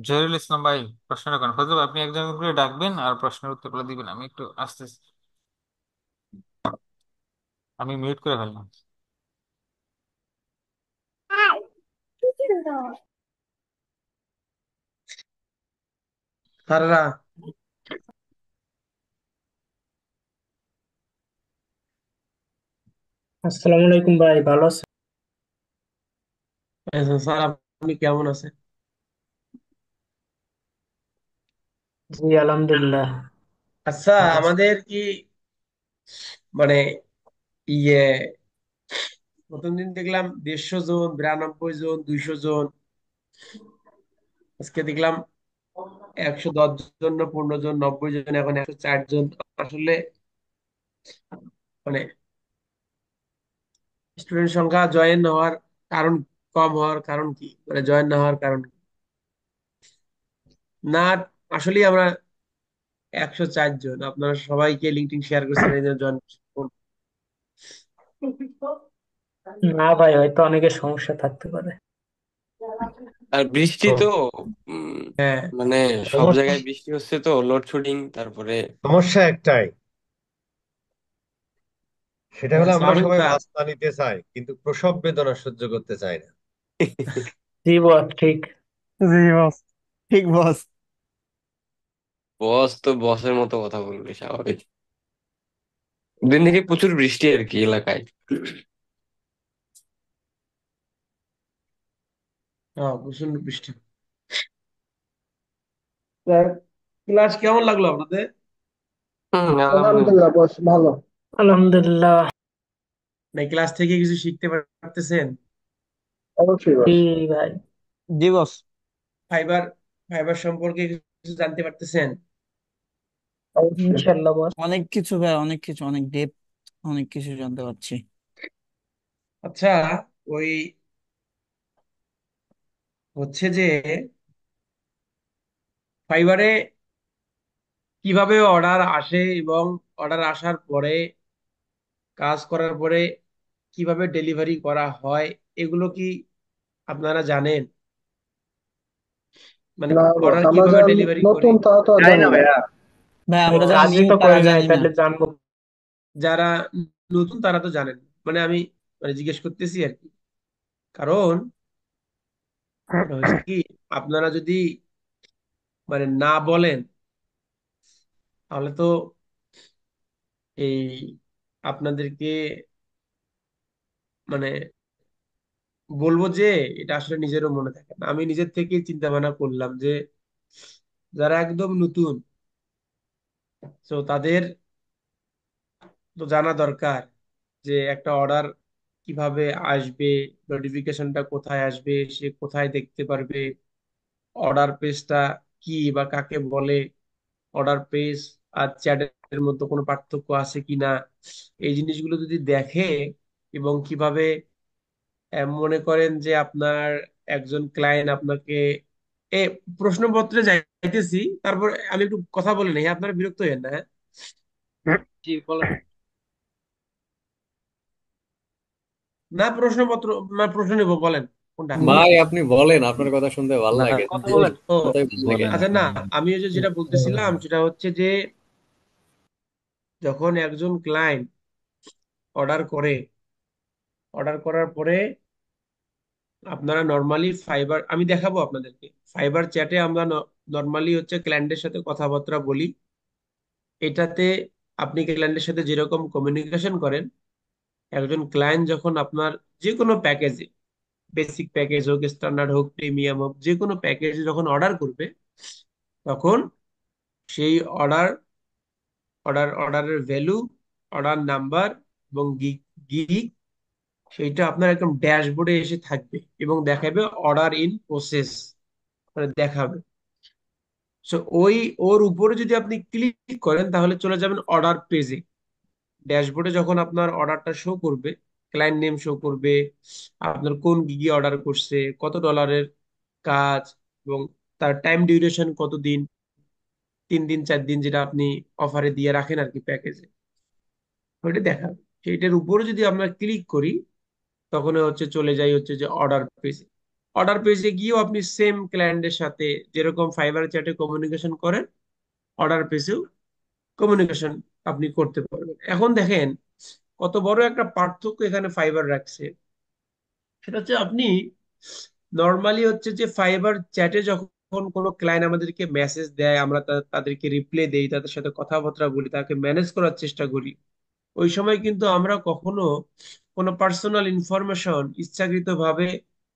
জহিরুল ইসলাম ভাই, প্রশ্নটা করেন। ফজল ভাই, আপনি একজন করে ডাকবেন আর প্রশ্নের উত্তরগুলো দিবেন। আমি একটু আসতেছি, আমি মিউট করে ফেললাম। তারা আসসালামু আলাইকুম ভাই, ভালো আছেন? স্যার, আপনি কেমন আছেন? জি আলহামদুলিল্লাহ। আচ্ছা, ভালো আছি। আমাদের কি মানে ইয়ে প্রথম দিন দেখলাম 150 জন, 92 জন, 200 জন। আজকে দেখলাম 110 জন না 15 জন, 90 জন, এখন 104 জন। আসলে মানে স্টুডেন্ট সংখ্যা জয়েন হওয়ার কারণ, কম হওয়ার কারণ কি, মানে জয়েন না হওয়ার কারণ কি? না, আসলে আমরা 104 জন, আপনারা সবাইকে লিঙ্কডিন শেয়ার করছেন এই জন্য জয়েন। না ভাই, হয়তো অনেকের সমস্যা থাকতে পারে। আর বৃষ্টি ও, তো উম, হ্যাঁ। মানে সব সমস্যা জায়গায় বৃষ্টি হচ্ছে তো, লোডশেডিং, তারপরে সমস্যা একটাই, সেটা হলো আমরা সামিম সবাই স্যার, বাস্তা নিতে চাই কিন্তু প্রসব বেদনা সহ্য করতে চাই না। জি বস, ঠিক। জি বস, ঠিক বস। বস তো বসের মতো কথা বলবে, স্বাভাবিক। দিন থেকে প্রচুর বৃষ্টি আর কি এলাকায়। হ্যাঁ, প্রচন্ড বৃষ্টি। স্যার, ক্লাস কেমন লাগলো আপনাদের? আলহামদুলিল্লাহ। আলহামদুলিল্লাহ বস, ভালো। আলহামদুলিল্লাহ। না, ক্লাস থেকে কিছু শিখতে পারতেছেন? অবশ্যই জি বস। ভাই। জি বস। ফাইবার ফাইবার সম্পর্কে কিছু জানতে পারতেছেন? অবশ্যই। ইনশাল্লাহ বস। অনেক কিছু ভাই, অনেক কিছু, অনেক ডেপ, অনেক কিছু জানতে পারছি। আচ্ছা, ওই হচ্ছে যে ফাইবারে কিভাবে অর্ডার আসে এবং অর্ডার আসার পরে, কাজ করার পরে কিভাবে ডেলিভারি করা হয়, এগুলো কি আপনারা জানেন? মানে না বস, অর্ডার আমরা কিভাবে যারা ডেলিভারি করি? নতুন তারা তো আর জানি জানি না না। ভাইয়া। ভাই ভাই, আমরা যারা কাজই নিউ তো তারা করি নাই, জানি না। তাহলে জানবো। যারা নতুন তারা তো জানেন, মানে আমি জিজ্ঞেস করতেছি আর কি। কারণ এটা হয়েছে কি, আপনারা যদি না বলেন, তাহলে তো এই আপনাদেরকে মানে বলবো যে এটা আসলে নিজেরও মনে থাকে না। আমি নিজের থেকেই চিন্তা ভাবনা করলাম যে যারা একদম নতুন, তো তাদের তো জানা দরকার যে একটা অর্ডার কিভাবে আসবে, নোটিফিকেশনটা কোথায় আসবে, সে কোথায় দেখতে পারবে, অর্ডার পেজটা কি বা কাকে বলে, অর্ডার পেজ আর চ্যাটের মধ্যে কোনো পার্থক্য আছে কিনা, এই জিনিসগুলো যদি দেখে, এবং কিভাবে মনে করেন যে আপনার একজন ক্লায়েন্ট আপনাকে এ প্রশ্নপত্রে যাইতেছি, তারপর আমি একটু কথা বলে নেই, আপনারা বিরক্ত হবেন না, হ্যাঁ? জি বলেন। না, প্রশ্নপত্র, প্রশ্ন নেবো, বলেন কোনটা। ভাই আপনি বলেন, আপনার কথা শুনতে ভালো না, লাগে, কথা যে বলেন। ও, কথাই ভালো লাগে। বলেন আচ্ছা, না, আপনি। আমি ওই যে যেটা বলতেছিলাম সেটা হচ্ছে যে যখন একজন ক্লায়েন্ট অর্ডার করে, অর্ডার করার পরে আপনারা নর্মালি ফাইবার, আমি দেখাবো আপনাদেরকে, ফাইবার চ্যাটে আমরা নর্মালি হচ্ছে ক্লায়েন্টের সাথে কথাবার্তা বলি। এটাতে আপনি ক্লায়েন্টের সাথে যেরকম কমিউনিকেশন করেন, একজন ক্লায়েন্ট যখন আপনার যে কোনো প্যাকেজে, বেসিক প্যাকেজ হোক, স্ট্যান্ডার্ড হোক, প্রিমিয়াম হোক, যে কোনো প্যাকেজে যখন অর্ডার করবে, তখন সেই অর্ডারের ভ্যালু, অর্ডার নাম্বার এবং গিগ, সেইটা আপনার একদম ড্যাশবোর্ডে এসে থাকবে এবং দেখাবে অর্ডার ইন প্রসেস, মানে দেখাবে। সো ওই ওর উপরে যদি আপনি ক্লিক করেন, তাহলে চলে যাবেন অর্ডার পেজে। ড্যাশবোর্ডে যখন আপনার অর্ডারটা শো করবে, ক্লায়েন্ট নেম শো করবে, আপনার কোন গিগে অর্ডার করছে, কত ডলারের কাজ, এবং তার টাইম ডিউরেশন কতদিন, 3 দিন 4 দিন, যেটা আপনি অফারে দিয়ে রাখেন আর কি প্যাকেজে, ওইটা দেখাবে। সেইটার উপরে যদি আমরা ক্লিক করি, তখন হচ্ছে চলে যাই হচ্ছে যে অর্ডার পেজে। অর্ডার পেজে গিয়েও আপনি সেম ক্লায়েন্টের সাথে যেরকম ফাইবার চ্যাটে কমিউনিকেশন করেন, অর্ডার পেজেও কমিউনিকেশন আপনি করতে পারবেন। এখন দেখেন কত বড় একটা পার্থক্য এখানে ফাইবার রাখছে। সেটা হচ্ছে আপনি নর্মালি হচ্ছে যে ফাইবার চ্যাটে যখন কোনো ক্লায়েন্ট আমাদেরকে মেসেজ দেয়, আমরা তাদেরকে রিপ্লাই দেই, তাদের সাথে কথাবার্তা বলি, তাকে ম্যানেজ করার চেষ্টা করি, ওই সময় কিন্তু আমরা কখনো কোনো পার্সোনাল ইনফরমেশন ইচ্ছাকৃতভাবে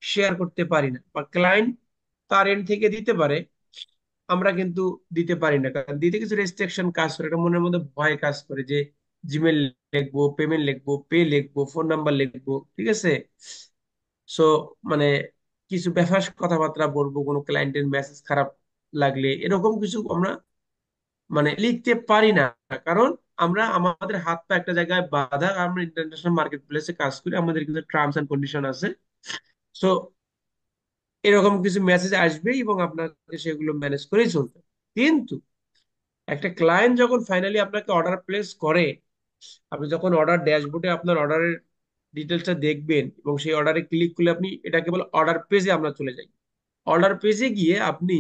শেয়ার করতে পারি না, বা ক্লায়েন্ট তার এন্ড থেকে দিতে পারে, আমরা কিন্তু দিতে পারি না। কারণ দিতে কিছু রেস্ট্রিকশন কাজ করে, একটা মনের মধ্যে ভয় কাজ করে যে জিমেল লিখবো, পেমেন্ট লিখবো, পে লিখবো, ফোন নাম্বার লিখবো, ঠিক আছে। সো মানে কিছু বেফাস কথাবার্তা বলবো, কোনো ক্লায়েন্টের মেসেজ খারাপ লাগলে এরকম কিছু আমরা লিখতে পারি না। কারণ আমরা আমাদের হাত পা একটা জায়গায় বাঁধা, আমরা ইন্টারন্যাশনাল মার্কেট প্লেসে কাজ করি, আমাদের কিন্তু টার্মস এন্ড কন্ডিশন আছে। সো এরকম কিছু মেসেজ আসবে এবং আপনাকে সেগুলো ম্যানেজ করেই চলতে হবে। কিন্তু একটা ক্লায়েন্ট যখন ফাইনালি আপনাকে অর্ডার প্লেস করে, আপনি যখন অর্ডার ড্যাশবোর্ডে আপনার অর্ডারের ডিটেলসটা দেখবেন এবং সেই অর্ডারে ক্লিক করলে আপনি এটাকে বলে অর্ডার পেজে আমরা চলে যাই। অর্ডার পেজে গিয়ে আপনি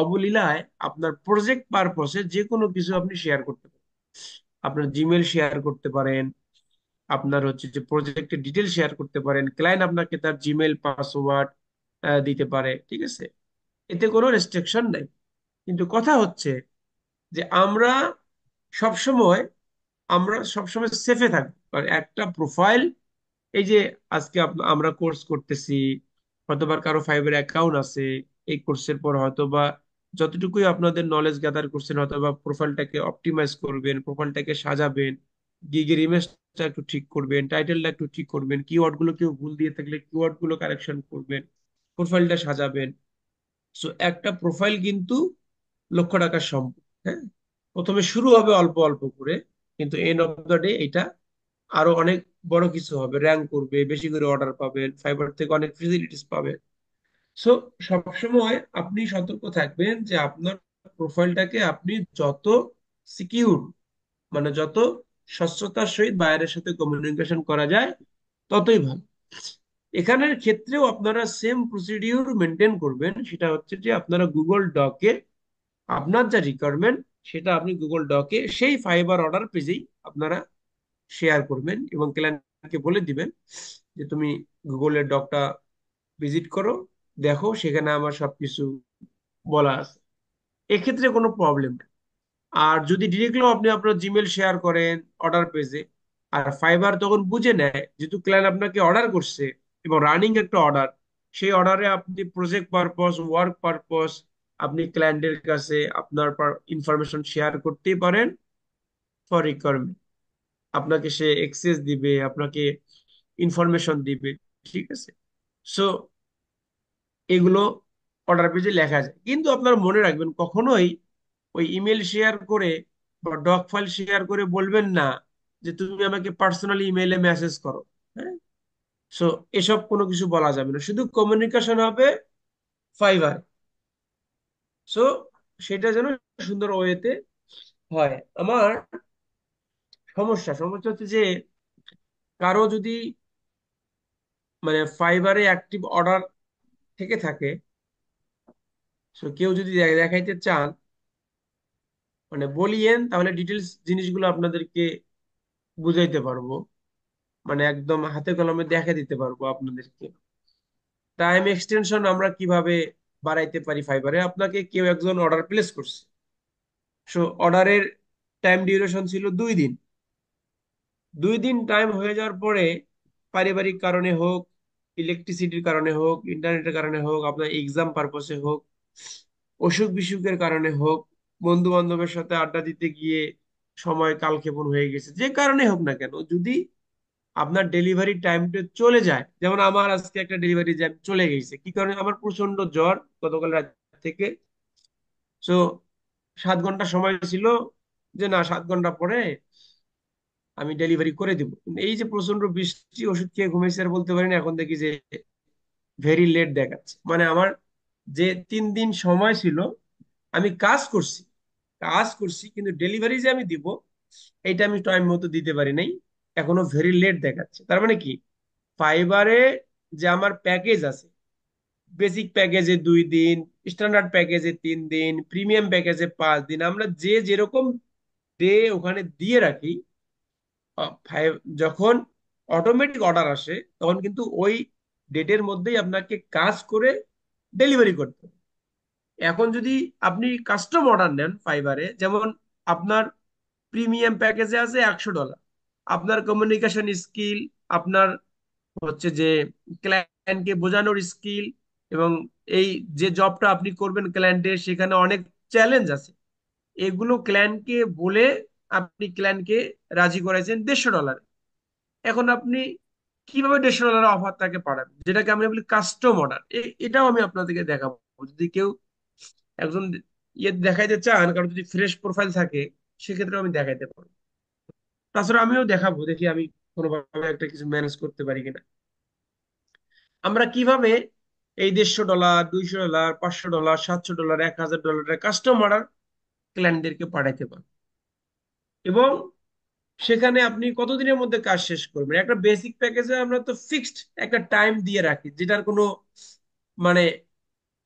অবলীলায় আপনার প্রজেক্ট পারপসে যে কোনো কিছু আপনি শেয়ার করতে পারেন। আপনার জিমেল শেয়ার করতে পারেন, আপনার হচ্ছে যে প্রজেক্টের ডিটেল শেয়ার করতে পারেন, ক্লায়েন্ট আপনাকে তার জিমেল পাসওয়ার্ড দিতে পারে, ঠিক আছে। এতে কোনো রেস্ট্রিকশন নাই। কিন্তু কথা হচ্ছে যে সবসময় আমরা সবসময় সেফে থাকবো। কারণ একটা প্রোফাইল, এই যে আজকে আমরা কোর্স করতেছি, হয়তোবা কারো ফাইবার অ্যাকাউন্ট আছে, এই কোর্সের পর হয়তোবা যতটুকুই আপনাদের নলেজ গ্যাদার করছেন, হয়তোবা প্রোফাইলটাকে অপটিমাইজ করবেন, প্রোফাইলটাকে সাজাবেন, গিগের ইমেজটা একটু ঠিক করবেন, টাইটেলটা একটু ঠিক করবেন, কিওয়ার্ড গুলো কেউ ভুল দিয়ে থাকলে কিওয়ার্ড গুলো কারেকশন করবেন, প্রোফাইলটা সাজাবেন। সো একটা প্রোফাইল কিন্তু লক্ষ টাকার সম্পদ। হ্যাঁ, প্রথমে শুরু হবে অল্প অল্প করে, কিন্তু এন্ড অফ দ্য ডে এটা আরো অনেক বড় কিছু হবে, র্যাঙ্ক করবে, বেশি করে অর্ডার পাবেন, ফাইবার থেকে অনেক ফেসিলিটিস পাবেন। সো সবসময় আপনি সতর্ক থাকবেন যে আপনার প্রোফাইলটাকে আপনি যত সিকিউর, যত স্বচ্ছতার সহিত বাইরের সাথে কমিউনিকেশন করা যায় ততই ভালো। এখানের ক্ষেত্রেও আপনারা সেম প্রসিডিউর মেনটেন করবেন। সেটা হচ্ছে যে আপনারা গুগল ডকে আপনার যা রিকোয়ারমেন্ট সেটা আপনি গুগল ডকে সেই ফাইবার অর্ডার পেজেই আপনারা শেয়ার করবেন এবং ক্লায়েন্টকে বলে দিবেন যে তুমি গুগলের ডকটা ভিজিট করো, দেখো সেখানে আমার সবকিছু বলা আছে। এক্ষেত্রে কোনো প্রবলেম নেই। আর যদি ডিরেক্টলি আপনি আপনার জিমেল শেয়ার করেন অর্ডার পেজে, আর ফাইবার তখন বুঝে নেয় যেহেতু ক্লায়েন্ট আপনাকে অর্ডার করছে এবং রানিং একটা অর্ডার, সেই অর্ডারে আপনি প্রজেক্ট পারপস, ওয়ার্ক পারপস, আপনি ক্লায়েন্টের কাছে আপনার ইনফরমেশন শেয়ার করতেই পারেন ফর রিকোয়ারমেন্ট। আপনাকে সে এক্সেস দিবে, আপনাকে ইনফরমেশন দিবে, ঠিক আছে। সো এগুলো অর্ডার পেজে লেখা যায়। কিন্তু আপনারা মনে রাখবেন কখনোই ওই ইমেল শেয়ার করে বা ডক ফাইল শেয়ার করে বলবেন না যে তুমি আমাকে পার্সোনালি ইমেইলে মেসেজ করো। হ্যাঁ, সো এসব কোনো কিছু বলা যাবে না, শুধু কমিউনিকেশন হবে ফাইবার। সো সেটা যেন সুন্দর ওয়েতে হয়। আমার সমস্যা সমস্যা হচ্ছে যে কারো যদি ফাইবারে অ্যাক্টিভ অর্ডার থেকে থাকে, সো কেউ যদি দেখাইতে চান বলিয়েন, তাহলে ডিটেলস জিনিসগুলো আপনাদেরকে বুঝাইতে পারবো, একদম হাতে কলমে দেখে দিতে পারবো আপনাদেরকে। টাইম এক্সটেনশন আমরা কিভাবে বাড়াইতে পারি ফাইবারে। আপনাকে কেউ একজন অর্ডার প্লেস করছে, সো অর্ডারের টাইম ডিউরেশন ছিল 2 দিন। 2 দিন টাইম হয়ে যাওয়ার পরে পারিবারিক কারণে হোক, ইলেকট্রিসিটির কারণে হোক, ইন্টারনেটের কারণে হোক, আপনার এক্সাম পারপসে হোক, অসুখ বিসুখের কারণে হোক, বন্ধু বান্ধবের সাথে আড্ডা দিতে গিয়ে সময় কালক্ষেপণ হয়ে গেছে, যে কারণে হোক না কেন, যদি আপনার ডেলিভারি টাইমটা চলে যায়, যেমন আমার আজকে একটা ডেলিভারি টাইম চলে গেছে, কি কারণে? আমার প্রচন্ড জ্বর গতকাল রাত থেকে। সো 7 ঘন্টা সময় ছিল যে না 7 ঘন্টা পরে আমি ডেলিভারি করে দিব, কিন্তু এই যে প্রচন্ড বৃষ্টি, ওষুধ খেয়ে ঘুমাইছি আর বলতে পারি না, এখন দেখি যে ভেরি লেট দেখাচ্ছে। আমার যে 3 দিন সময় ছিল, আমি কাজ করছি কিন্তু ডেলিভারি যে আমি দিব এইটা আমি টাইম মতো দিতে পারি নাই, এখনো ভেরি লেট দেখাচ্ছে। তার মানে কি, ফাইবারে যে আমার প্যাকেজ আছে, বেসিক প্যাকেজে 2 দিন, স্ট্যান্ডার্ড প্যাকেজে 3 দিন, প্রিমিয়াম প্যাকেজে 5 দিন, আমরা যে যেরকম ডে ওখানে দিয়ে রাখি। ফাইভ, যখন অটোমেটিক অর্ডার আসে তখন কিন্তু ওই ডেটের মধ্যেই আপনাকে কাজ করে ডেলিভারি করতে হবে। এখন যদি আপনি কাস্টম অর্ডার নেন ফাইবারে, যেমন আপনার প্রিমিয়াম প্যাকেজে আছে $100, আপনার কমিউনিকেশন স্কিল, আপনার হচ্ছে যে ক্লায়েন্টকে বোঝানোর স্কিল, এবং এই যে জবটা আপনি করবেন ক্লায়েন্টের, সেখানে অনেক চ্যালেঞ্জ আছে, এগুলো ক্লায়েন্টকে বলে আপনি ক্লায়েন্টকে রাজি করাইছেন $150। এখন আপনি কিভাবে $150 অফার তাকে পাঠাবেন, যেটাকে আমি বলি কাস্টম অর্ডার। এটাও আমি আপনাদেরকে দেখাবো। যদি কেউ একজন ইয়ে দেখাইতে চান, কারণ যদি ফ্রেশ প্রোফাইল থাকে, সেক্ষেত্রে আমি দেখাইতে পারবো। তাছাড়া আমিও দেখাবো, দেখি আমি কোনোভাবে একটা কিছু ম্যানেজ করতে পারি কিনা। আমরা কিভাবে এই $150, $200, $500, $700, $1000 কাস্টম অর্ডার ক্লায়েন্টদেরকে পাঠাইতে পারবো, এবং সেখানে আপনি কতদিনের মধ্যে কাজ শেষ করবেন। একটা বেসিক প্যাকেজে আমরা তো ফিক্সড একটা টাইম দিয়ে রাখি, যেটার কোনো মানে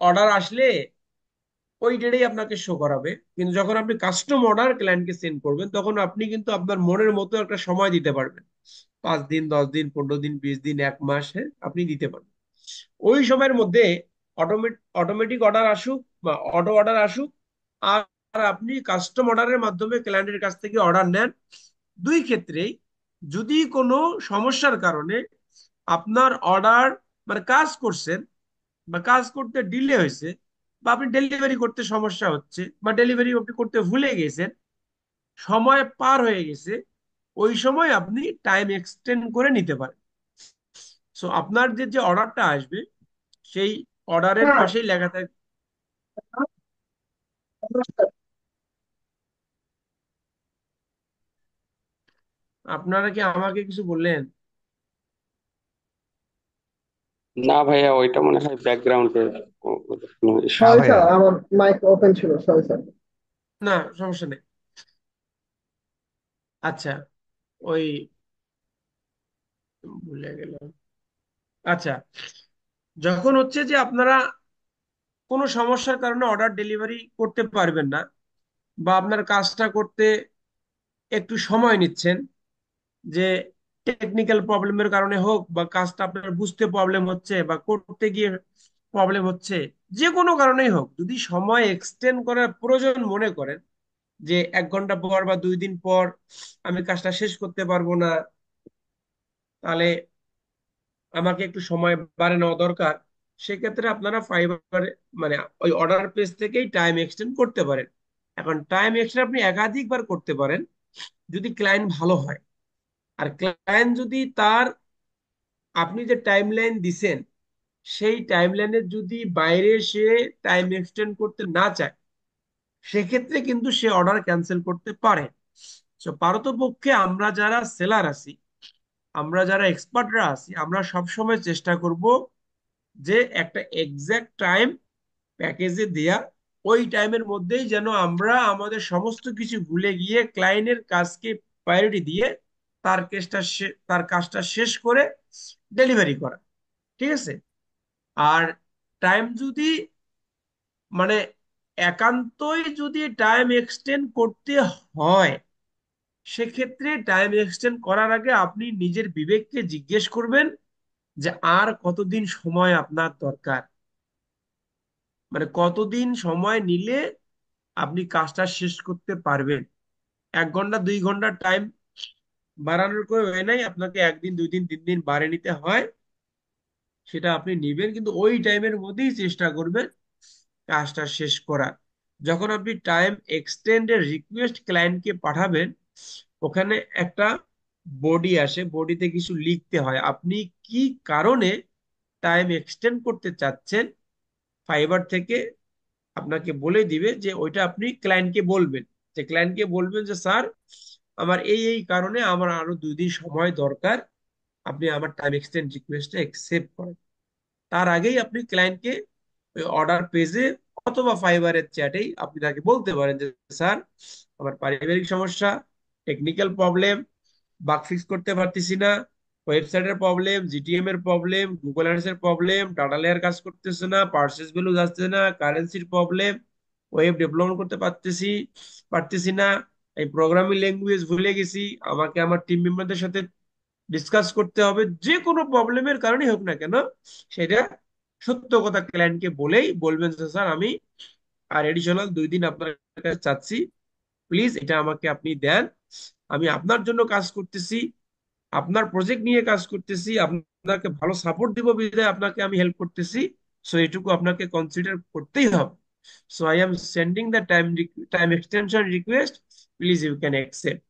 অর্ডার আসলে ওই ডেটেই আপনাকে শো করাবে। কিন্তু যখন আপনি কাস্টম অর্ডার ক্লায়েন্টকে সেন্ড করবেন, তখন আপনি কিন্তু আপনার মনের মতো একটা সময় দিতে পারবেন। 5 দিন, 10 দিন, 15 দিন, 20 দিন, 1 মাস, হ্যাঁ, আপনি দিতে পারবেন। ওই সময়ের মধ্যে অটোমেটিক অর্ডার আসুক বা অটো অর্ডার আসুক, আর আপনি কাস্টম অর্ডারের মাধ্যমে ক্লায়েন্টের কাছ থেকে অর্ডার নেন, দুই ক্ষেত্রেই যদি কোনো সমস্যার কারণে আপনার অর্ডার মানে কাজ করছেন বা কাজ করতে ডিলে হয়েছে, বা আপনি ডেলিভারি করতে সমস্যা হচ্ছে, বা ডেলিভারি আপনি করতে ভুলে গেছেন, সময় পার হয়ে গেছে, ওই সময় আপনি টাইম এক্সটেন্ড করে নিতে পারেন। সো আপনার যে যে অর্ডারটা আসবে, সেই অর্ডারের পাশেই লেখা থাকবে। আপনারা কি আমাকে কিছু বললেন? না ভাইয়া, ওইটা মনে হয় ব্যাকগ্রাউন্ডে কোনো ইস্যু। হ্যাঁ সরি ভাইয়া। স্যার, আমার মাইক ওপেন ছিল, সরি স্যার। না, সমস্যা নেই। আচ্ছা, ওই ভুলে গেলাম। আচ্ছা, যখন হচ্ছে যে আপনারা কোনো সমস্যার কারণে অর্ডার ডেলিভারি করতে পারবেন না, বা আপনার কাজটা করতে একটু সময় নিচ্ছেন, যে টেকনিক্যাল প্রবলেমের কারণে হোক, বা কাজটা আপনার বুঝতে প্রবলেম হচ্ছে বা করতে গিয়ে প্রবলেম হচ্ছে, যে কোনো কারণেই হোক, যদি সময় এক্সটেন্ড করার প্রয়োজন মনে করেন, যে 1 ঘন্টা পর বা 2 দিন পর আমি কাজটা শেষ করতে পারবো না, তাহলে আমাকে একটু সময় বাড়ে নেওয়া দরকার, সেক্ষেত্রে আপনারা ফাইবারে মানে ওই অর্ডার পেজ থেকেই টাইম এক্সটেন্ড করতে পারেন। এখন টাইম এক্সটেন্ড আপনি একাধিকবার করতে পারেন যদি ক্লায়েন্ট ভালো হয়। আর ক্লায়েন্ট যদি তার আপনি যে টাইমলাইন দিছেন, সেই টাইমলাইনের যদি বাইরে সে টাইম এক্সটেন্ড করতে না চায়, সেক্ষেত্রে কিন্তু সে অর্ডার ক্যান্সেল করতে পারে। তো পারতপক্ষে আমরা যারা সেলার আছি, আমরা যারা এক্সপার্টরা আছি, আমরা সবসময় চেষ্টা করব যে একটা এক্সাক্ট টাইম প্যাকেজে দেয়া, ওই টাইমের মধ্যেই যেন আমরা আমাদের সমস্ত কিছু ভুলে গিয়ে ক্লায়েন্টের কাজকে প্রায়োরিটি দিয়ে তার কাজটা শেষ করে ডেলিভারি করা। ঠিক আছে? আর টাইম যদি মানে একান্তই যদি টাইম এক্সটেন্ড করতে হয়, সেক্ষেত্রে টাইম এক্সটেন্ড করার আগে আপনি নিজের বিবেককে জিজ্ঞেস করবেন যে আর কতদিন সময় আপনার দরকার, মানে কতদিন সময় নিলে আপনি কাজটা শেষ করতে পারবেন। 1 ঘন্টা 2 ঘন্টা টাইম বাড়ানোর কোনো ওয়ে নাই, আপনাকে 1 দিন, 2 দিন, 3 দিন বাড়িয়ে নিতে হয়, সেটা আপনি নিবেন, কিন্তু ওই টাইমের মধ্যেই চেষ্টা করবেন কাজটা শেষ করার। যখন আপনি টাইম এক্সটেন্ডের রিকোয়েস্ট ক্লায়েন্টকে পাঠাবেন, ওখানে একটা বডি আসে, বডিতে কিছু লিখতে হয়, আপনি কি কারণে টাইম এক্সটেন্ড করতে চাচ্ছেন। ফাইবার থেকে আপনাকে বলে দিবে যে ওইটা আপনি ক্লায়েন্টকে বলবেন, যে স্যার, আমার এই কারণে আমার আরো 2 দিন সময় দরকার, আপনি আমার টাইম এক্সটেন্ড রিকোয়েস্টটা অ্যাকসেপ্ট করেন। তার আগেই আপনি ক্লায়েন্টকে ওই অর্ডার পেজে অথবা ফাইবারের চ্যাটেই আপনি তাকে বলতে পারেন যে স্যার, আমার পারিবারিক সমস্যা, টেকনিক্যাল প্রবলেম, বাগ ফিক্স করতে পারতেছি না, ওয়েবসাইটের প্রবলেম, জিটিএম এর প্রবলেম, গুগল অ্যাডস এর প্রবলেম, ডাটা লেয়ার কাজ করতেছে না, পার্সেস ভ্যালু যাচ্ছে না, কারেন্সির প্রবলেম, ওয়েব ডেভেলপমেন্ট করতে পারতেছি না, এই প্রোগ্রামিং ল্যাঙ্গুয়েজ ভুলে গেছি, আমাকে আমার টিম মেম্বারদের সাথে ডিসকাস করতে হবে, যে কোনো প্রবলেমের কারণে হোক না কেন, সেটা সত্য কথা ক্লায়েন্টকে বলেই বলবেন যে স্যার আমি আর এডিশনাল 2 দিন আপনার কাছে চাচ্ছি, প্লিজ এটা আমাকে আপনি দেন, আমি আপনার জন্য কাজ করতেছি, আপনার প্রজেক্ট নিয়ে কাজ করতেছি, আপনাকে ভালো সাপোর্ট দিব বিধায় আপনাকে আমি হেল্প করতেছি, সো এটুকু আপনাকে কনসিডার করতেই হবে। So I am sending the time extension request, please you can accept.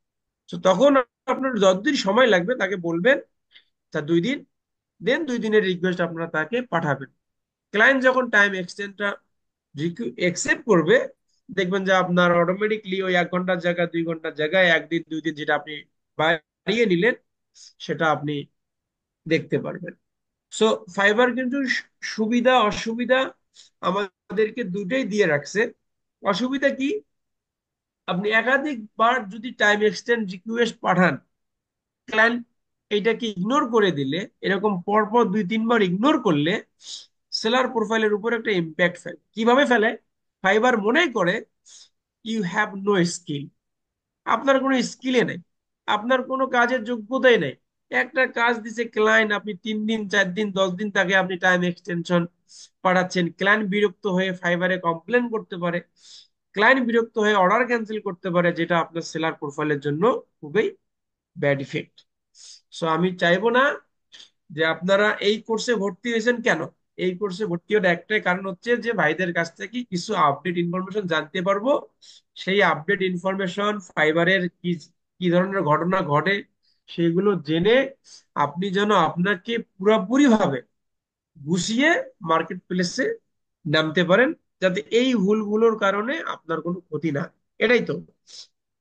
তো তখন আপনার যতদিন সময় লাগবে তাকে বলবেন তা 2 দিন, দেন 2 দিনের রিকোয়েস্ট আপনারা তাকে পাঠাবেন। ক্লায়েন্ট যখন টাইম এক্সটেন্ডটা অ্যাকসেপ্ট করবে, দেখবেন যে আপনার অটোমেটিকলি ওই 1 ঘন্টার জায়গায় 2 ঘন্টার জায়গায় 1 দিন 2 দিন যেটা আপনি বাড়িয়ে নিলেন সেটা আপনি দেখতে পারবেন। সো ফাইবার কিন্তু সুবিধা অসুবিধা আমাদেরকে দুটোই দিয়ে রাখছে। অসুবিধা কি, আপনি একাধিকবার যদি টাইম এক্সটেন্ড রিকোয়েস্ট পাঠান, ক্লায়েন্ট এইটাকে ইগনোর করে দিলে, এরকম পরপর 2-3 বার ইগনোর করলে সেলার প্রোফাইলের উপর একটা ইম্প্যাক্ট ফেলে। কিভাবে ফেলে? ফাইবার মনে করে ইউ হ্যাভ নো স্কিল, আপনার কোনো স্কিলে নেই, আপনার কোনো কাজের যোগ্যতাই নেই। একটা কাজ দিছে ক্লায়েন্ট, আপনি 3 দিন 4 দিন 10 দিন তাকে আপনি টাইম এক্সটেনশন পাঠাচ্ছেন, ক্লায়েন্ট বিরক্ত হয়ে ফাইবারে কমপ্লেন করতে পারে, ক্লায়েন্ট বিরক্ত হয়ে অর্ডার ক্যান্সেল করতে পারে, যেটা আপনার সেলার প্রোফাইলের জন্য খুবই ব্যাড ইফেক্ট। সো আমি চাইবো না যে আপনারা এই কোর্সে ভর্তি হয়েছেন কেন, এই কোর্সে ভর্তি হওয়ার একটাই কারণ হচ্ছে যে ভাইদের কাছ থেকে কিছু আপডেট ইনফরমেশন জানতে পারবো, সেই আপডেট ইনফরমেশন ফাইবারের কি কি ধরনের ঘটনা ঘটে সেগুলো জেনে আপনি যেন আপনাকে পুরোপুরি ভাবে গুছিয়ে মার্কেট প্লেসে নামতে পারেন, যাতে এই ভুলগুলোর কারণে আপনার কোনো ক্ষতি না হয়। এটাই তো।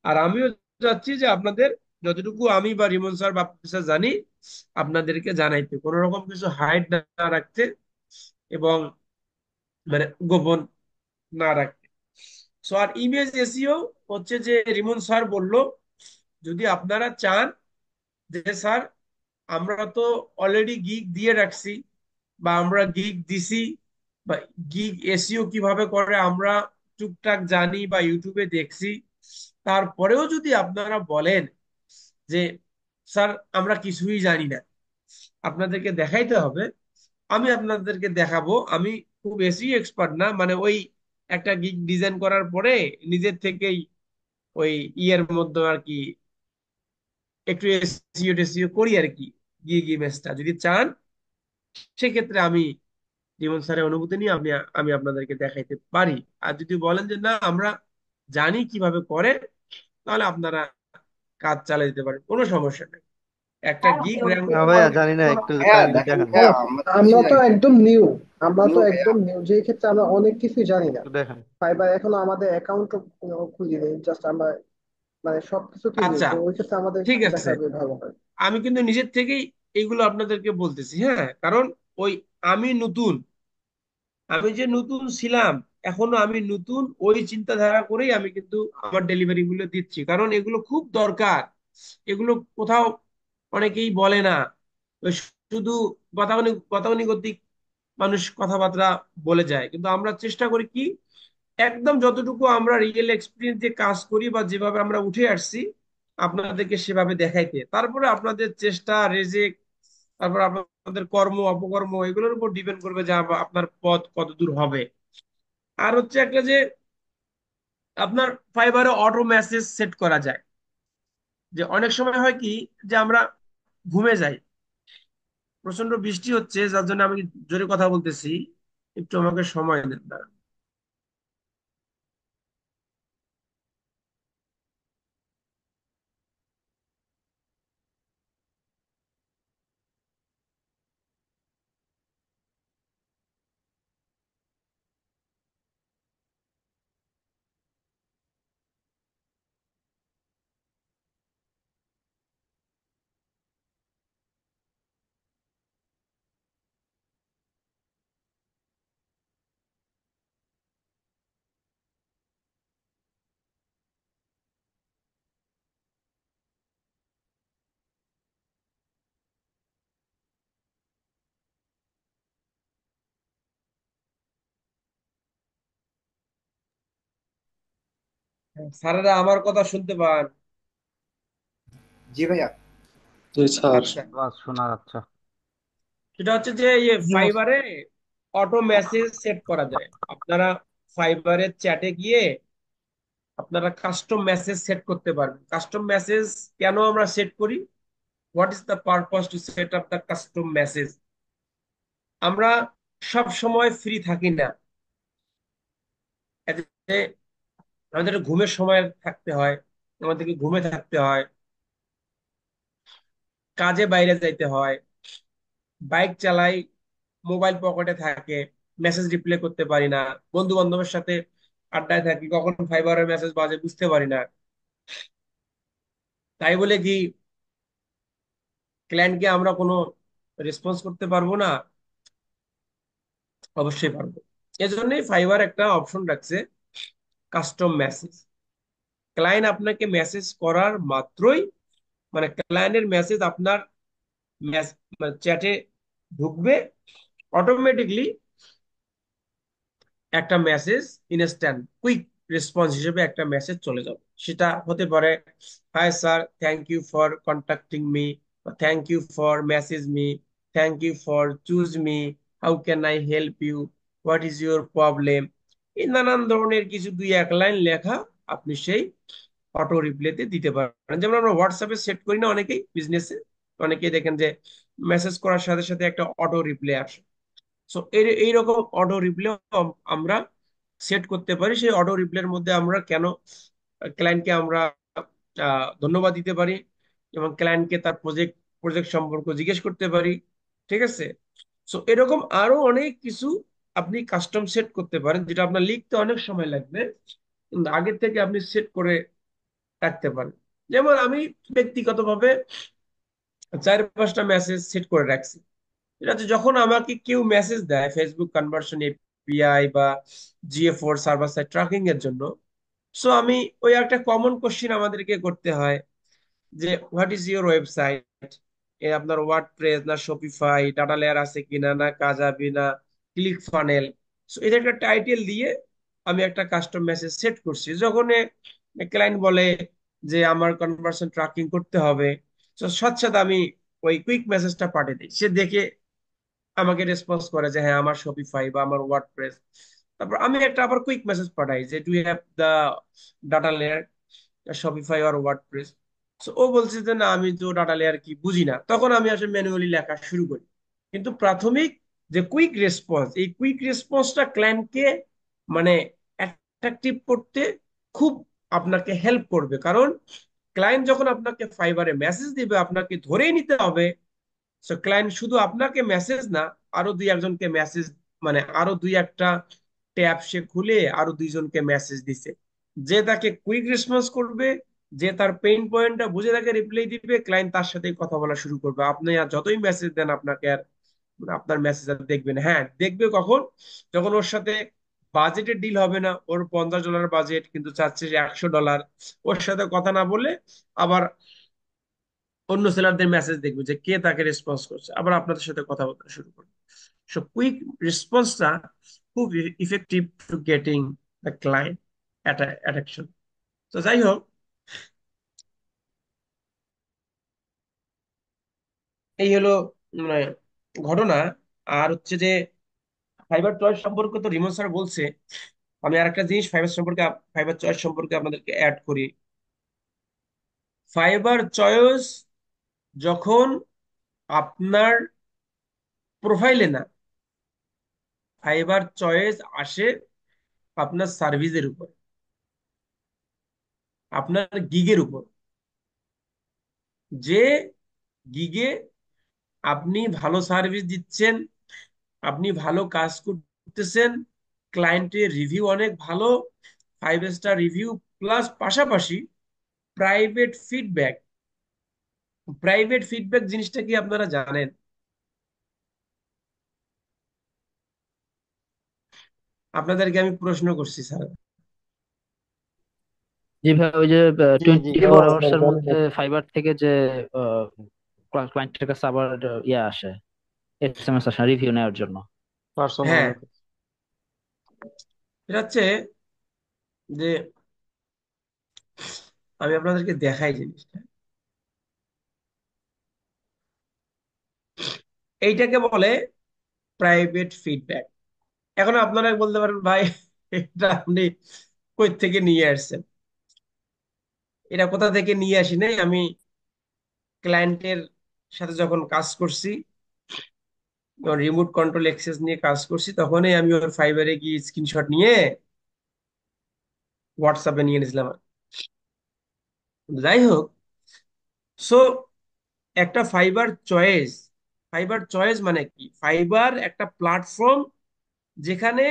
আর আমিও চাচ্ছি যে আপনাদের যতটুকু আমি বা রিমন স্যার বা প্রফেসর জানি আপনাদেরকে জানাইতে, কোনো রকম কিছু হাইড না রাখতে এবং মানে গোপন না রাখতে। সো আর ইমেজ এসইও হচ্ছে যে রিমন স্যার বলল, যদি আপনারা চান যে স্যার আমরা তো অলরেডি গিগ দিয়ে রাখছি বা আমরা গিগ দিছি বা গিগ এসইও কিভাবে করে আমরা টুকটাক জানি বা ইউটিউবে দেখছি, তারপরেও যদি আপনারা বলেন যে স্যার আমরা কিছুই জানি না, আপনাদেরকে দেখাইতে হবে, আমি আপনাদেরকে দেখাবো। আমি খুব বেশি এক্সপার্ট না, মানে ওই একটা গিগ ডিজাইন করার পরে নিজের থেকেই ওই ইয়ের মধ্যে আর কি একটু এসইও টেসইও করি আর কি, গিগ ইমেজটা যদি চান সেক্ষেত্রে আমি জীবন স্যারের অনুভূতি নিয়ে আমি আমি আপনাদেরকে দেখাইতে পারি। আর যদি বলেন যে না আমরা জানি কিভাবে করে, তাহলে আপনারা কাজ চালিয়ে দিতে পারেন, কোনো সমস্যা নেই। একটা গিগ র্যাঙ্ক না ভাইয়া জানি না, একটু কাইন্ডলি দেখান। হ্যাঁ, আমরা তো একদম নিউ, আমরা তো একদম নিউ, যে ক্ষেত্রে আমরা অনেক কিছুই জানি না। একটু দেখান। ফাইবার এখনো আমাদের অ্যাকাউন্ট খুলিনি, জাস্ট আমরা মানে সবকিছু কি নিউ, আচ্ছা, তো ওই ক্ষেত্রে আমাদের ঠিক একটু আছে, দেখাবে ভালো হয়। আমি কিন্তু নিজের থেকেই এইগুলো আপনাদেরকে বলতেছি, হ্যাঁ, কারণ ওই আমি নতুন, আমি যে নতুন ছিলাম, এখনো আমি নতুন, ওই চিন্তাধারা করেই আমি কিন্তু আমার ডেলিভারি গুলো দিচ্ছি, কারণ এগুলো খুব দরকার। এগুলো কোথাও অনেকেই বলে না, ওই শুধু গতানুগতিক মানুষ কথাবার্তা বলে যায়, কিন্তু আমরা চেষ্টা করি কি একদম যতটুকু আমরা রিয়েল এক্সপিরিয়েন্স দিয়ে কাজ করি বা যেভাবে আমরা উঠে আসছি আপনাদেরকে সেভাবে দেখাইতে, তারপরে আপনাদের চেষ্টা রেজেক্ট, তারপর আপনাদের কর্ম অপকর্ম এগুলোর উপর ডিপেন্ড করবে যে আপনার পথ কত দূর হবে। আর হচ্ছে একটা যে আপনার ফাইবারে অটো মেসেজ সেট করা যায়, যে অনেক সময় হয় কি যে আমরা ঘুমে যাই, প্রচন্ড বৃষ্টি হচ্ছে যার জন্য আমি জোরে কথা বলতেছি, একটু আমাকে সময় দেন। স্যারেরা আমার কথা শুনতে পান? জি ভাইয়া। জি স্যার। আচ্ছা, আওয়াজ শোনা যাচ্ছে। সেটা হচ্ছে যে ফাইবারে অটো মেসেজ সেট করা যায়। আপনারা ফাইবারের চ্যাটে গিয়ে আপনারা কাস্টম মেসেজ সেট করতে পারবেন। কাস্টম মেসেজ কেন আমরা সেট করি? What is the purpose to set up the custom message? আমরা সব সময় ফ্রি থাকি না। এতে আমাদের ঘুমের সময় থাকতে হয়, আমাদেরকে ঘুমে থাকতে হয়, কাজে বাইরে যাইতে হয়, বাইক চালাই, মোবাইল পকেটে থাকে, মেসেজ রিপ্লাই করতে পারি না, বন্ধু বান্ধবের সাথে আড্ডায় থাকি, কখন ফাইবারের মেসেজ বাজে বুঝতে পারি না। তাই বলে কি ক্লায়েন্টকে আমরা কোনো রেসপন্স করতে পারবো না? অবশ্যই পারবো। এজন্যই ফাইবার একটা অপশন রাখছে, কাস্টম মেসেজ। ক্লায়েন্ট আপনাকে মেসেজ করার মাত্রই, মানে ক্লায়েন্টের মেসেজ আপনার চ্যাটে ঢুকবে, অটোমেটিকলি একটা মেসেজ, ইনস্ট্যান্ট কুইক রেসপন্স হিসেবে একটা মেসেজ চলে যাবে। সেটা হতে পারে, hi sir, thank you for contacting me, thank you for message me, thank you for choose me, how can I help you, what is your problem. এই নানান ধরনের কিছু দুই এক লাইন লেখা আপনি সেই অটো রিপ্লাইতে দিতে পারেন। যেমন আমরা হোয়াটসঅ্যাপে সেট করি না অনেকেই বিজনেসে, অনেকেই দেখেন যে মেসেজ করার সাথে সাথে একটা অটো রিপ্লাই আসে। সো এইরকম অটো রিপ্লে আমরা সেট করতে পারি। সেই অটো রিপ্লের মধ্যে আমরা কেন ক্লায়েন্টকে আমরা ধন্যবাদ দিতে পারি, এবং ক্লায়েন্টকে তার প্রজেক্ট সম্পর্কে জিজ্ঞেস করতে পারি। ঠিক আছে? সো এরকম আরো অনেক কিছু আপনি কাস্টম সেট করতে পারেন, যেটা আপনার লিখতে অনেক সময় লাগবে, কিন্তু আগে থেকে আপনি সেট করে রাখতে পারেন। যেমন আমি ব্যক্তিগতভাবে 4-5টা মেসেজ সেট করে রাখছি। ঠিক আছে, যখন আমাকে কেউ মেসেজ দেয় ফেসবুক কনভার্সন এপিআই বা জিএ4 সার্ভার সাইড ট্র্যাকিং এর জন্য, সো আমি ওই একটা কমন কোশ্চিন আমাদেরকে করতে হয় যে হোয়াট ইজ ইউর ওয়েবসাইট, এ আপনার ওয়ার্ডপ্রেস না শপিফাই, ডাটা লেয়ার আছে কিনা, না কাজাবি, না ক্লিক ফানেল। সো এটা একটা টাইটেল দিয়ে আমি একটা কাস্টম মেসেজ সেট করছি। যখন ক্লায়েন্ট বলে যে আমার কনভার্সন ট্র্যাকিং করতে হবে, তো সাথে সাথে আমি ওই কুইক মেসেজটা পাঠিয়ে দিই। সে দেখে আমাকে রেসপন্স করে যে হ্যাঁ আমার শপিফাই বা আমার ওয়ার্ডপ্রেস। তারপর আমি একটা আবার কুইক মেসেজ পাঠাই যে do you have the data layer, Shopify আর ওয়ার্ডপ্রেস। সো ও বলছে যে না আমি তো ডাটা লেয়ার কি বুঝি না, তখন আমি আসলে ম্যানুয়ালি লেখা শুরু করি। কিন্তু প্রাথমিক যে কুইক রেসপন্স, এই কুইক রেসপন্সটা ক্লায়েন্টকে মানে অ্যাট্রাকটিভ করতে খুব আপনাকে হেল্প করবে। কারণ ক্লায়েন্ট যখন আপনাকে ফাইবারে মেসেজ দিবে, আপনাকে ধরেই নিতে হবে সো ক্লায়েন্ট শুধু আপনাকে মেসেজ না, আরো দুই একজনকে মেসেজ, মানে আরো দুই একটা ট্যাব সে খুলে আরো দুইজনকে মেসেজ দিছে। যে তাকে কুইক রেসপন্স করবে, যে তার পেইন পয়েন্টটা বুঝে তাকে রিপ্লাই দিবে, ক্লায়েন্ট তার সাথে কথা বলা শুরু করবে। আপনি আর যতই মেসেজ দেন আপনাকে আর মানে আপনার মেসেজ আর দেখবে না। হ্যাঁ দেখবে কখন? যখন ওর সাথে বাজেটের ডিল হবে না, ওর $50 বাজেট কিন্তু চাচ্ছে যে $100, ওর সাথে কথা না বলে আবার অন্য সেলারদের মেসেজ দেখবে যে কে তাকে রেসপন্স করছে, আবার আপনাদের সাথে কথা বলতে শুরু করবে। সো কুইক রেসপন্সটা খুব effective two getting the client attraction. তো যাই হোক, এই হলো মানে ঘটনা। আর হচ্ছে যে ফাইবার চয়েস সম্পর্কে তো রিমন স্যার বলছে, আমি আর একটা জিনিস ফাইবার চয়েস সম্পর্কে আপনাদেরকে অ্যাড করি। ফাইবার চয়েস যখন আপনার প্রোফাইলে না, ফাইবার চয়েস আসে আপনার সার্ভিসের উপর, আপনার গিগের উপর। যে গিগে আপনি ভালো সার্ভিস দিচ্ছেন, আপনি ভালো কাজ করতেছেন, ক্লায়েন্টের রিভিউ অনেক ভালো, 5 স্টার রিভিউ, প্লাস পাশাপাশি প্রাইভেট ফিডব্যাক। প্রাইভেট ফিডব্যাক জিনিসটা কি আপনারা জানেন? আপনাদেরকে আমি প্রশ্ন করছি স্যার। জি ভাই, ওই যে জি জি 24 আওয়ার্স এর জানি মধ্যে ভাই। ফাইবার থেকে যে ক্লায়েন্টের কাছে আবার ইয়ে আসে, এসএমএস আসে রিভিউ নেওয়ার জন্য। পার্সোনাল। হ্যাঁ, এটা হচ্ছে যে আমি আপনাদেরকে দেখাই জিনিসটা। এইটাকে বলে প্রাইভেট ফিডব্যাক। এখন আপনারা বলতে পারেন ভাই এটা আপনি কই থেকে নিয়ে আসছেন? এটা কোথা থেকে নিয়ে আসি নাই, আমি ক্লায়েন্টের সাথে যখন কাজ করছি, রিমোট কন্ট্রোল অ্যাক্সেস নিয়ে কাজ করছি, তখনই আমি ওর ফাইবারে গিয়ে স্ক্রিনশট নিয়ে হোয়াটসঅ্যাপে নিয়ে নিয়েছিলাম। যাই হোক, সো একটা ফাইবার চয়েস মানে কি? ফাইবার একটা প্ল্যাটফর্ম যেখানে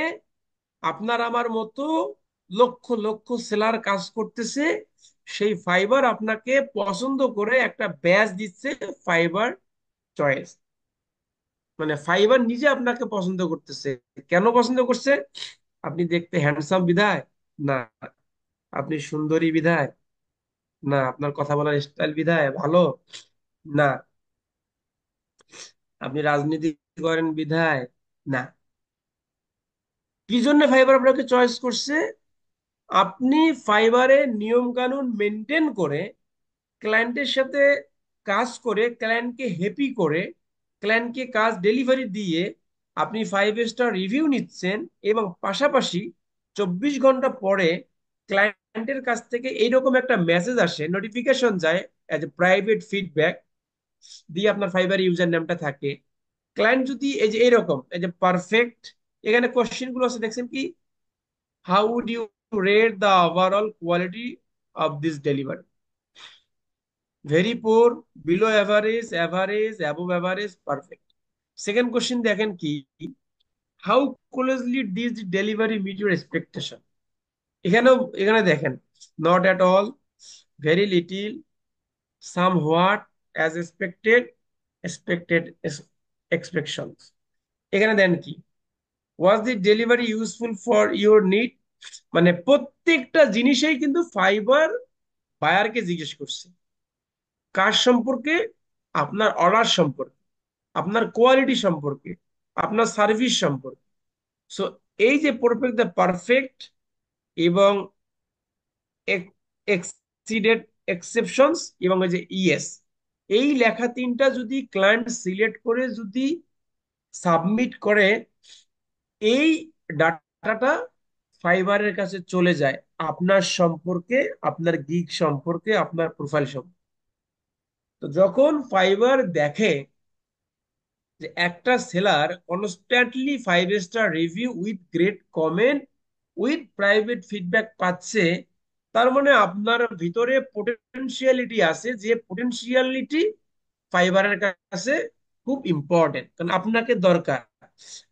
আপনার আমার মতো লক্ষ লক্ষ সেলার কাজ করতেছে। সেই ফাইবার আপনাকে পছন্দ করে একটা ব্যাচ দিচ্ছে, ফাইবার চয়েস। মানে ফাইবার নিজে আপনাকে পছন্দ করতেছে। কেন পছন্দ করছে? আপনি দেখতে হ্যান্ডসাম বিধায়? না। আপনি সুন্দরী বিধায়? না। আপনার কথা বলার স্টাইল বিধায় ভালো? না। আপনি রাজনীতি করেন বিধায়? না। কি জন্য ফাইবার আপনাকে চয়েস করছে? আপনি ফাইবারে নিয়ম কানুন মেনটেন করে, ক্লায়েন্টের সাথে কাজ করে, ক্লায়েন্টকে হ্যাপি করে, ক্লায়েন্টকে কাজ ডেলিভারি দিয়ে আপনি 5 স্টার রিভিউ নিচ্ছেন, এবং পাশাপাশি 24 ঘন্টা পরে ক্লায়েন্টের কাছ থেকে এইরকম একটা মেসেজ আসে, নোটিফিকেশন যায় অ্যাজ এ প্রাইভেট ফিডব্যাক দিয়ে আপনার ফাইবার ইউজার নেমটা থাকে। ক্লায়েন্ট যদি এই যে এইরকম, এই যে পারফেক্ট, এখানে কোশ্চেন গুলো আছে দেখছেন কি? How would you rate the overall quality of this delivery? Very poor, below average, average, above average, perfect. Second question দেখেন কি? How closely did delivery meet your expectation? এখানেও, এখানে দেখেন, not at all, very little, somewhat, as expected, expected, expectations. এখানে দেন কি? Was the delivery useful for your need? মানে প্রত্যেকটা জিনিসেই কিন্তু ফাইবার বায়ারকে জিজ্ঞেস করছে। কার সম্পর্কে? আপনার অর্ডার সম্পর্কে, আপনার কোয়ালিটি সম্পর্কে, আপনার সার্ভিস সম্পর্কে। সো এই যে পারফেক্ট, দ্য পারফেক্ট এবং এক্সিডেড, এক্সেপশনস এবং এই যে ইএস, এই লেখা তিনটা যদি ক্লায়েন্ট সিলেক্ট করে যদি সাবমিট করে, এই ডাটাটা ফাইবারের কাছে চলে যায় আপনার সম্পর্কে, আপনার গিগ সম্পর্কে, আপনার প্রোফাইল সম্পর্কে। তো যখন ফাইবার দেখে যে একটা seller constantly 5 star review with great comment with private feedback পাচ্ছে, তার মানে আপনার ভিতরে পোটেনশিয়ালিটি আছে, যে পোটেনশিয়ালিটি ফাইবারের কাছে খুব ইম্পর্টেন্ট, কারণ আপনাকে দরকার।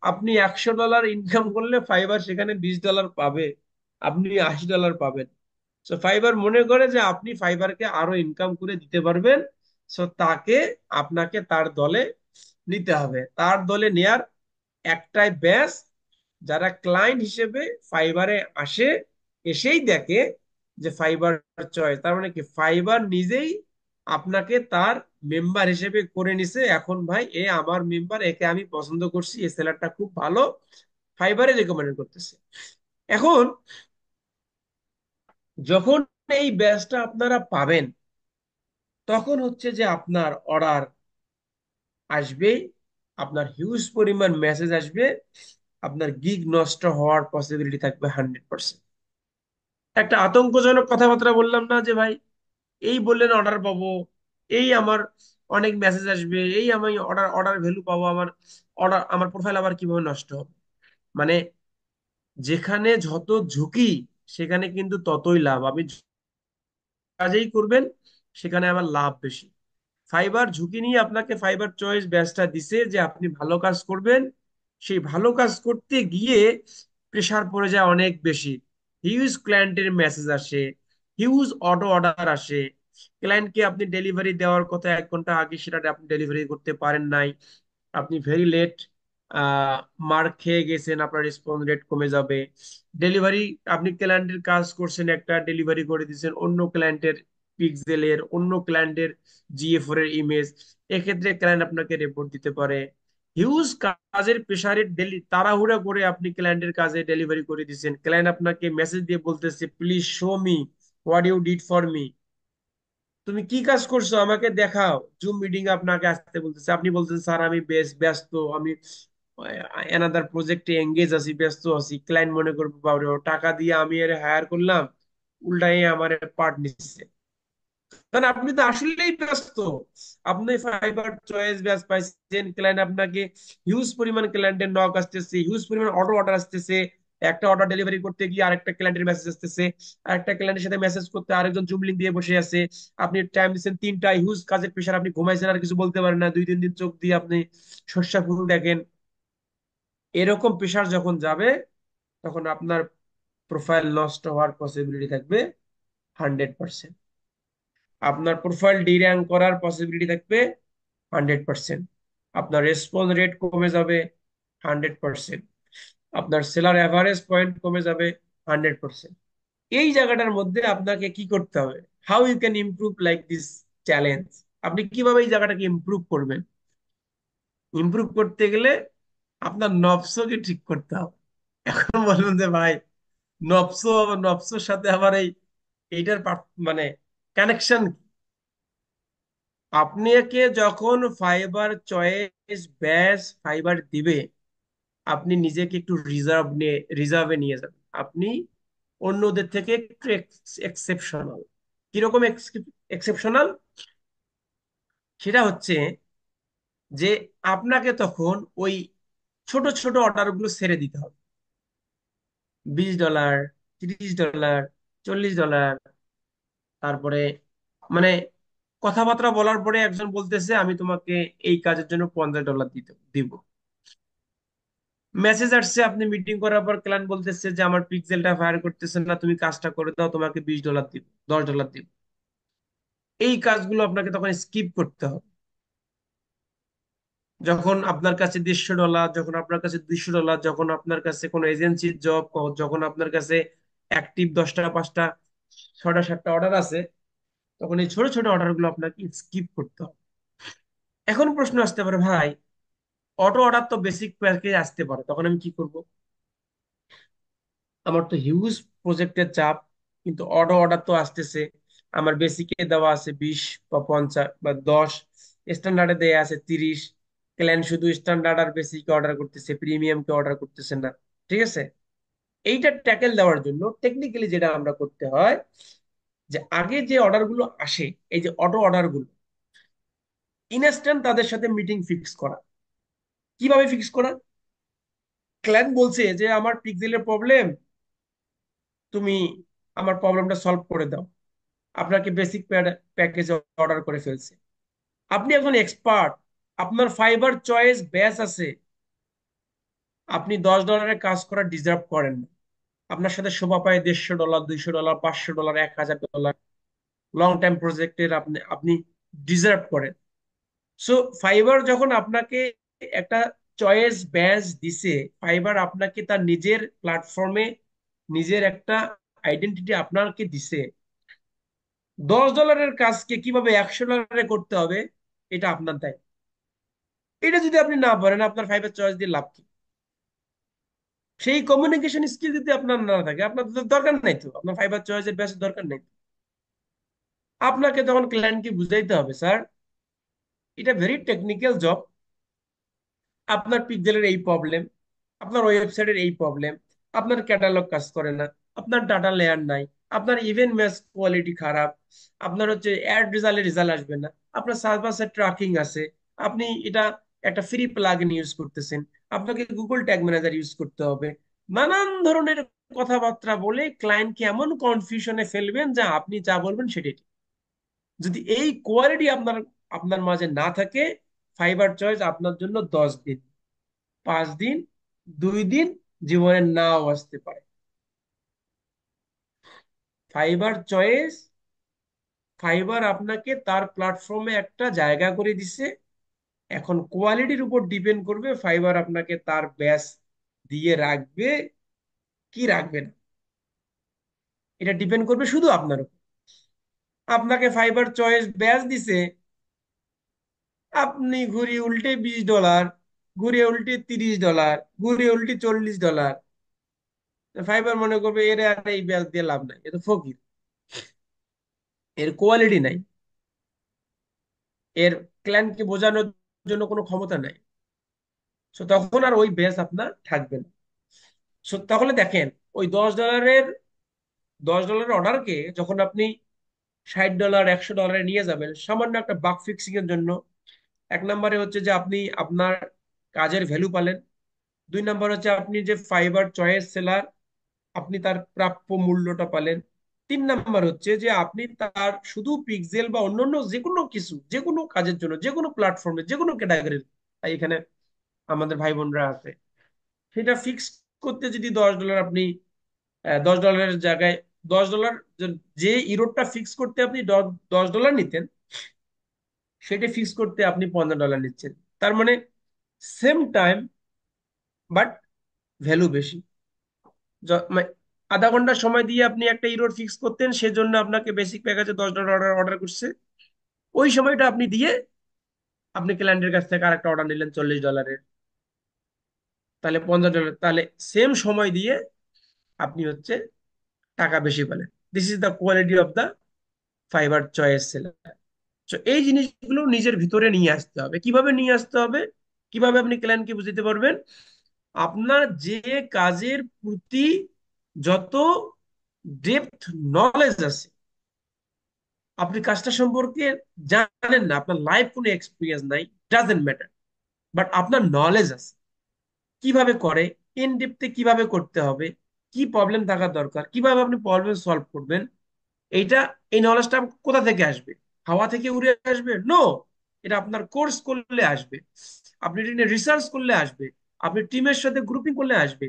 আপনি $100 ইনকাম করলে ফাইবার সেখানে $20 পাবে, আপনি $80 পাবেন। সো ফাইবার মনে করে যে আপনি ফাইবারকে আরো ইনকাম করে দিতে পারবেন। সো তাকে, আপনাকে তার দলে নিতে হবে। তার দলে নেয়ার একটাই ব্যাস, যারা ক্লায়েন্ট হিসেবে ফাইবারে আসে, এসেই দেখে যে ফাইবার চয়েস, তার মানে কি ফাইবার নিজেই আপনাকে তার মেম্বার হিসেবে করে নিছে। এখন ভাই এ আমার মেম্বার, একে আমি পছন্দ করছি, এই সেলারটা খুব ভালো, ফাইবারে রেকমেন্ড করতেছে। এখন যখন এই ব্যাচটা আপনারা পাবেন, তখন হচ্ছে যে আপনার অর্ডার আসবে, আপনার হিউজ পরিমাণ মেসেজ আসবে, আপনার গিগ নষ্ট হওয়ার পসিবিলিটি থাকবে 100%। একটা আতঙ্কজনক কথাবার্তা বললাম না যে ভাই, এই বললেন অর্ডার পাবো, এই আমার অনেক মেসেজ আসবে, এই আমি অর্ডার অর্ডার ভ্যালু পাবো, আমার অর্ডার, আমার প্রোফাইল আবার কিভাবে নষ্ট হবে? মানে যেখানে যত ঝুঁকি, সেখানে কিন্তু ততই লাভ। আপনি কাজেই করবেন, সেখানে আবার লাভ বেশি। ফাইবার ঝুঁকি নিয়ে আপনাকে ফাইবার চয়েস ব্যাচটা দিছে যে আপনি ভালো কাজ করবেন, সেই ভালো কাজ করতে গিয়ে প্রেসার পড়ে যায় অনেক বেশি। হিউজ ক্লায়েন্টের মেসেজ আসে, হিউজ অটো অর্ডার আসে, ক্লায়েন্টকে আপনি ডেলিভারি দেওয়ার কথা 1 ঘন্টা আগে সেটা আপনি ডেলিভারি করতে পারেন নাই, আপনি ভেরি লেট মার্ক খেয়ে গেছেন, আপনার রেসপন্স রেট কমে যাবে। ডেলিভারি, আপনি ক্লায়েন্টের কাজ করছেন একটা, ডেলিভারি করে দিচ্ছেন অন্য ক্লায়েন্টের পিক্সেলের, অন্য ক্লায়েন্টের জিএ4 এর ইমেজ, এক্ষেত্রে ক্লায়েন্ট আপনাকে রিপোর্ট দিতে পারে। হিউজ কাজের প্রেসারে তাড়াহুড়া করে আপনি ক্লায়েন্টের কাজে ডেলিভারি করে দিচ্ছেন, ক্লায়েন্ট আপনাকে মেসেজ দিয়ে বলতেছে please show me what you did for me, তুমি কি কাজ করছো আমাকে দেখাও। জুম মিটিং আপনাকে আসতে বলতেছে, আপনি বলতেছেন স্যার আমি বেশ ব্যস্ত, আমি এনাদার প্রজেক্টে এঙ্গেজ আছি, ব্যস্ত আছি। ক্লায়েন্ট মনে করবে বাবা রে, টাকা দিয়ে আমি এর হায়ার করলাম, উল্টাই আমার পার্ট নিচ্ছে। কারণ আপনি তো আসলেই ব্যস্ত। আপনি ফাইবার চয়েস ব্যাচ পাইছেন, ক্লায়েন্ট আপনাকে হিউজ পরিমাণ ক্লায়েন্টের নক আসতেছে, হিউজ পরিমাণ অর্ডার আসতেছে। একটা অর্ডার ডেলিভারি করতে গিয়ে আরেকটা ক্লায়েন্টের মেসেজ আসতেছে, আরেকটা ক্লায়েন্টের সাথে মেসেজ করতে আরেকজন জুম লিংক দিয়ে বসে আছে। আপনি টাইম দিচ্ছেন 3টা, হিউজ কাজের প্রেশার, আপনি ঘুমাইছেন আর কিছু বলতে পারেন না, 2-3 দিন চোখ দিয়ে আপনি সর্ষা ফুল দেখেন। এরকম প্রেশার যখন যাবে, তখন আপনার প্রোফাইল নষ্ট হওয়ার পসিবিলিটি থাকবে 100%। আপনার প্রোফাইল ডি র্যাঙ্ক করার পসিবিলিটি থাকবে 100%। আপনার রেসপন্স রেট কমে যাবে 100%। আপনার সেলার অ্যাভারেজ পয়েন্ট কমে যাবে 100%। এই জায়গাটার মধ্যে আপনাকে কি করতে হবে? How you can improve like this challenge. আপনি কিভাবে এই জায়গাটাকে ইমপ্রুভ করবেন? ইমপ্রুভ করতে গেলে আপনার নফসকে ঠিক করতে হবে। এখন বলবেন যে ভাই, নফস, নফসের সাথে আবার এইটার মানে কানেকশন। আপনাকে যখন ফাইবার চয়েস ব্যাস ফাইবার দিবে, আপনি নিজেকে একটু রিজার্ভে নিয়ে যাবেন। আপনি অন্যদের থেকে একটু এক্সেপশনাল। কিরকম এক্সেপশনাল? সেটা হচ্ছে যে আপনাকে তখন ওই ছোট ছোট অর্ডার গুলো ছেড়ে দিতে হবে। $20, $30, $40। তারপরে মানে কথাবার্তা বলার পরে একজন বলতেছে আমি তোমাকে এই কাজের জন্য $50 দিব। মেসেজ আসছে, আপনি মিটিং করার পর ক্লায়েন্ট বলতেছে যে আমার পিক্সেলটা ফায়ার করতেছে না, তুমি কাজটা করে দাও, তোমাকে $20 দিব, $10 দিব। এই কাজগুলো আপনাকে তখন স্কিপ করতে হবে। যখন আপনার কাছে $150, যখন আপনার কাছে $200, যখন আপনার কাছে কোনো এজেন্সির জব, যখন আপনার কাছে অ্যাক্টিভ 10টা 5টা 6টা 7টা অর্ডার আছে, তখন এই ছোট ছোট অর্ডার গুলো আপনাকে স্কিপ করতে হবে। এখন প্রশ্ন আসতে পারে, ভাই অটো অর্ডার তো বেসিক প্যাকেজ আসতে পারে, তখন আমি কি করব? আমার তো হিউজ প্রজেক্টের চাপ, কিন্তু অটো অর্ডার তো আসতেছে। আমার বেসিকে দেওয়া আছে 20 বা 50 বা 10, স্ট্যান্ডার্ডে দেয়া আছে 30। ক্লায়েন্ট শুধু স্ট্যান্ডার্ড আর বেসিকে অর্ডার করতেছে, প্রিমিয়ামকে অর্ডার করতেছে না। ঠিক আছে, এইটা ট্যাকেল দেওয়ার জন্য টেকনিক্যালি যেটা আমরা করতে হয়, যে আগে যে অর্ডার গুলো আসে, এই যে অটো অর্ডার গুলো, ইনস্ট্যান্ট তাদের সাথে মিটিং ফিক্স করা। কিভাবে ফিক্স করা? ক্লায়েন্ট বলছে যে আমার পিক্সেলের প্রবলেম, তুমি আমার প্রবলেমটা সলভ করে দাও। আপনাকে বেসিক প্যাকেজ অর্ডার করে ফেলছে। আপনি একজন এক্সপার্ট, আপনার ফাইবার চয়েস ব্যাচ আছে, আপনি $10 কাজ করার ডিজার্ভ করেন না। আপনার সাথে শোভা পায় $150, $200, $500, $1000। লং টাইম প্রজেক্টের আপনি আপনি ডিজার্ভ করেন। সো ফাইবার যখন আপনাকে একটা চয়েস ব্যাচ দিছে, ফাইবার আপনাকে তার নিজের প্ল্যাটফর্মে নিজের একটা আইডেন্টিটি আপনাকে দিছে। $10 কাজকে কিভাবে $100 করতে হবে, এটা আপনার দায়িত্ব। এটা যদি আপনি না পারেন, আপনার ফাইবার চয়েস দিয়ে লাভ কি? সেই কমিউনিকেশন স্কিল যদি আপনার না থাকে, আপনার তো দরকার নাই, তো আপনার ফাইবার চয়েসের বেশি দরকার নেই। আপনাকে তখন ক্লায়েন্টকে বুঝাইতে হবে, স্যার এটা ভেরি টেকনিক্যাল জব, আপনার পিক্সেলের এই প্রবলেম, আপনার ওয়েবসাইটের এই প্রবলেম, আপনার ক্যাটালগ কাজ করে না, আপনার ডাটা লেয়ার নাই, আপনার ইভেন্ট ম্যাচ কোয়ালিটি খারাপ, আপনার হচ্ছে অ্যাড রেজাল্ট আসবে না, আপনার সার্ভার ট্র্যাকিং আছে, আপনি এটা একটা ফ্রি প্লাগইন ইউজ করতেছেন, আপনাকে গুগল ট্যাগ ম্যানেজার ইউজ করতে হবে। নানান ধরনের কথাবার্তা বলে ক্লায়েন্টকে এমন কনফিউশনে ফেলবেন যা আপনি যা বলবেন সেটাই ঠিক। যদি এই কোয়ালিটি আপনার আপনার মাঝে না থাকে, ফাইবার চয়েস আপনার জন্য 10 দিন, 5 দিন, 2 দিন জীবনে নাও আসতে পারে। ফাইবার চয়েস, ফাইবার আপনাকে তার প্ল্যাটফর্মে একটা জায়গা করে দিছে। এখন কোয়ালিটির উপর ডিপেন্ড করবে ফাইবার আপনাকে তার ব্যাচ দিয়ে রাখবে কি রাখবে না। এটা ডিপেন্ড করবে শুধু আপনার উপর। আপনাকে ফাইবার চয়েস ব্যাচ দিছে, আপনি ঘুরিয়ে উল্টে $20, ঘুরিয়ে উল্টে $30, ঘুরিয়ে উল্টে $40, ফাইবার মনে করবে এর আর এই ব্যাচ দিয়ে লাভ নাই, এ তো ফকির। এর কোয়ালিটি নাই, এর ক্লায়েন্টকে বোঝানোর জন্য কোনো ক্ষমতা নাই। সো তখন আর ওই বেস আপনার থাকবে না। সো তাহলে দেখেন, ওই $10 অর্ডারকে যখন আপনি $60 $100 নিয়ে যাবেন সামান্য একটা বাগ ফিক্সিং এর জন্য, এক নম্বরে হচ্ছে যে আপনি আপনার কাজের ভ্যালু পালেন, দুই নম্বর হচ্ছে আপনি যে ফাইবার চয়েস সেলার, আপনি তার প্রাপ্য মূল্যটা পালেন, তিন নাম্বার হচ্ছে যে আপনি তার শুধু পিক্সেল বা অন্যান্য যে কোনো কিছু, যে কোনো কাজের জন্য, যে কোনো প্ল্যাটফর্মে, যে কোনো ক্যাটাগরির, এখানে আমাদের ভাই বোনরা আছে, সেটা ফিক্স করতে যদি $10 আপনি $10 জায়গায় $10, যে ইউরোটা ফিক্স করতে আপনি $10 নিতেন, সেটা ফিক্স করতে আপনি $15 নিচ্ছেন। তার মানে সেম টাইম, বাট ভ্যালু বেশি। মানে আধা ঘন্টা সময় দিয়ে আপনি একটা ইউরোর ফিক্স করতেন, সেজন্য আপনাকে বেসিক প্যাকেজে $10 অর্ডার অর্ডার করছে, ওই সময়টা আপনি দিয়ে আপনি ক্লায়েন্টের কাছ থেকে আরেকটা অর্ডার নিলেন $40, তাহলে $15, তাহলে সেম সময় দিয়ে আপনি হচ্ছে টাকা বেশি পেলেন। This is the quality of the fibre choice seller. তো এই জিনিসগুলো নিজের ভিতরে নিয়ে আসতে হবে। কিভাবে নিয়ে আসতে হবে, কিভাবে আপনি ক্লায়েন্টকে বুঝতে পারবেন? আপনার যে কাজের প্রতি যত ডেপথ নলেজ আছে, আপনি কাজটা সম্পর্কে জানেন না, আপনার লাইফ কোনো এক্সপিরিয়েন্স নাই, ডাজেন্ট ম্যাটার, বাট আপনার নলেজ আছে কিভাবে করে, ইন ডেপথে কিভাবে করতে হবে, কি প্রবলেম থাকার দরকার, কিভাবে আপনি প্রবলেম সলভ করবেন, এইটা, এই নলেজটা কোথা থেকে আসবে? হাওয়া থেকে উড়ে আসবে? নো, এটা আপনার কোর্স করলে আসবে, আপনি এটা নিয়ে রিসার্চ করলে আসবে, আপনি টিমের সাথে গ্রুপিং করলে আসবে,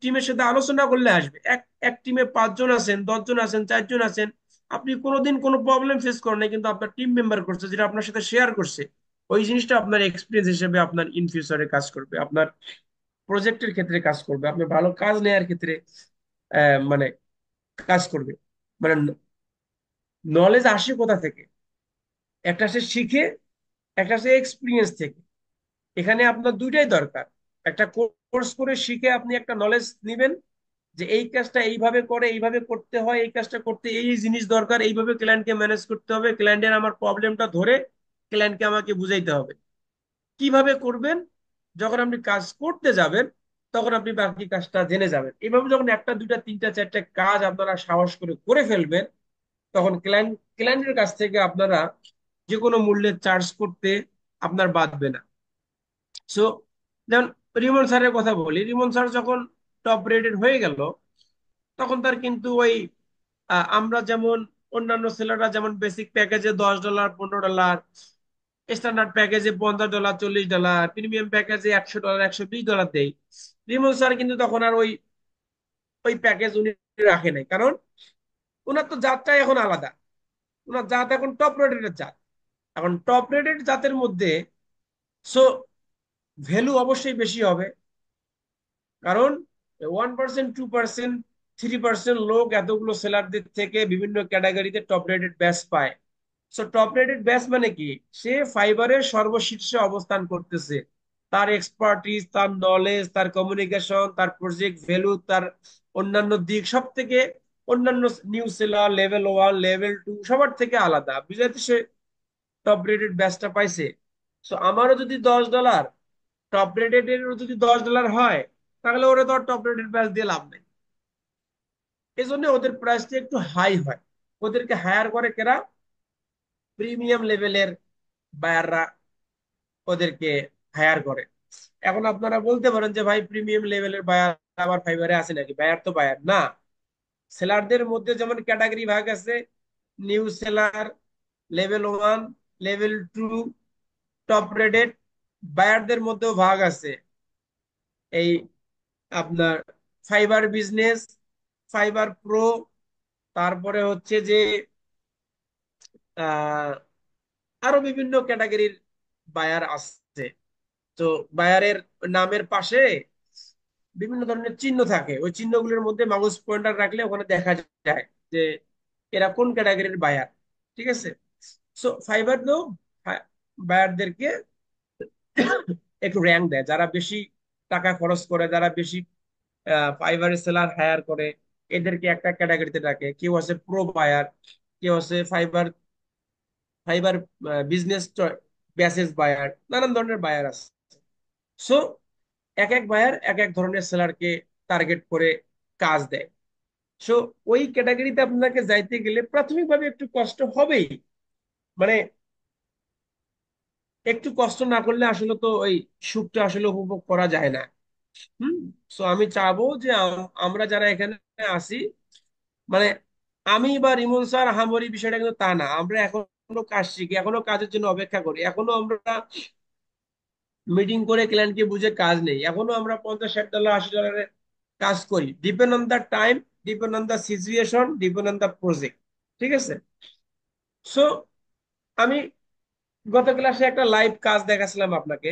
টিমের সাথে আলোচনা করলে আসবে। এক এক টিমে 5 জন আছেন, 10 জন আছেন, 4 জন আছেন, আপনি কোনোদিন কোনো প্রবলেম ফেস করেন নাই, কিন্তু আপনার টিম মেম্বার করছে, যেটা আপনার সাথে শেয়ার করছে, ওই জিনিসটা আপনার এক্সপিরিয়েন্স হিসেবে আপনার ইন ফিউচারে কাজ করবে, আপনার প্রজেক্টের ক্ষেত্রে কাজ করবে, আপনার ভালো কাজ নেওয়ার ক্ষেত্রে মানে কাজ করবে। মানে নলেজ আসে কোথা থেকে? একটা সে শিখে, একটা সে এক্সপিরিয়েন্স থেকে। এখানে আপনার দুইটাই দরকার। একটা কোর্স করে শিখে আপনি একটা নলেজ নিবেন, যে এই কাজটা এইভাবে করে, এইভাবে করতে হয়, এই কাজটা করতে এই এই জিনিস দরকার, এইভাবে ক্লায়েন্টকে ম্যানেজ করতে হবে, ক্লায়েন্টের আমার প্রবলেমটা ধরে ক্লায়েন্টকে আমাকে বুঝাইতে হবে কিভাবে করবেন। যখন আপনি কাজ করতে যাবেন তখন আপনি বাকি কাজটা জেনে যাবেন। এইভাবে যখন একটা দুইটা তিনটা চারটা কাজ আপনারা সাহস করে করে ফেলবেন, তখন ক্লায়েন্টের কাছ থেকে আপনারা যে কোনো মূল্যে চার্জ করতে আপনার বাধবে না। সো যেমন রিমন স্যারের কথা বলি, রিমন স্যার যখন টপ রেটেড হয়ে গেল, তখন তার কিন্তু ওই আমরা যেমন অন্যান্য সেলাররা যেমন বেসিক প্যাকেজে $10 $15, স্ট্যান্ডার্ড প্যাকেজে $50 $40, প্রিমিয়াম প্যাকেজে $100 $120 দেয়, রিমন স্যার কিন্তু তখন আর ওই ওই প্যাকেজ উনি রাখে নাই, কারণ ওনার তো জাতটাই এখন আলাদা, ওনার জাত এখন টপ রেটেড জাত। এখন টপ রেটেড জাতের মধ্যে সো ভ্যালু অবশ্যই বেশি হবে, কারণ 1% 2% 3% লোক এতগুলো সেলারদের থেকে বিভিন্ন ক্যাটাগরিতে টপ রেটেড ব্যাচ পায়। সো টপ রেটেড ব্যাচ মানে কি? সে ফাইবারের সর্বশীর্ষে অবস্থান করতেছে, তার এক্সপার্টিস, তার নলেজ, তার কমিউনিকেশন, তার প্রজেক্ট ভ্যালু, তার অন্যান্য দিক সব থেকে অন্যান্য নিউ সেলার লেভেল 1 লেভেল 2 সবার থেকে আলাদা, বুঝাতে সে টপ রেটেড ব্যাচটা পাইছে। সো আমারও যদি $10, টপ রেটেড এর যদি $10 হয়, তাহলে ওরা তো টপ রেটেড ব্যাচ দিয়ে লাভ নেই। এই জন্য ওদের প্রাইসটা একটু হাই হয়। ওদেরকে হায়ার করে কেরা? প্রিমিয়াম লেভেলের বায়াররা ওদেরকে হায়ার করে। এখন আপনারা বলতে পারেন যে ভাই প্রিমিয়াম লেভেলের বায়ার আবার ফাইবারে আছে নাকি? বায়ার তো বায়ার না। সেলারদের মধ্যে যেমন ক্যাটাগরি ভাগ আছে, new seller, level 1 level 2, top rated, বায়ারদের মধ্যেও ভাগ আছে, এই আপনার ফাইবার বিজনেস, ফাইবার প্রো, তারপরে হচ্ছে যে আহ আরো বিভিন্ন ক্যাটাগরির বায়ার আছে। তো বায়ারের নামের পাশে বিভিন্ন ধরনের চিহ্ন থাকে, ওই চিহ্নগুলোর মধ্যে মাউস পয়েন্টার রাখলে ওখানে দেখা যায় যে এরা কোন ক্যাটাগরির বায়ার। ঠিক আছে? সো ফাইবার তো বায়ারদেরকে একটু র্যাঙ্ক দেয়, যারা বেশি টাকা খরচ করে, যারা বেশি ফাইবারের সেলার হায়ার করে, এদেরকে একটা ক্যাটাগরিতে রাখে। কেউ আছে প্রো বায়ার, কেউ আছে Fiverr Fiverr business bases buyer, নানান ধরনের বায়ার আছে। সো এক এক বায়ার এক এক ধরনের সেলারকে টার্গেট করে কাজ দেয়। সো ওই ক্যাটাগরিতে আপনাকে যাইতে গেলে প্রাথমিকভাবে একটু কষ্ট হবেই। মানে একটু কষ্ট না করলে আসলে তো ওই সুখটা আসলে উপভোগ করা যায় না। হুম। সো আমি চাবো যে আমরা যারা এখানে আছি, মানে আমি বা রিমন স্যার হামরি বিষয়টা কিন্তু তা না। আমরা এখনো কাজ শিখি, এখনো কাজের জন্য অপেক্ষা করি, এখনো আমরা মিটিং করে ক্লায়েন্টকে বুঝে কাজ নেই, এখনো আমরা 50-60 ডলার 80 ডলারে কাজ করি। Depend on the time, depend on the situation, depend on the project. ঠিক আছে। সো আমি গত ক্লাসে একটা লাইভ কাজ দেখাছিলাম আপনাকে।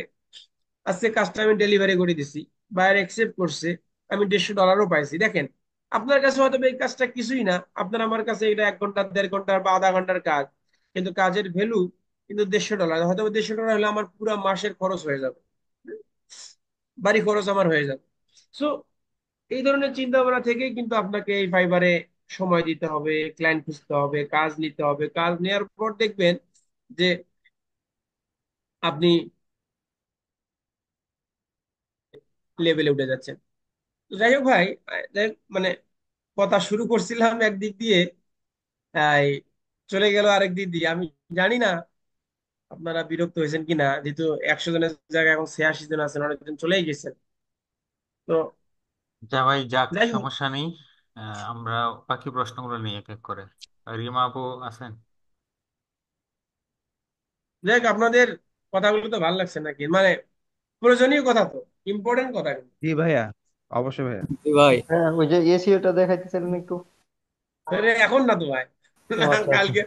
আজকে কাজটা আমি ডেলিভারি করে দিছি, বায়ার একসেপ্ট করছে, আমি 150 ডলারও পাইছি। দেখেন, আপনার কাছে হয়তো এই কাজটা কিছুই না, আপনার আমার কাছে এটা 1 ঘন্টা 1.5 ঘন্টার বা আধা ঘন্টার কাজ, কিন্তু কাজের ভ্যালু কিন্তু 150 ডলার। হয়তো 150 ডলার হলে আমার পুরো মাসের খরচ হয়ে যাবে, বাড়ি খরচ আমার হয়ে যাবে। সো এই ধরনের চিন্তা ভাবনা থেকেই কিন্তু আপনাকে এই ফাইবারে সময় দিতে হবে, ক্লায়েন্ট খুঁজতে হবে, কাজ নিতে হবে। কাজ নেওয়ার পর দেখবেন যে আপনি লেভেলে উঠে যাচ্ছেন। তো যাই হোক ভাই, যাই হোক, মানে কথা শুরু করছিলাম একদিক দিয়ে, এই চলে গেল আরেক দিক দিয়ে। আমি জানি না আপনারা বিরক্ত হয়েছেন কিনা, যেহেতু 100 জনের জায়গায় এখন 86 জন আছেন, অনেকজন চলেই গেছেন। তো যা ভাই যাক, যাই হোক, সমস্যা নেই। আমরা বাকি প্রশ্নগুলো নিয়ে এক এক করে। রিমা আপু আছেন? যাই হোক, আপনাদের কথাগুলো তো ভালো লাগছে নাকি, মানে প্রয়োজনীয় কথা তো, ইম্পর্টেন্ট কথা কিন্তু। জি ভাইয়া, অবশ্যই ভাইয়া। জি ভাই। হ্যাঁ, ওই যে এসিওটা দেখাইতেছিলেন একটু। আরে এখন না তো ভাই, ও আচ্ছা আচ্ছা, কালকে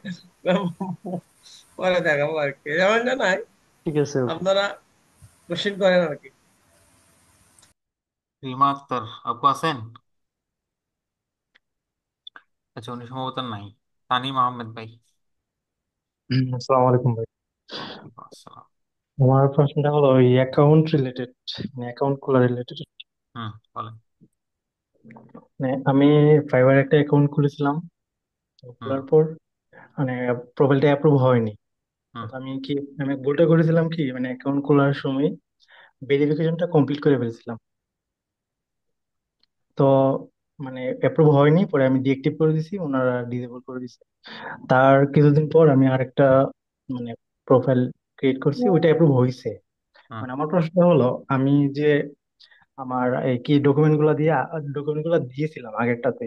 পরে দেখাবো আর কি, যেমন নাই। ঠিক আছে, ওকে। আপনারা কোশ্চেন করেন আর কি। রিমা আক্তার আপু আছেন? আচ্ছা, উনি সম্ভবত নাই। তানিম আহমেদ ভাই। আসসালামু আলাইকুম ভাই। আসসালাম। আমার প্রশ্নটা হলো ওই অ্যাকাউন্ট রিলেটেড, মানে অ্যাকাউন্ট খোলা রিলেটেড। হুম, বলেন। মানে আমি ফাইবার একটা অ্যাকাউন্ট খুলেছিলাম, তো হুম। খোলার পর মানে প্রোফাইলটা অ্যাপ্রুভ হয়নি। হুম। তো আমি ভুলটা করেছিলাম কি, মানে অ্যাকাউন্ট খোলার সময় ভেরিফিকেশনটা কমপ্লিট করে ফেলেছিলাম। তো মানে অ্যাপ্রুভ হয়নি, পরে আমি ডিএক্টিভ করে দিছি, ওনারা ডিসেবল করে দিছে। তার কিছুদিন পর আমি আরেকটা মানে প্রোফাইল ক্রিয়েট করছি, ওইটা অ্যাপ্রুভ হয়েছে। হুম। মানে আমার প্রশ্ন হলো, আমি যে আমার এই কি ডকুমেন্ট গুলা দিয়েছিলাম আগেরটাতে,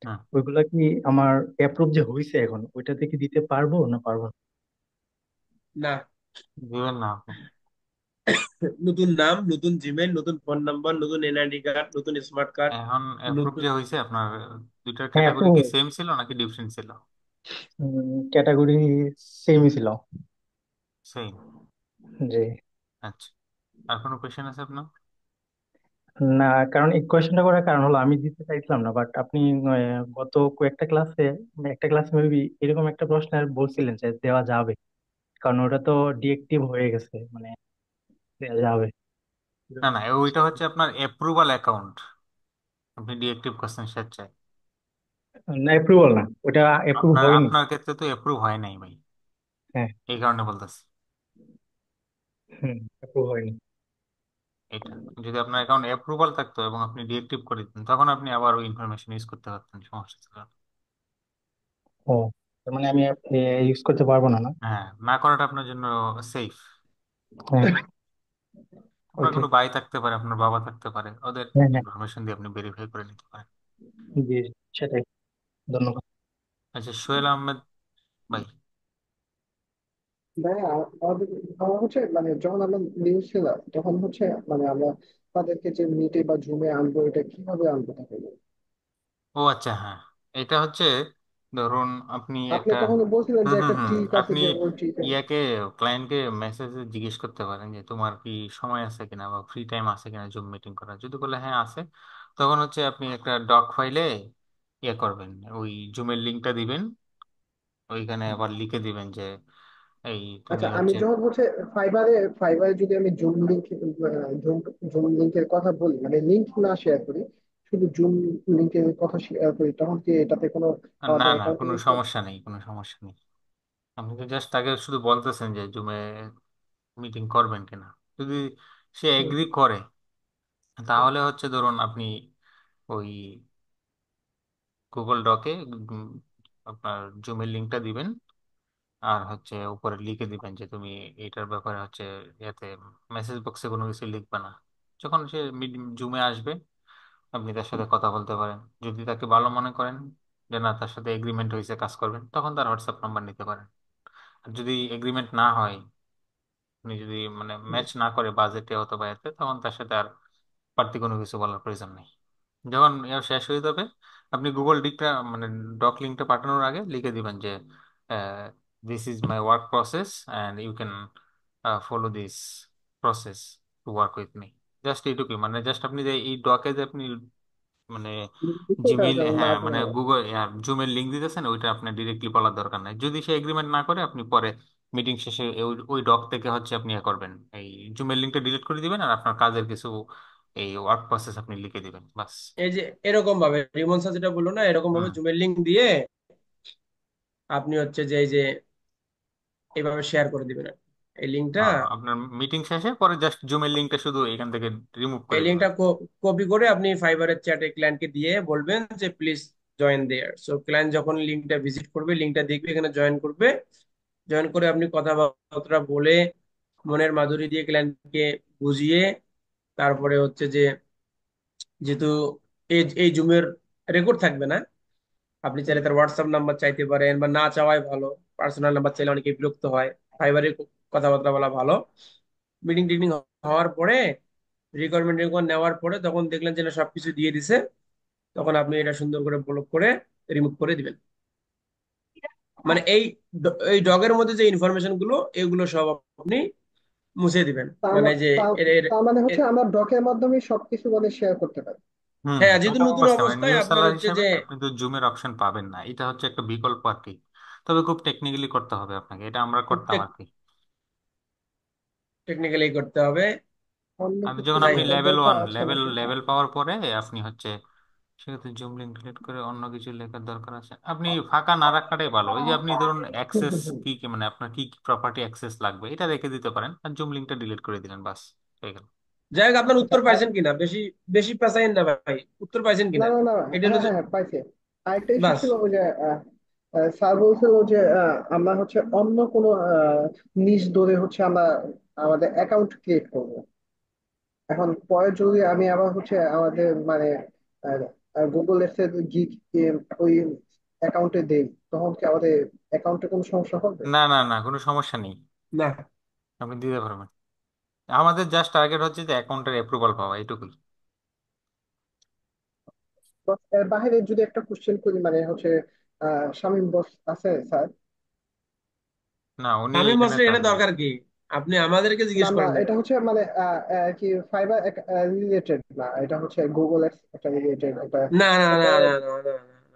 হুম। ওইগুলা কি আমার অ্যাপ্রুভ যে হয়েছে এখন, ওইটাতে কি দিতে পারবো না পারবো না? না, দিবেন না আপনি? নতুন নাম, নতুন জিমেল, নতুন ফোন নাম্বার, নতুন এনআইডি কার্ড, নতুন স্মার্ট কার্ড, এখন অ্যাপ্রুভ নতুন। যে হয়েছে আপনার, দুইটার হ্যাঁ, ক্যাটাগরি অ্যাপ্রুভ কি হয়েছে। সেম ছিল নাকি ডিফারেন্ট ছিল? ক্যাটাগরি সেমই ছিল। সেম। জি। আচ্ছা, আর কোনো কোয়েশ্চেন আছে আপনার? না, কারণ এই কোয়েশ্চেনটা করার কারণ হলো আমি দিতে চাইছিলাম না, বাট আপনি গত কয়েকটা ক্লাসে, একটা ক্লাসে মেবি এরকম একটা প্রশ্নের বলছিলেন যে দেওয়া যাবে, কারণ ওটা তো ডিএক্টিভ হয়ে গেছে, মানে দেওয়া যাবে। না না, ওইটা হচ্ছে আপনার অ্যাপ্রুভাল অ্যাকাউন্ট, আপনি ডিএক্টিভ করছেন স্বেচ্ছায়। না, অ্যাপ্রুভাল না, ওটা অ্যাপ্রুভ আপনার হয়নি। আপনার ক্ষেত্রে তো অ্যাপ্রুভ হয় নাই ভাই, হ্যাঁ। এই কারণে বলতেছি। হুম, অ্যাপ্রুভ হয়নি। এটা যদি আপনার অ্যাকাউন্ট অ্যাপ্রুভাল থাকতো এবং আপনি ডিএক্টিভ করে দিতেন, তখন আপনি আবার ওই ইনফরমেশন ইউজ করতে পারতেন, সমস্যা ছিল না। ও, তার মানে আমি ইউজ করতে পারবো না, না? হ্যাঁ, না করাটা আপনার জন্য সেফ। হ্যাঁ। আপনার ওকে। কোনো ভাই থাকতে পারে, আপনার বাবা থাকতে পারে, ওদের হ্যাঁ হ্যাঁ। ইনফরমেশন দিয়ে আপনি ভেরিফাই করে নিতে পারেন। জি, সেটাই। ধন্যবাদ। আচ্ছা, সোহেল আহমেদ ভাই। ভাই আমাদের আমার হচ্ছে মানে যখন আমরা নিউজ ছিলাম তখন হচ্ছে মানে আমরা তাদেরকে যে মিটে বা জুমে আনবো, এটা কিভাবে আনবো তাকে? ও আচ্ছা, হ্যাঁ। এটা হচ্ছে, ধরুন আপনি আপনি একটা, কখনো বলছিলেন হুম যে হুম একটা হুম, ট্রিক আছে, আপনি যে ওই ট্রিকে। ইয়াকে, ক্লায়েন্টকে মেসেজে জিজ্ঞেস করতে পারেন যে তোমার কি সময় আছে কিনা বা ফ্রি টাইম আছে কিনা জুম মিটিং করার। যদি বলে হ্যাঁ আছে, তখন হচ্ছে আপনি একটা ডক ফাইলে ইয়ে করবেন, ওই জুমের লিঙ্কটা দিবেন, ওইখানে আবার লিখে দিবেন যে এই তুমি আচ্ছা, আমি হচ্ছে, যখন হচ্ছে ফাইবারে ফাইবারে যদি আমি জুম লিংক জুম জুম লিংকের কথা বলি, মানে লিংক না শেয়ার করি, শুধু জুম লিঙ্কের কথা শেয়ার করি, তখন কি এটাতে কোনো না আমাদের না, অ্যাকাউন্টে কোনো লিখবে? সমস্যা নেই, কোনো সমস্যা নেই। আপনি তো জাস্ট তাকে শুধু বলতেছেন যে জুমে মিটিং করবেন কিনা। যদি সে হুম, এগ্রি করে তাহলে হচ্ছে ধরুন আপনি ওই গুগল ডকে আপনার জুমের লিঙ্কটা দিবেন, আর হচ্ছে উপরে লিখে দিবেন যে তুমি এটার ব্যাপারে হচ্ছে ইয়াতে মেসেজ বক্সে কোনো কিছু লিখবে না। যখন সে জুমে আসবে আপনি তার সাথে কথা বলতে পারেন। যদি তাকে ভালো মনে করেন যে না, তার সাথে এগ্রিমেন্ট হয়েছে কাজ করবেন, তখন তার হোয়াটসঅ্যাপ নাম্বার নিতে পারেন। আর যদি এগ্রিমেন্ট না হয়, আপনি যদি মানে হুম, ম্যাচ না করে বাজেটে অথবা এতে, তখন তার সাথে আর বাড়তি কোনো কিছু বলার প্রয়োজন নেই। যখন ইয়া শেষ হয়ে যাবে, আপনি গুগল ডিকটা মানে ডক লিঙ্কটা পাঠানোর আগে লিখে দিবেন যে this is my work process and you can follow this process to work with me. Just এইটুকুই, মানে জাস্ট আপনি যে এই ডকে যে আপনি মানে এটা জিমেইল, যেন না হ্যাঁ মানে বলা। গুগল জুমের লিঙ্ক দিতেছেন, ওইটা আপনার ডিরেক্টলি বলার দরকার নাই। যদি সে এগ্রিমেন্ট না করে, আপনি পরে মিটিং শেষে ওই ওই ডক থেকে হচ্ছে আপনি ইয়ে করবেন, এই জুমের লিঙ্কটা ডিলিট করে দিবেন আর আপনার কাজের কিছু এই ওয়ার্ক প্রসেস আপনি লিখে দিবেন বাস। এই যে এরকম ভাবে রিমন স্যার যেটা বললো না, এরকম ভাবে হুম। জুমের লিংক দিয়ে আপনি হচ্ছে যে এই যে এইভাবে শেয়ার করে দিবেন আর কি। এই লিঙ্কটা, হ্যাঁ, আপনার মিটিং শেষে পরে জাস্ট জুমের লিঙ্কটা শুধু এখান থেকে রিমুভ এই করে দিবেন। লিঙ্কটা কপি করে আপনি ফাইবারের চ্যাটে ক্লায়েন্টকে দিয়ে বলবেন যে please join there. So client যখন লিঙ্কটা ভিজিট করবে, লিঙ্কটা দেখবে, এখানে জয়েন করবে। জয়েন করে আপনি কথাবার্তা বলে মনের মাধুরী দিয়ে ক্লায়েন্টকে বুঝিয়ে, তারপরে হচ্ছে যে যেহেতু এই এই জুমের রেকর্ড থাকবে না, আপনি চাইলে তার হোয়াটসঅ্যাপ নাম্বার চাইতে পারেন, বা না চাওয়াই ভালো। পার্সোনাল নাম্বার চাইলে অনেকে বিরক্ত হয়। ফাইবারে কথাবার্তা বলা ভালো। মিটিং টিটিং হওয়ার পরে, রিকোয়ারমেন্ট রিকোয়ার নেওয়ার পরে, তখন দেখলেন যে না সবকিছু দিয়ে দিছে, তখন আপনি এটা সুন্দর করে ব্লক করে রিমুভ করে দিবেন। মানে এই ডগের মধ্যে যে ইনফরমেশন গুলো, এগুলো সব আপনি মুছে দিবেন। তার মানে মা- যে তার এর এর- তার মানে হচ্ছে এর- আমরা ডকের মাধ্যমে সবকিছু মানে শেয়ার করতে পারি। হুম হ্যাঁ, হুম, যেহেতু ওটা নতুন অবশ্যই, মানে অবস্থায় নিউ আপনার সেলার হচ্ছে হিসেবে যে আপনি তো জুমের অপশন পাবেন না, এটা হচ্ছে একটা বিকল্প আর কি। তবে খুব টেকনিক্যালি করতে হবে আপনাকে, এটা আমরা খুব করতাম আর কি। টেকনিক্যালি করতে হবে। অন্য আর কিছু যখন যাই আপনি হোক, লেভেল দরকার ওয়ান আছে লেভেল নাকি? লেভেল পাওয়ার পরে আপনি হচ্ছে সেক্ষেত্রে জুম লিঙ্ক ডিলিট করে অন্য কিছু লেখার দরকার আছে, আপনি ফাঁকা না রাখাটাই ভালো। ওই যে আপনি ধরুন হুম, অ্যাক্সেস হুম, হুম। কি কি মানে আপনার কি কি প্রপার্টি অ্যাক্সেস লাগবে এটা রেখে দিতে পারেন, আর জুম লিঙ্কটা ডিলিট করে দিলেন, বাস হয়ে গেল। যাই হোক, আপনার আচ্ছা, উত্তর পাইছেন কিনা, বেশি বেশি পেঁচাইন না ভাই, উত্তর পাইছেন না কিনা। না না, এটা হলো হ্যাঁ যে হ্যাঁ হ্যাঁ, পাইছি। আরেকটা ইস্যু বাস। ছিল ওই যে স্যার বলছিল যে আমরা হচ্ছে অন্য কোনো নিজ ধরে হচ্ছে আমরা আমাদের অ্যাকাউন্ট ক্রিয়েট করবো। এখন পরে যদি আমি আবার হচ্ছে আমাদের মানে গুগল এর গিগ ওই অ্যাকাউন্টে দেই, তখন কি আমাদের অ্যাকাউন্টে কোনো সমস্যা হবে? না না না, কোনো সমস্যা নেই, না, আপনি দিতে পারবেন। আমাদের জাস্ট টার্গেট হচ্ছে যে অ্যাকাউন্টের অ্যাপ্রুভাল পাওয়া, এইটুকুই। তো এর বাইরে যদি একটা কোশ্চেন করি, মানে হচ্ছে শামীম বস আছে স্যার? না, উনি তামিম এখানে বসের এখানে থাকেন না। দরকার কি? আপনি আমাদেরকে না জিজ্ঞেস না, করেন না এটা কেন? হচ্ছে মানে কি ফাইবার রিলেটেড না, এটা হচ্ছে গুগলের একটা রিলেটেড একটা না না না একটা না না না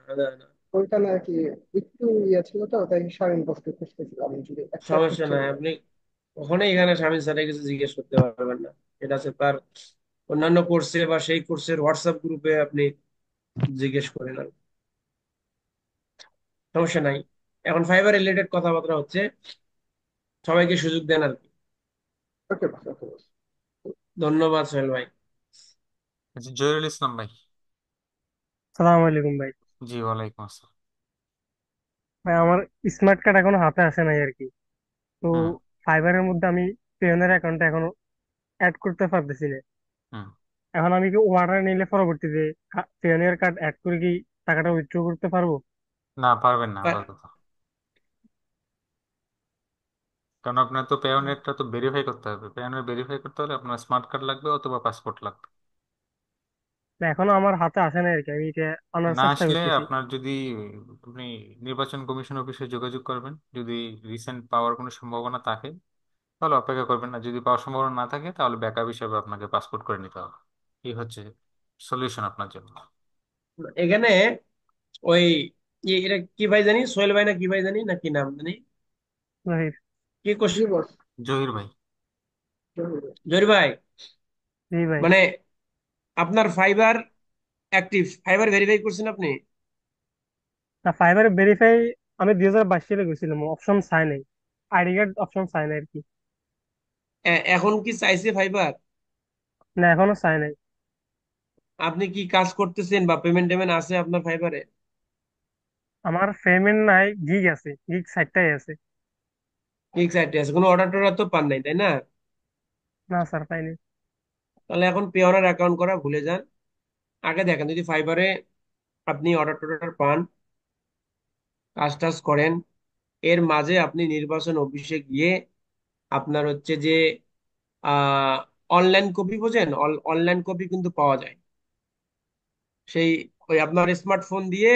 না না না। ওইখানে আর কি একটু ইয়ে ছিল, তো তাই শামীম বসকে খুঁজতেছিলাম যদি একটা সমস্যা কোশ্চেন। নাই, আপনি কখনোই এখানে স্বামী স্যারের কিছু জিজ্ঞেস করতে পারবেন না। এটা আছে তার অন্যান্য কোর্সে বা সেই কোর্সের হোয়াটসঅ্যাপ গ্রুপে আপনি জিজ্ঞেস করেন আর কি। সমস্যা নাই। এখন ফাইবার রিলেটেড কথাবার্তা হচ্ছে, সবাইকে সুযোগ দেন আর কি। ওকে বস, ওকে বস। ধন্যবাদ সোহেল ভাই। আচ্ছা, জহিরুল ইসলাম ভাই। সালাম আলাইকুম ভাই। জি, ওয়ালাইকুম আসসালাম। ভাই আমার স্মার্ট কার্ড এখনো হাতে আসে নাই আর কি। তো হুম ফাইবারের মধ্যে আমি পেওনের অ্যাকাউন্টটা এখনো অ্যাড করতে পারতেছি না। হুম। এখন আমি কি অর্ডার নিলে পরবর্তীতে পেওনিয়ার কার্ড অ্যাড করে কি টাকাটা উইথড্র করতে পারবো? না, পারবেন না আর আপাতত। কারণ আপনার তো পেওনেরটা তো ভেরিফাই করতে হবে, পেওনের ভেরিফাই করতে হলে আপনার স্মার্ট কার্ড লাগবে অথবা পাসপোর্ট লাগবে। না, এখনো আমার হাতে আসে নাই আর কি, আমি এটা আনার না চেষ্টা আসলে করতেছি। আপনার যদি আপনি নির্বাচন কমিশন অফিসে যোগাযোগ করবেন, যদি রিসেন্ট পাওয়ার কোনো সম্ভাবনা থাকে তাহলে অপেক্ষা করবেন, না যদি পাওয়ার সম্ভাবনা না থাকে তাহলে ব্যাকআপ হিসাবে আপনাকে পাসপোর্ট করে নিতে হবে। এই হচ্ছে সলিউশন আপনার জন্য। এখানে ওই এটা কি ভাই জানি, সোহেল ভাই না কি ভাই জানি, না কি নাম জানি, জহির। কি জি বস। জহির ভাই। জহির ভাই, জি ভাই। মানে আপনার ফাইবার অ্যাক্টিভ ফাইবার ভেরিফাই করছেন আপনি? না, ফাইবার ভেরিফাই আমি 2022 সালে গেছিলাম, অপশন চাই নাই, আইডি কার্ড অপশন চাই নাই আর কি। এখন কি চাইছে ফাইবার? না, এখনো চাই নাই। আপনি কি কাজ করতেছেন বা পেমেন্ট টেমেন্ট আছে আপনার ফাইবারে? আমার পেমেন্ট নাই, গিগ আছে, গিগ সাইটটাই আছে। ঠিক সাইটে আছে, কোনো অর্ডার টর্ডার তো পান নাই তাই না? না স্যার, পাইনি। তাহলে এখন পেওনার অ্যাকাউন্ট করা ভুলে যান। আগে দেখেন যদি ফাইবারে আপনি অর্ডার টর্ডার পান, কাজ টাজ করেন, এর মাঝে আপনি নির্বাচন অফিসে গিয়ে আপনার হচ্ছে যে অনলাইন কপি বোঝেন, অনলাইন কপি কিন্তু পাওয়া যায়। সেই ওই আপনার স্মার্টফোন দিয়ে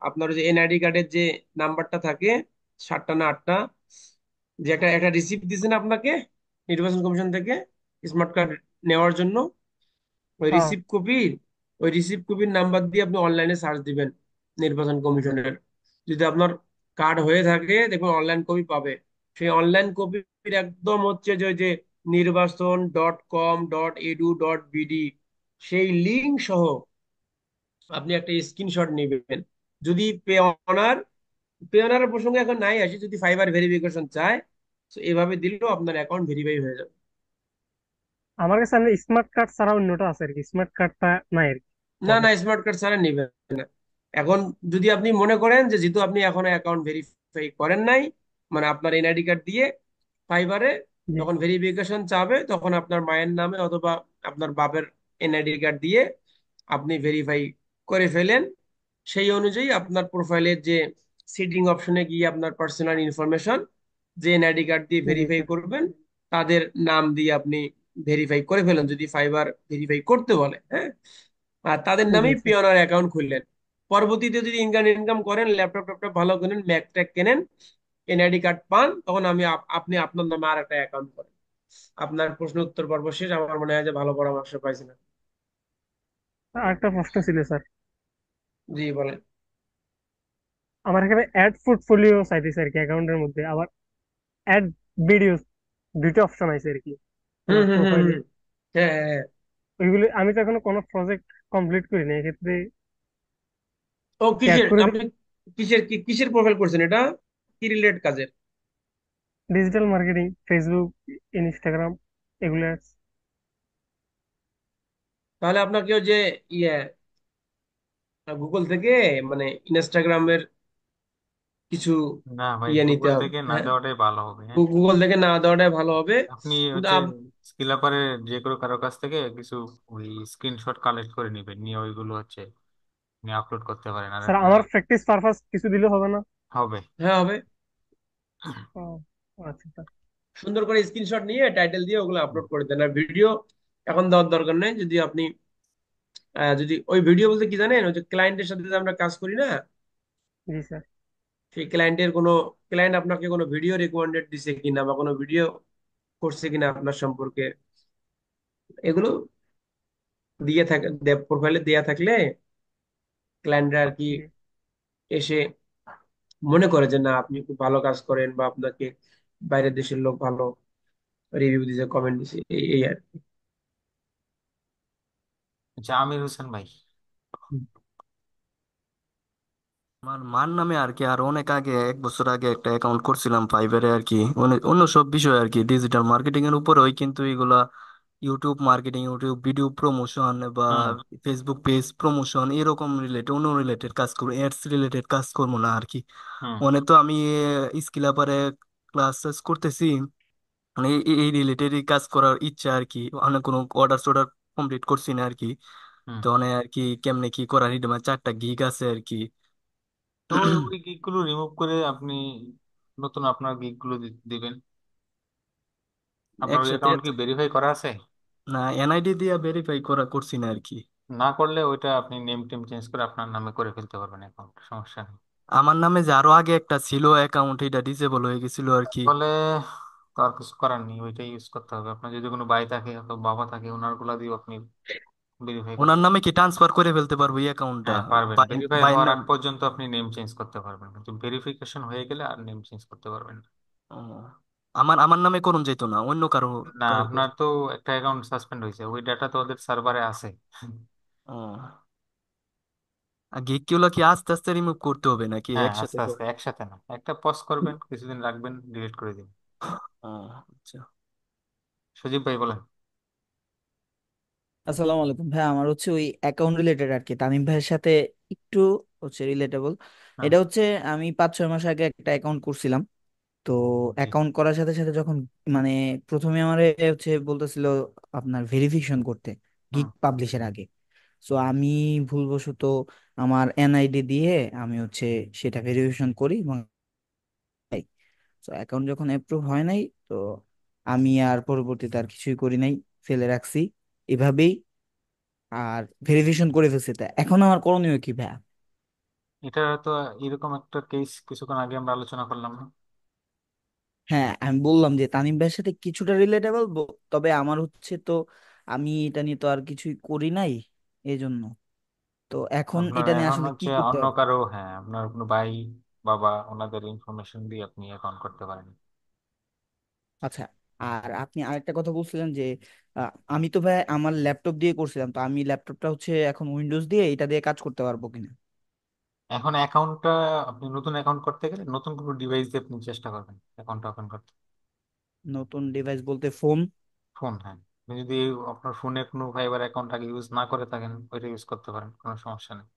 আপনার যে এনআইডি কার্ডের যে নাম্বারটা থাকে, 7টা না 8টা, যে একটা একটা রিসিপ্ট দিয়েছেন আপনাকে নির্বাচন কমিশন থেকে স্মার্ট কার্ড নেওয়ার জন্য, ওই হ্যাঁ। রিসিপ্ট কপির ওই রিসিপ্ট কপির নাম্বার দিয়ে আপনি অনলাইনে সার্চ দিবেন নির্বাচন কমিশনের। যদি আপনার কার্ড হয়ে থাকে দেখবেন অনলাইন কপি পাবে। সেই অনলাইন কপির একদম হচ্ছে যে যে নির্বাচন.com.edu.bd সেই লিঙ্ক সহ আপনি একটা স্ক্রিনশট নেবেন। যদি পেওনার পেওনার প্রসঙ্গে এখন নাই আসি, যদি ফাইবার ভেরিফিকেশন চায় তো এভাবে দিলেও আপনার অ্যাকাউন্ট ভেরিফাই হয়ে যাবে। আমার কাছে স্মার্ট কার্ড ছাড়া অন্যটা আছে আর কি, স্মার্ট কার্ডটা নাই আর কি। না হবে। না, স্মার্ট কার্ড ছাড়া নিবেন না। এখন যদি আপনি মনে করেন যে যেহেতু আপনি এখনো অ্যাকাউন্ট ভেরিফাই করেন নাই, মানে আপনার এনআইডি কার্ড দিয়ে ফাইবারে জি। যখন ভেরিফিকেশন চাবে তখন আপনার মায়ের নামে অথবা আপনার বাপের এনআইডি কার্ড দিয়ে আপনি ভেরিফাই করে ফেলেন। সেই অনুযায়ী আপনার প্রোফাইলের যে সিটিং অপশনে গিয়ে আপনার পার্সোনাল ইনফরমেশন যে এনআইডি কার্ড দিয়ে জি ভেরিফাই স্যার। করবেন তাদের নাম দিয়ে আপনি ভেরিফাই করে ফেলেন, যদি ফাইবার ভেরিফাই করতে বলে, হ্যাঁ। আর তাদের জি নামেই স্যার। পিওনার অ্যাকাউন্ট খুললেন। পরবর্তীতে যদি ইনকাম ইনকাম করেন, ল্যাপটপ ট্যাপটপ ভালো কেনেন, ম্যাক ট্যাক কেনেন, এনআইডি কার্ড পান, তখন আপনি আপনার নামে আর একটা অ্যাকাউন্ট করেন। আপনার প্রশ্ন উত্তর পর্ব শেষ, আমার মনে হয় যে ভালো পরামর্শ পাইছেন। আরেকটা প্রশ্ন ছিল স্যার। জি বলেন। আমার এখানে অ্যাড পোর্টফোলিও চাইতেছে আর কি, অ্যাকাউন্টের মধ্যে আবার অ্যাড ভিডিও, দুইটা অপশন আছে আর কি হুম আমার হুম হুম প্রোফাইলে। হুম। হ্যাঁ হ্যাঁ হ্যাঁ। ওইগুলো আমি তো এখনো কোনো প্রজেক্ট কমপ্লিট করিনি, এক্ষেত্রে ও অ্যাড কিসের করে আপনি কিসের প্রোফাইল করছেন এটা? কি রিলেটেড কাজের? ডিজিটাল মার্কেটিং, ফেসবুক, ইনস্টাগ্রাম, এগুলো। তাহলে আপনাকে ওই যে ইয়ে গুগল থেকে মানে ইনস্টাগ্রামের কিছু না ভাই, ইয়ে নিতে গুগল হবে, থেকে না হ্যাঁ। দেওয়াটাই ভালো হবে, হ্যাঁ। গুগল থেকে না দেওয়াটাই ভালো হবে। আপনি কিন্তু হচ্ছে স্কিলাপারে যে কোনো কারো কাছ থেকে কিছু ওই স্ক্রিনশট কালেক্ট করে নিবেন, নিয়ে ওইগুলো হচ্ছে আপনি আপলোড করতে পারেন আর স্যার একটা। আমার প্র্যাকটিস পারপাস কিছু দিলে হবে না? হবে। হ্যাঁ হবে। ও, আচ্ছা স্যার। সুন্দর করে স্ক্রিনশট নিয়ে টাইটেল দিয়ে ওগুলো আপলোড করে দেন। আর ভিডিও এখন দেওয়ার দরকার নেই। যদি আপনি যদি ওই ভিডিও বলতে কি জানেন, ওই যে ক্লায়েন্টের সাথে যে আমরা কাজ করি না, জি স্যার। সেই ক্লায়েন্ট আপনাকে কোনো ভিডিও রেকমেন্ডেড দিছে কিনা বা কোনো ভিডিও করছে কিনা আপনার সম্পর্কে, এগুলো দিয়ে থাকে প্রোফাইলে দেয়া থাকলে ক্লায়েন্টরা আর কি জি। এসে মনে করে যে না আপনি খুব ভালো কাজ করেন, বা আপনাকে বাইরের দেশের লোক ভালো রিভিউ দিছে, কমেন্ট দিছে, এই এই আর কি। আচ্ছা, আমির হোসেন ভাই। আমার মার নামে আর কি, আর অনেক আগে 1 বছর আগে একটা অ্যাকাউন্ট করছিলাম ফাইবারে আর কি, অন্য সব বিষয় আর কি, ডিজিটাল মার্কেটিং এর উপরেই, কিন্তু এগুলা YouTube marketing, YouTube video promotion বা হুম ফেসবুক পেজ প্রমোশন এরকম রিলেটেড, অন্য রিলেটেড কাজ করবো, এডস রিলেটেড কাজ করবো না আর কি। হুম মানে তো আমি স্কিল আপারে ক্লাস করতেছি, মানে এই রিলেটেডই কাজ করার ইচ্ছা আর কি, অনেক কোনো অর্ডার টর্ডার কমপ্লিট করছি না আর কি। হুম। তো অনেক আর কি কেমনে কি করার, আমার 4টা গিগ আছে আর কি। তো ওই ওই গিগ গুলো রিমুভ করে আপনি নতুন আপনার গিগ গুলো দিবেন। আপনার ওই একসাথে অ্যাকাউন্ট কি ভেরিফাই করা আছে? না, এনআইডি দিয়ে ভেরিফাই করছি না আর কি। না করলে ওইটা আপনি নেম টেম চেঞ্জ করে আপনার নামে করে ফেলতে পারবেন অ্যাকাউন্ট, সমস্যা নেই। আমার নামে যে আরো আগে একটা ছিল অ্যাকাউন্ট, এটা ডিসেবল হয়ে গেছিল আর কি। তাহলে তো আর কিছু করার নেই, ওইটাই ইউজ করতে হবে। আপনার যদি কোনো ভাই থাকে অথবা বাবা থাকে, ওনার গুলা দিয়ে আপনি ভেরিফাই ওনার করতে নামে পারবেন। কি ট্রান্সফার করে ফেলতে পারবো এই অ্যাকাউন্টটা? হ্যাঁ পারবেন, ভেরিফাই বাইয়ের হওয়ার নাম। আগ পর্যন্ত আপনি নেম চেঞ্জ করতে পারবেন, কিন্তু ভেরিফিকেশন হয়ে গেলে আর নেম চেঞ্জ করতে পারবেন না। ও, আমার আমার নামে করুন যেত না, অন্য কারো না, কাউকে। আপনার তো একটা অ্যাকাউন্ট সাসপেন্ড হয়েছে, ওই ডাটা তো ওদের সার্ভারে আছে। ও, আর গিকগুলো কি আস্তে আস্তে রিমুভ করতে হবে নাকি হ্যাঁ, একসাথে আস্তে করে? আস্তে, একসাথে না, একটা পজ করবেন, কিছুদিন রাখবেন, ডিলিট করে দিন। আচ্ছা। সজীব ভাই বলেন। আসসালামু আলাইকুম ভাই, আমার হচ্ছে ওই অ্যাকাউন্ট রিলেটেড আর কি, তামিম ভাইয়ের সাথে একটু হচ্ছে রিলেটেবল। হ্যাঁ। এটা হচ্ছে আমি 5-6 মাস আগে একটা অ্যাকাউন্ট করছিলাম। তো জি। অ্যাকাউন্ট করার সাথে সাথে যখন মানে প্রথমে আমার হচ্ছে বলতেছিল আপনার ভেরিফিকেশন করতে, হুম। গিগ পাবলিশের আগে। সো আমি ভুলবশত আমার এনআইডি দিয়ে আমি হচ্ছে সেটা ভেরিফিকেশন করি এবং তো অ্যাকাউন্ট যখন অ্যাপ্রুভ হয় নাই, তো আমি আর পরবর্তীতে আর কিছুই করি নাই, ফেলে রাখছি এভাবেই। আর ভেরিফিকেশন করে ফেলছি, তা এখন আমার করণীয় কি ভাইয়া? এটা তো এরকম একটা কেস কিছুক্ষণ আগে আমরা আলোচনা করলাম না? হ্যাঁ, আমি বললাম যে তানিম ভাইয়ের সাথে কিছুটা রিলেটেবল, তবে আমার হচ্ছে তো আমি এটা নিয়ে তো আর কিছুই করি নাই এই জন্য। তো এখন আপনার এটা নিয়ে এখন আসলে কি হচ্ছে করতে অন্য হবে? কারো, হ্যাঁ, আপনার কোনো ভাই, বাবা, ওনাদের ইনফরমেশন দিয়ে আপনি অ্যাকাউন্ট করতে পারেন। আচ্ছা, আর আপনি আরেকটা কথা বলছিলেন যে আমি তো ভাই আমার ল্যাপটপ দিয়ে করছিলাম, তো আমি ল্যাপটপটা হচ্ছে এখন উইন্ডোজ দিয়ে এটা দিয়ে কাজ করতে পারবো কিনা? এখন অ্যাকাউন্টটা, আপনি নতুন অ্যাকাউন্ট করতে গেলে নতুন কোনো ডিভাইস দিয়ে আপনি চেষ্টা করবেন অ্যাকাউন্টটা ওপেন করতে। নতুন ডিভাইস বলতে ফোন? ফোন, হ্যাঁ। আপনি যদি আপনার ফোনে কোনো ফাইবার অ্যাকাউন্ট আগে ইউজ না করে থাকেন, ওইটা ইউজ করতে পারেন, কোনো সমস্যা নেই।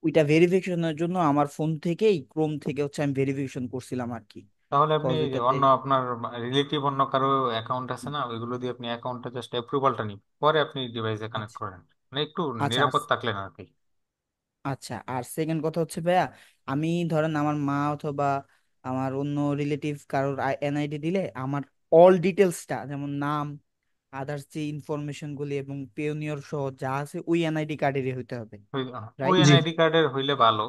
ওইটা ভেরিফিকেশনের জন্য আমার ফোন থেকেই ক্রোম থেকে হচ্ছে আমি ভেরিফিকেশন করছিলাম আর কি। তাহলে আপনি কজ এই যে ওইটাতে। অন্য আপনার রিলেটিভ অন্য কারো অ্যাকাউন্ট আছে না, ওইগুলো দিয়ে আপনি অ্যাকাউন্টটা জাস্ট অ্যাপ্রুভালটা নিন, পরে আপনি ডিভাইসে কানেক্ট আচ্ছা করেন, মানে একটু আচ্ছা নিরাপদ থাকলেন আর কি। আচ্ছা, আর সেকেন্ড কথা হচ্ছে ভাইয়া, আমি ধরেন আমার মা অথবা আমার অন্য রিলেটিভ কারোর এনআইডি দিলে আমার অল ডিটেলসটা, যেমন নাম, আদার্স যে ইনফরমেশন গুলি এবং পেওনিয়র সহ যা আছে ওই এনআইডি কার্ডেরই হইতে হবে, ওই রাইট? জি। এনআইডি কার্ডের হইলে ভালো।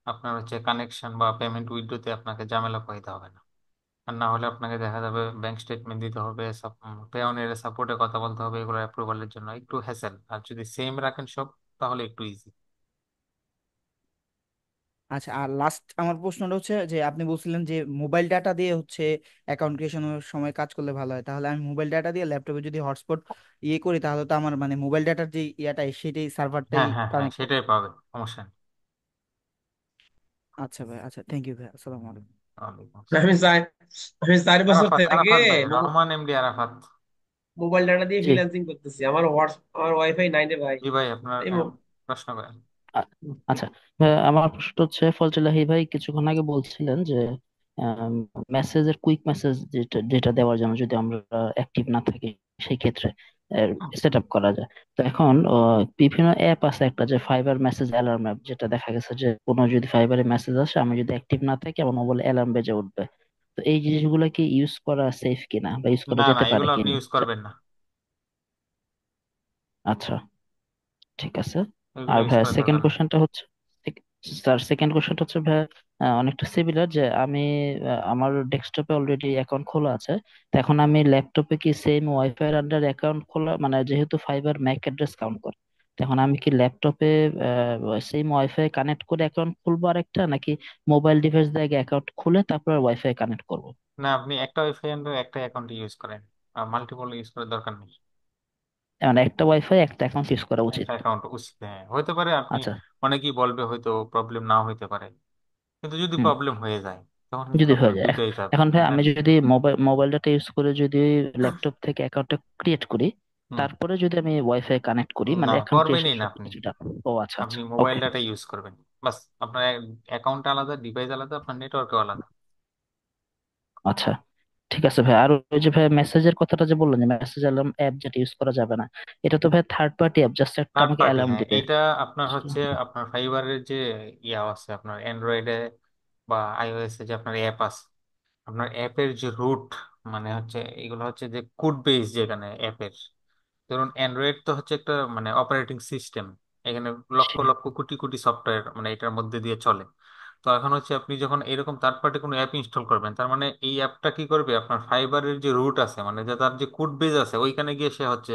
আপনার হচ্ছে কানেকশন বা পেমেন্ট উইথড্রোতে আপনাকে ঝামেলা পাইতে হবে না। আর না হলে আপনাকে দেখা যাবে ব্যাংক স্টেটমেন্ট দিতে হবে, পেওনের সাপোর্টে কথা বলতে হবে, এগুলো অ্যাপ্রুভালের জন্য একটু হ্যাসেল। আর যদি সেম রাখেন সব, তাহলে একটু ইজি। আচ্ছা, আর লাস্ট আমার প্রশ্নটা হচ্ছে যে আপনি বলছিলেন যে মোবাইল ডাটা দিয়ে হচ্ছে অ্যাকাউন্ট ক্রিয়েশনের সময় কাজ করলে ভালো হয়, তাহলে আমি মোবাইল ডাটা দিয়ে ল্যাপটপে যদি হটস্পট ইয়ে করি, তাহলে তো আমার মানে মোবাইল ডাটার যে ইয়াটাই সেটাই সার্ভারটাই হ্যাঁ, হ্যাঁ, হ্যাঁ, কানেক্ট করবে। সেটাই পাবে, সমস্যা নেই। আচ্ছা ভাই, আচ্ছা, থ্যাংক ইউ ভাই, আসসালামু আলাইকুম। ওয়ালাইকুম আসসালাম। আমি চাই, আমি 4 বছর আরাফাত, থেকে আরাফাত ভাই, Rahman MD Arafat. Mobile data দিয়ে জি। ফ্রিল্যান্সিং করতেছি। আমার ওয়াইফাই নাই রে ভাই। জি ভাই, আপনার এই প্রশ্ন করেন। আ- আচ্ছা, আমার প্রশ্ন হচ্ছে ফজলাহি ভাই কিছুক্ষণ আগে বলছিলেন যে মেসেজের কুইক মেসেজ যেটা যেটা দেওয়ার জন্য যদি আমরা অ্যাক্টিভ না থাকি সেই ক্ষেত্রে সেট আপ করা যায়। তো এখন বিভিন্ন অ্যাপ আছে, একটা যে ফাইবার মেসেজ অ্যালার্ম অ্যাপ, যেটা দেখা গেছে যে কোনো যদি ফাইবারে মেসেজ আসে আমি যদি অ্যাক্টিভ না থাকি আমার মোবাইলে অ্যালার্ম বেজে উঠবে। তো এই জিনিসগুলো কি ইউজ করা সেফ কিনা বা ইউজ করা না, না, যেতে পারে এগুলো আপনি কিনা? ইউজ করবেন না। আচ্ছা, ঠিক আছে। এগুলো আর ইউজ ভাই করার সেকেন্ড দরকার নেই। কোশ্চেনটা হচ্ছে, স্যার সেকেন্ড কোশ্চেনটা হচ্ছে ভাই অনেকটা সিমিলার, যে আমি আমার ডেস্কটপে অলরেডি অ্যাকাউন্ট খোলা আছে। তো এখন আমি ল্যাপটপে কি সেম ওয়াইফাই এর আন্ডার অ্যাকাউন্ট খোলা, মানে যেহেতু ফাইবার ম্যাক অ্যাড্রেস কাউন্ট করে, তো এখন আমি কি ল্যাপটপে সেম ওয়াইফাই কানেক্ট করে অ্যাকাউন্ট খুলবো আরেকটা, নাকি মোবাইল ডিভাইস দিয়ে আগে অ্যাকাউন্ট খুলে তারপর ওয়াইফাই কানেক্ট করবো? না, আপনি একটা ওয়াইফাই এর একটা অ্যাকাউন্ট ইউজ করেন, মাল্টিপল ইউজ করার দরকার নেই। মানে একটা ওয়াইফাই একটা অ্যাকাউন্ট ইউজ করা উচিত? একটা অ্যাকাউন্ট উচিত, হ্যাঁ, হতে পারে আপনি, আচ্ছা। অনেকেই বলবে হয়তো প্রবলেম না হইতে পারে, কিন্তু যদি হুম। প্রবলেম হয়ে যায় তখন কিন্তু যদি আপনার হয়ে যায় দুইটাই যাবে, এখন ভাই দুইটা। আমি যদি মোবাইল ডাটা ইউজ করে যদি ল্যাপটপ থেকে অ্যাকাউন্টটা ক্রিয়েট করি, হুম। তারপরে যদি আমি ওয়াইফাই কানেক্ট করি মানে না, অ্যাকাউন্ট করবেনই ক্রিয়েশন না সব আপনি। কিছুটা? ও আচ্ছা আপনি আচ্ছা, মোবাইল ওকে। ডাটা ইউজ করবেন, বাস। আপনার অ্যাকাউন্ট আলাদা, ডিভাইস আলাদা, আপনার নেটওয়ার্কও আলাদা। আচ্ছা, ঠিক আছে ভাই। আর ওই যে ভাই মেসেজের কথাটা যে বললেন যে মেসেজ অ্যালার্ম অ্যাপ যেটা ইউজ করা যাবে না, এটা তো ভাই থার্ড পার্টি অ্যাপ, জাস্ট একটা থার্ড আমাকে পার্টি, অ্যালার্ম হ্যাঁ, দিবে। এটা আপনার হচ্ছে আপনার ফাইবারের যে ইয়া আছে, আপনার অ্যান্ড্রয়েডে বা আইওএস এ যে আপনার অ্যাপ আছে, আপনার অ্যাপের যে রুট, মানে হচ্ছে এগুলো হচ্ছে যে কোড বেস যেখানে অ্যাপের, ধরুন অ্যান্ড্রয়েড তো হচ্ছে একটা মানে অপারেটিং সিস্টেম, এখানে লক্ষ সে- লক্ষ কোটি কোটি সফটওয়্যার মানে এটার মধ্যে দিয়ে চলে। তো এখন হচ্ছে আপনি যখন এরকম থার্ড পার্টি কোনো অ্যাপ ইনস্টল করবেন, তার মানে এই অ্যাপটা কি করবে, আপনার ফাইবারের যে রুট আছে, মানে যে তার যে কোড বেস আছে, ওইখানে গিয়ে সে হচ্ছে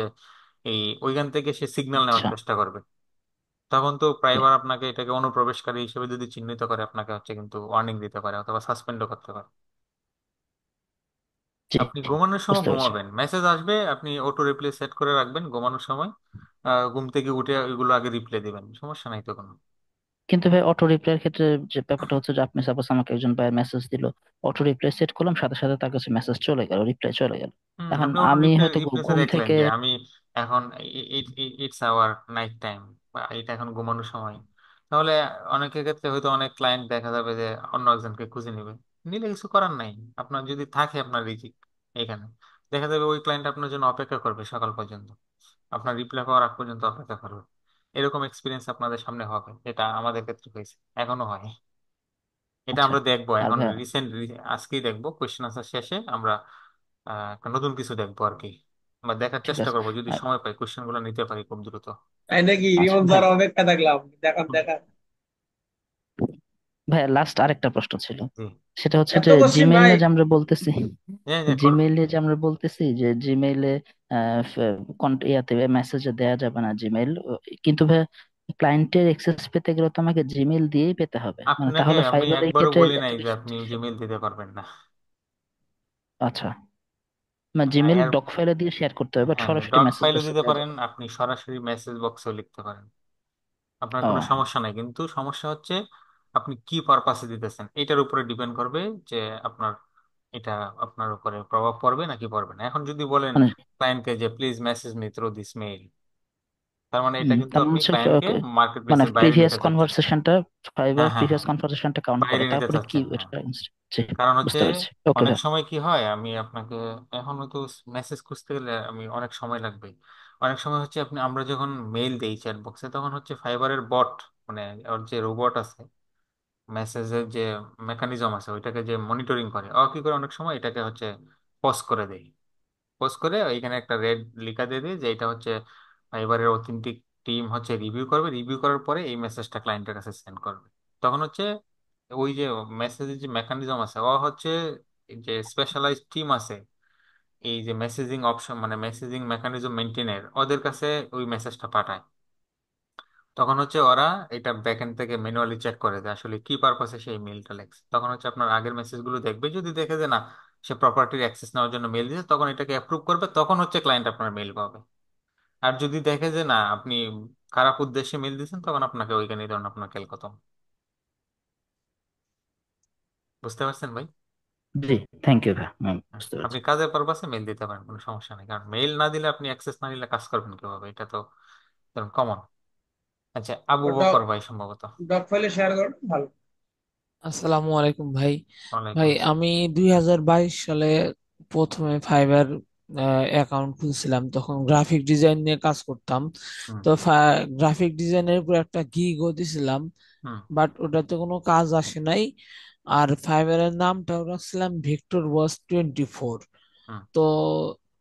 এই ওইখান থেকে সে সিগন্যাল নেওয়ার আচ্ছা। চেষ্টা করবে। তখন তো প্রায়বার আপনাকে এটাকে অনুপ্রবেশকারী হিসেবে যদি চিহ্নিত করে, আপনাকে হচ্ছে কিন্তু ওয়ার্নিং দিতে পারে অথবা সাসপেন্ডও করতে পারে। জি, আপনি ঘুমানোর সময় বুঝতে পেরেছি। ঘুমাবেন, মেসেজ আসবে, আপনি অটো রিপ্লে সেট করে রাখবেন ঘুমানোর সময়, ঘুম থেকে উঠে ওইগুলো আগে রিপ্লে দিবেন, সমস্যা নাই তো কোনো। কিন্তু ভাই অটো রিপ্লাইয়ের ক্ষেত্রে যে ব্যাপারটা হচ্ছে যে আপনি সাপোজ আমাকে একজন ভাই মেসেজ দিল, অটো রিপ্লাই সেট করলাম, সাথে সাথে তার কাছে মেসেজ চলে গেল, রিপ্লাই চলে গেল। এখন আপনি অটো আমি রিপ্লে হয়তো রিপ্লেসে ঘুম দেখলেন থেকে। যে আমি এখন ইটস আওয়ার নাইট টাইম, বা এটা এখন ঘুমানোর সময়। তাহলে অনেকের ক্ষেত্রে হয়তো অনেক ক্লায়েন্ট দেখা যাবে যে অন্য একজনকে খুঁজে নেবে, নিলে কিছু করার নাই। আপনার যদি থাকে আপনার রিজিক এখানে, দেখা যাবে ওই ক্লায়েন্ট আপনার জন্য অপেক্ষা করবে সকাল পর্যন্ত, আপনার রিপ্লাই পাওয়ার আগ পর্যন্ত অপেক্ষা করবে। এরকম এক্সপিরিয়েন্স আপনাদের সামনে হবে, এটা আমাদের ক্ষেত্রে হয়েছে, এখনো হয়। এটা আচ্ছা। আমরা দেখবো আর এখন ভাই, রিসেন্ট, আজকেই দেখবো কোয়েশ্চেন আনসার শেষে আমরা একটা নতুন কিছু দেখবো আর কি। আমরা দেখার ঠিক চেষ্টা আছে। করবো যদি আর সময় পাই কোয়েশ্চেন গুলো নিতে পারি খুব দ্রুত। তাই নাকি? আচ্ছা রিমন ভাই, স্যার অপেক্ষা থাকলাম, দেখান হুম, দেখান। ভাই লাস্ট আরেকটা প্রশ্ন ছিল। জি। সেটা হচ্ছে এত যে কোশ্চিন জিমেইলে ভাই! যে আমরা বলতেছি, হ্যাঁ হ্যাঁ করুন। জিমেইলে যে আমরা বলতেছি যে জিমেইলে ইয়াতে মেসেজে দেয়া যাবে না জিমেইল, কিন্তু ভাই ক্লায়েন্টের অ্যাক্সেস পেতে গেলে তো আমাকে জিমেইল দিয়েই পেতে হবে, মানে আপনাকে তাহলে আমি ফাইবারের একবারও ক্ষেত্রে বলি এত নাই যে বেশি আপনি জিনিসের। জিমেল দিতে পারবেন না। আচ্ছা, মানে হ্যাঁ জিমেইল ডক ফাইলে দিয়ে শেয়ার করতে হবে, বাট হ্যাঁ সরাসরি ডক ফাইলও মেসেজ দিতে দেওয়া পারেন, যাবে। আপনি সরাসরি মেসেজ বক্সেও লিখতে পারেন, আপনার ও কোনো সমস্যা নাই। কিন্তু সমস্যা হচ্ছে আপনি কি পারপাসে দিতেছেন এটার উপরে ডিপেন্ড করবে যে আপনার এটা আপনার উপরে প্রভাব পড়বে নাকি পড়বে না। এখন যদি বলেন মানে ক্লায়েন্টকে যে please message me through this mail, তার মানে এটা কিন্তু তার মানে আপনি হচ্ছে ক্লায়েন্টকে মার্কেট মানে প্লেসের বাইরে প্রিভিয়াস নিতে চাচ্ছেন। কনভারসেশনটা, ফাইবার হ্যাঁ হ্যাঁ প্রিভিয়াস হ্যাঁ, কনভারসেশনটা কাউন্ট করে, বাইরে নিতে তারপরে কি চাচ্ছেন, এটা হ্যাঁ। জি, কারণ হচ্ছে বুঝতে পেরেছি। ওকে অনেক ভাই। সময় কি হয়, আমি আপনাকে এখন হয়তো মেসেজ খুঁজতে গেলে আমি অনেক সময় লাগবে। অনেক সময় হচ্ছে আমরা যখন মেইল দেই চ্যাট বক্সে, তখন হচ্ছে ফাইবারের বট, মানে ওর যে রোবট আছে, মেসেজের যে মেকানিজম আছে ওইটাকে যে মনিটরিং করে, ও কি করে অনেক সময় এটাকে হচ্ছে পজ করে দেয়। পজ করে এখানে একটা রেড লিখা দিয়ে দিই যে এটা হচ্ছে ফাইবারের অথেন্টিক টিম হচ্ছে রিভিউ করবে, রিভিউ করার পরে এই মেসেজটা ক্লায়েন্টের কাছে সেন্ড করবে। তখন হচ্ছে ওই যে মেসেজের যে মেকানিজম আছে, ও হচ্ছে এই যে স্পেশালাইজড টিম আছে এই যে মেসেজিং অপশন, মানে মেসেজিং মেকানিজম মেনটেনের, ওদের কাছে ওই মেসেজটা পাঠায়। তখন হচ্ছে ওরা এটা ব্যাকএন্ড থেকে ম্যানুয়ালি চেক করে যে আসলে কি পারপাসে সেই মেইলটা লেগছে। তখন হচ্ছে আপনার আগের মেসেজগুলো দেখবে, যদি দেখে যে না সে প্রপার্টির অ্যাক্সেস নেওয়ার জন্য মেইল দিয়েছে, তখন এটাকে অ্যাপ্রুভ করবে, তখন হচ্ছে ক্লায়েন্ট আপনার মেইল পাবে। আর যদি দেখে যে না আপনি খারাপ উদ্দেশ্যে মেইল দিয়েছেন, তখন আপনাকে ওইখানে ধরুন আপনার খেল খতম। বুঝতে পারছেন ভাই? জি, থ্যাংক ইউ ভাই, বুঝতে আপনি পেরেছি। কাজের পারপাসে মেইল দিতে পারেন, কোনো সমস্যা নেই। কারণ মেইল না দিলে, আপনি অ্যাক্সেস না দিলে কাজ করবেন কিভাবে, এটা তো ধরুন কমন। আচ্ছা, আবু ডক বকর ভাই সম্ভবত। ডক ফাইলে শেয়ার করো, ভালো। আসসালামু আলাইকুম ভাই। ওয়ালাইকুম ভাই আসসালাম। আমি 2022 সালে প্রথমে ফাইবার অ্যাকাউন্ট খুলছিলাম, তখন গ্রাফিক ডিজাইন নিয়ে কাজ করতাম। হুম তো গ্রাফিক ডিজাইনের উপর একটা গিগও দিছিলাম, হুম বাট ওটাতে কোনো কাজ আসে নাই। আর ফাইবারের নামটাও রাখছিলাম ভিক্টর বস 24। হুম তো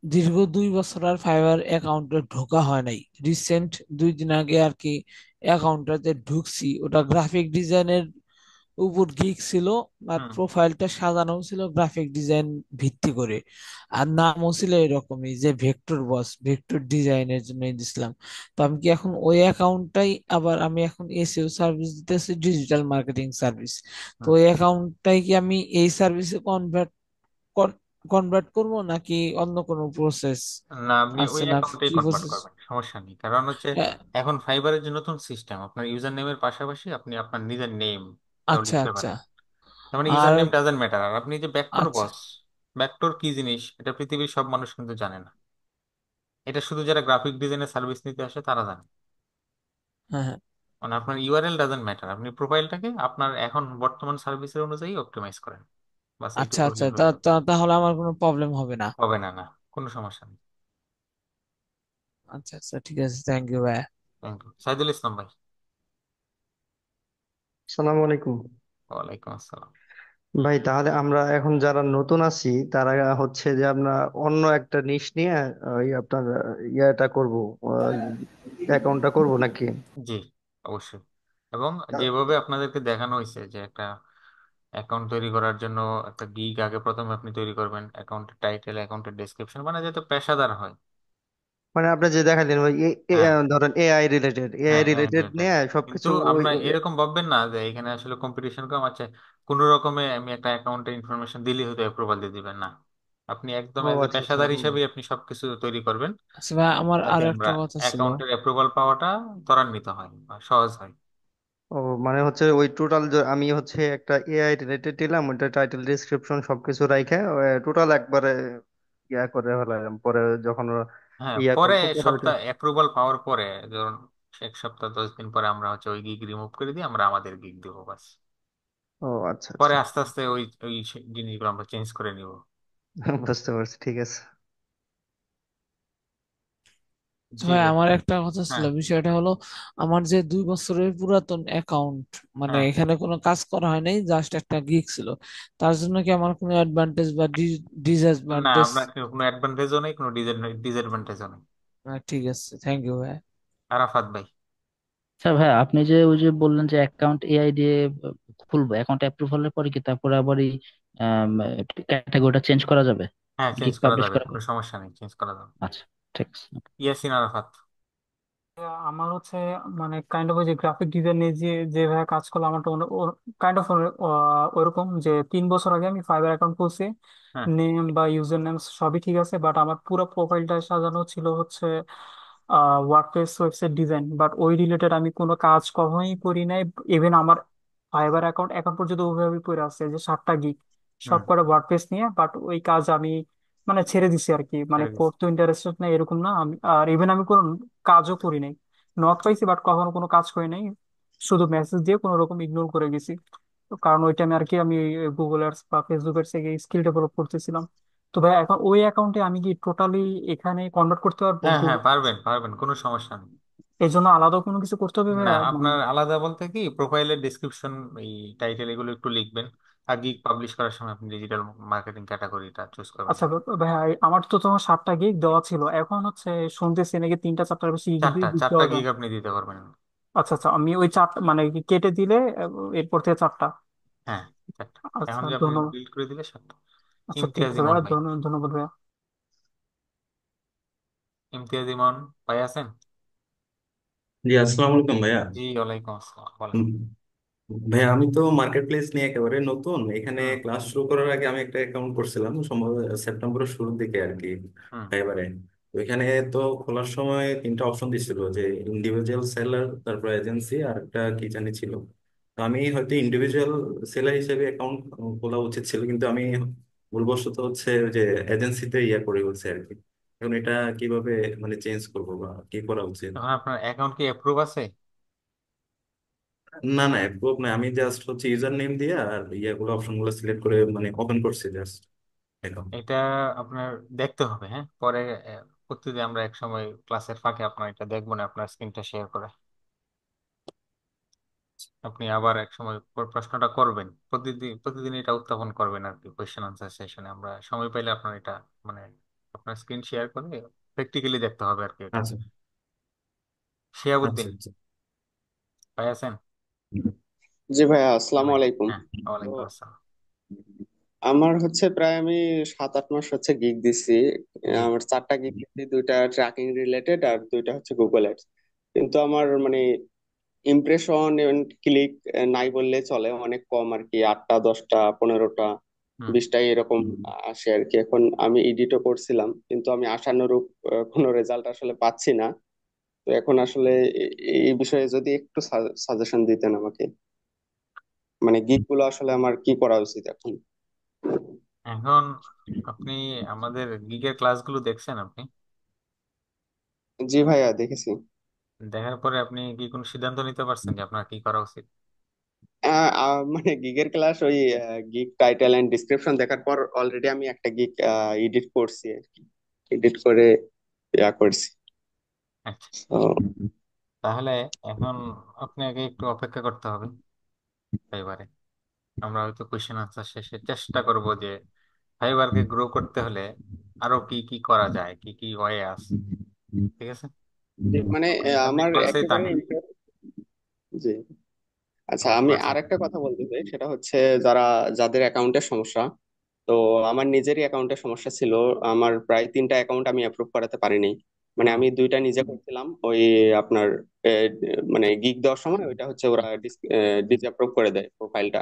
দীর্ঘ 2 বছর আর ফাইবার অ্যাকাউন্টে ঢোকা হয় নাই। রিসেন্ট 2 দিন আগে আর কি অ্যাকাউন্টটাতে ঢুকছি। ওটা গ্রাফিক ডিজাইনের উপর গিগ ছিল, আর হুম প্রোফাইলটা সাজানো ছিল গ্রাফিক ডিজাইন ভিত্তি করে। আর নামও ছিল এরকমই যে ভেক্টর বস, ভেক্টর ডিজাইনের জন্য দিছিলাম। তো আমি কি এখন ওই অ্যাকাউন্টটাই, আবার আমি এখন এসইও সার্ভিস দিতেছি, ডিজিটাল মার্কেটিং সার্ভিস। তো হুম। ওই অ্যাকাউন্টটাই কি আমি এই সার্ভিসে কনভার্ট করব, নাকি অন্য কোনো প্রসেস না, আপনি ওই আছে, না অ্যাকাউন্টেই কি কনভার্ট প্রসেস? করবেন, সমস্যা নেই। কারণ হচ্ছে এখন ফাইবারের যে নতুন সিস্টেম, আপনার ইউজার নেমের পাশাপাশি আপনি আপনার নিজের নেমটাও আচ্ছা লিখতে আচ্ছা। পারেন। তার মানে ইউজার আর নেম ডাজেন্ট ম্যাটার। আর আপনি যে ব্যাকটোর আচ্ছা। বস, ব্যাকটোর কি জিনিস এটা পৃথিবীর সব মানুষ কিন্তু জানে না। এটা শুধু যারা গ্রাফিক ডিজাইনের সার্ভিস নিতে আসে তারা জানে। হ্যাঁ হ্যাঁ। মানে আপনার ইউআরএল ডাজেন্ট ম্যাটার, আপনি প্রোফাইলটাকে আপনার এখন বর্তমান সার্ভিসের অনুযায়ী অপটিমাইজ করেন, বাস আচ্ছা এইটুকু আচ্ছা, হলেই হয়ে যাবে। তাহলে আমার কোনো প্রবলেম হবে না। হবে না, না, কোনো সমস্যা নেই। আচ্ছা আচ্ছা, ঠিক আছে, থ্যাংক ইউ ভাই। থ্যাংক ইউ, সাইদুল ইসলাম ভাই। আসসালামু আলাইকুম। ওয়ালাইকুম আসসালাম। ভাই তাহলে আমরা এখন যারা নতুন আছি তারা হচ্ছে যে আমরা অন্য একটা নিশ নিয়ে ওই আপনার ইয়েটা করব, অ্যাকাউন্টটা করব নাকি? জি, অবশ্যই। এবং যেভাবে আপনাদেরকে দেখানো হয়েছে যে একটা অ্যাকাউন্ট তৈরি করার জন্য একটা গিগ আগে প্রথমে আপনি তৈরি করবেন, অ্যাকাউন্টের টাইটেল, অ্যাকাউন্টের ডেসক্রিপশন, মানে যাতে পেশাদার হয়। মানে আপনি যে দেখালেন ওই হ্যাঁ ধরেন এআই হ্যাঁ হ্যাঁ রিলেটেড হ্যাঁ হ্যাঁ। নিয়ে কিন্তু সবকিছু ওই আপনার এরকম ভাববেন না যে এখানে আসলে কম্পিটিশন কম আছে, কোনো রকমে আমি একটা অ্যাকাউন্টের ইনফরমেশন দিলেই হয়তো অ্যাপ্রুভাল দিয়ে দিবেন না। আপনি একদম ও এজ এ আচ্ছা আচ্ছা, পেশাদার হুম। হিসেবে আপনি সবকিছু তৈরি করবেন, আচ্ছা ভাই, আমার যাতে আর আমরা একটা কথা ছিল। অ্যাকাউন্টের অ্যাপ্রুভাল পাওয়াটা ত্বরান্বিত হয় বা সহজ হয়। ও মানে হচ্ছে ওই টোটাল আমি হচ্ছে একটা এআই রিলেটেড দিলাম, ওইটা টাইটেল ডিসক্রিপশন সবকিছু রাইখে টোটাল একবারে ইয়া করে ফেলাম, পরে যখন ওরা হ্যাঁ, ইয়া পরে করবো পরে ওইটা। সপ্তাহ অ্যাপ্রুভাল পাওয়ার পরে, ধরুন 1 সপ্তাহ 10 দিন পরে আমরা হচ্ছে ওই গিগ রিমুভ করে দিয়ে আমরা আমাদের গিগ দেবো বাস। ও আচ্ছা পরে আচ্ছা। আস্তে আস্তে ওই ওই জিনিসগুলো আমরা চেঞ্জ করে নিব। বুঝতে পারছি, ঠিক আছে। জি ভাই ভাই। আমার একটা কথা ছিল, হ্যাঁ বিষয়টা হলো আমার যে 2 বছরের পুরাতন অ্যাকাউন্ট, মানে হ্যাঁ। এখানে কোনো কাজ করা হয় নাই, জাস্ট একটা গিগ ছিল, তার জন্য কি আমার কোনো অ্যাডভান্টেজ বা না, ডিসঅ্যাডভান্টেজ? আপনার কোনো অ্যাডভান্টেজও নেই, কোনো ডিসঅ্যাডভান্টেজও নেই। ঠিক আছে, থ্যাংক ইউ ভাই। আরাফাত ভাই। আচ্ছা ভাই, আপনি যে ওই যে বললেন যে অ্যাকাউন্ট এআই দিয়ে খুলবো, অ্যাকাউন্ট অ্যাপ্রুভ হলে পরে কি তারপরে আবার এই ক্যাটাগরিটা চেঞ্জ করা যাবে, হ্যাঁ, চেঞ্জ গিগ করা পাবলিশ যাবে, করার কোনো পর? সমস্যা নেই, চেঞ্জ করা যাবে। আচ্ছা, ঠিক আছে। ইয়াসিন আরাফাত। আমার হচ্ছে মানে কাইন্ড অফ ওই যে গ্রাফিক ডিজাইন নিয়ে যে যেভাবে কাজ করলো আমার তো কাইন্ড অফ ওরকম যে 3 বছর আগে আমি ফাইবার অ্যাকাউন্ট খুলছি। হ্যাঁ নেম বা ইউজার নেম সবই ঠিক আছে, বাট আমার পুরো প্রোফাইলটা সাজানো ছিল হচ্ছে ওয়ার্ডপ্রেস ওয়েবসাইট ডিজাইন, বাট ওই রিলেটেড আমি কোনো কাজ কখনোই করি নাই। ইভেন আমার ফাইবার অ্যাকাউন্ট এখন পর্যন্ত ওইভাবে পড়ে আছে যে 7টা গিগ সব হুম। করে ওয়ার্ডপ্রেস নিয়ে, বাট ওই কাজ আমি মানে ছেড়ে দিছি আর কি, মানে ছেড়ে দিছি। করতে ইন্টারেস্টেড না এরকম না আমি। আর ইভেন আমি কোনো কাজও করি নাই, নক পাইছি বাট কখনো কোনো কাজ করি নাই, শুধু মেসেজ দিয়ে কোনো রকম ইগনোর করে গেছি। তো কারণ ওই টাইমে আর কি আমি গুগল অ্যাডস বা ফেসবুক অ্যাডস থেকে স্কিল ডেভেলপ করতেছিলাম। তো ভাই এখন ওই অ্যাকাউন্টে আমি কি টোটালি এখানে কনভার্ট করতে পারবো হ্যাঁ হ্যাঁ, গুগল? পারবেন পারবেন, কোনো সমস্যা নেই। এই জন্য আলাদা কোনো কিছু করতে হবে না, ভাইয়া মানে? আপনার আলাদা বলতে কি, প্রোফাইলের ডিসক্রিপশন, এই টাইটেল এগুলো একটু লিখবেন। আর গিগ পাবলিশ করার সময় আপনি ডিজিটাল মার্কেটিং ক্যাটাগরিটা চুজ করবেন আচ্ছা আর কি। ভাইয়া, আমার তো তোমার 7টা গিগ দেওয়া ছিল, এখন হচ্ছে শুনতেছি নাকি 3টা 4টার বেশি চারটা গিগ চারটা দেওয়া গিগ যায়। আপনি দিতে পারবেন। আচ্ছা আচ্ছা, আমি ওই 4টা মানে কি কেটে দিলে এরপর থেকে 4টা? হ্যাঁ, 4টা। এখন আচ্ছা যে আপনি ধন্যবাদ। বিল্ড করে দিলে 7টা। আচ্ছা ঠিক ইমতিয়াজ আছে ইমন ভাইয়া, ভাই। ধন্যবাদ ভাইয়া। ইমতিয়াজ ইমন ভাই আছেন? জি, আসসালামু আলাইকুম ভাইয়া। জি, ওয়ালাইকুম আসসালাম, বলেন। উম, ভাইয়া আমি তো মার্কেট প্লেস নিয়ে একেবারে নতুন এখানে। হুম ক্লাস শুরু করার আগে আমি একটা অ্যাকাউন্ট করছিলাম, সম্ভবত সেপ্টেম্বরের শুরুর দিকে আর কি, হুম। ফাইবারে। তো এখানে তো খোলার সময় 3টা অপশন দিছিল, যে ইন্ডিভিজুয়াল সেলার, তারপর এজেন্সি, আর একটা কি জানি ছিল। তো আমি হয়তো ইন্ডিভিজুয়াল সেলার হিসেবে অ্যাকাউন্ট খোলা উচিত ছিল, কিন্তু আমি ভুলবশত হচ্ছে ওই যে এজেন্সিতে ইয়ে করে বলছে আর কি। এখন এটা কিভাবে মানে চেঞ্জ করবো বা কি করা উচিত? এখন আপনার অ্যাকাউন্ট কি অ্যাপ্রুভ আছে? না না, অ্যাপ্রুভ না, আমি জাস্ট হচ্ছে ইউজার নেম দিয়ে আর ইয়েগুলো অপশনগুলো সিলেক্ট করে মানে ওপেন করছি জাস্ট অ্যাকাউন্ট। এটা আপনার দেখতে হবে, হ্যাঁ পরে। প্রতিদিন আমরা এক সময় ক্লাসের ফাঁকে আপনার এটা দেখবো না, আপনার স্ক্রিনটা শেয়ার করে আপনি আবার এক সময় প্রশ্নটা করবেন, প্রতিদিন প্রতিদিন এটা উত্থাপন করবেন আর কি, কোয়েশ্চেন আনসার সেশনে আমরা সময় পাইলে আপনার এটা মানে আপনার স্ক্রিন শেয়ার করে প্র্যাকটিক্যালি দেখতে হবে আর কি এটা। আচ্ছা আচ্ছা শিয়াবুদ্দিন আচ্ছা। ভাই আছেন? জি ভাইয়া, জি আসসালামু ভাই। আলাইকুম। হ্যাঁ, তো ওয়ালাইকুম আসসালাম। আমার হচ্ছে প্রায় আমি 7-8 মাস হচ্ছে গিগ দিছি। জি। আমার 4টা গিগ দিছি, 2টা ট্র্যাকিং রিলেটেড আর 2টা হচ্ছে গুগল অ্যাডস। কিন্তু আমার মানে ইমপ্রেশন ক্লিক নাই বললে চলে, অনেক কম আর কি, 8টা 10টা 15টা হুম। 20টা এরকম আসে আর কি। এখন আমি এডিটও করছিলাম, কিন্তু আমি আশানুরূপ কোনো রেজাল্ট আসলে পাচ্ছি না। তো এখন আসলে এই বিষয়ে যদি একটু সাজেশন দিতেন আমাকে, মানে গিগ গুলো আসলে আমার কি করা উচিত এখন? এখন আপনি আমাদের গিগের ক্লাসগুলো দেখছেন আপনি? জি ভাইয়া, দেখেছি। দেখার পরে আপনি কি কোনো সিদ্ধান্ত নিতে পারছেন যে আপনার কি করা উচিত? মানে গিগের ক্লাস ওই গিগ টাইটেল এন্ড ডিসক্রিপশন দেখার পর অলরেডি আমি একটা গিগ এডিট করছি আর কি, এডিট করে করছি। আচ্ছা, তো তাহলে এখন আপনাকে একটু অপেক্ষা করতে হবে। এবারে আমরা হয়তো কোয়েশ্চেন আনসার শেষে চেষ্টা করব যে ফাইবারকে গ্রো করতে হলে আরো কি কি করা যায়, কি কি ওয়ে আছে। ঠিক আছে, মানে প্রত্যেক আমার ক্লাসেই তা একেবারে নেই। জি। আচ্ছা, আমাদের আমি ক্লাসে। আরেকটা কথা বলতে চাই, সেটা হচ্ছে যাদের অ্যাকাউন্টের সমস্যা। তো আমার নিজেরই অ্যাকাউন্টের সমস্যা ছিল। আমার প্রায় 3টা অ্যাকাউন্ট আমি অ্যাপ্রুভ করাতে পারিনি। মানে হুম আমি 2টা নিজে করছিলাম, ওই আপনার আহ, মানে গিগ দেওয়ার সময় ওইটা হচ্ছে ওরা ডিসঅ্যাপ্রুভ করে দেয় প্রোফাইলটা।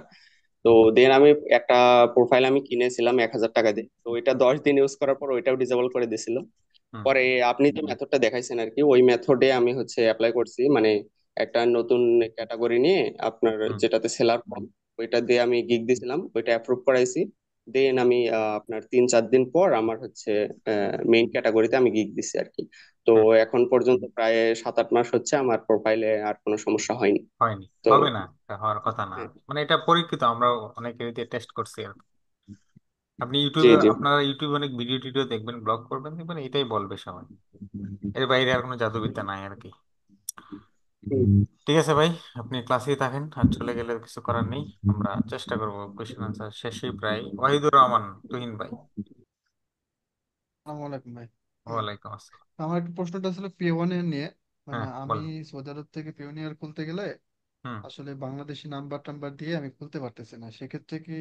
তো দেন আমি একটা প্রোফাইল আমি কিনেছিলাম 1,000 টাকা দিয়ে, তো ওইটা 10 দিন ইউজ করার পর ওইটাও ডিসেবল করে দিয়েছিল। হুম। পরে আপনি যে মেথডটা দেখাইছেন আর কি, ওই মেথডে আমি হচ্ছে অ্যাপ্লাই করছি, মানে একটা নতুন ক্যাটাগরি নিয়ে আপনার হুম। যেটাতে সেলার কম, ওইটা দিয়ে আমি গিগ দিয়েছিলাম, ওইটা অ্যাপ্রুভ করাইছি। দেন আমি আপনার 3-4 দিন পর আমার হচ্ছে মেইন ক্যাটাগরিতে আমি গিগ দিছি আর কি। তো হুম। এখন পর্যন্ত প্রায় 7-8 মাস হচ্ছে, আমার প্রোফাইলে আর কোনো সমস্যা হয়নি। হয়নি, তো হবে না, এটা হওয়ার কথা না। হ্যাঁ, মানে এটা পরীক্ষিত, আমরা অনেকে দিয়ে টেস্ট করছি আর কি। আপনি জি ইউটিউবে, জি। আপনারা ইউটিউবে অনেক ভিডিও টিডিও দেখবেন, ব্লগ করবেন, দেখবেন এটাই বলবে সবাই। এর বাইরে আর কোনো জাদুবিদ্যা নাই আর কি। ঠিক আছে ভাই, আপনি ক্লাসেই থাকেন, আর চলে গেলে কিছু করার নেই। আমরা চেষ্টা করবো, কোয়েশ্চেন আনসার শেষই প্রায়। ওয়াহিদুর রহমান, তুহিন ভাই। আসসালামু আলাইকুম ভাই। হ্যাঁ, ওয়ালাইকুম আসসালাম। আমার একটা প্রশ্নটা ছিল পিওনিয়ার নিয়ে। মানে হ্যাঁ আমি বলেন। সৌদি আরব থেকে পিওনিয়ার খুলতে গেলে হুম। আসলে বাংলাদেশি নাম্বার টাম্বার দিয়ে আমি খুলতে পারতেছি না। সেক্ষেত্রে কি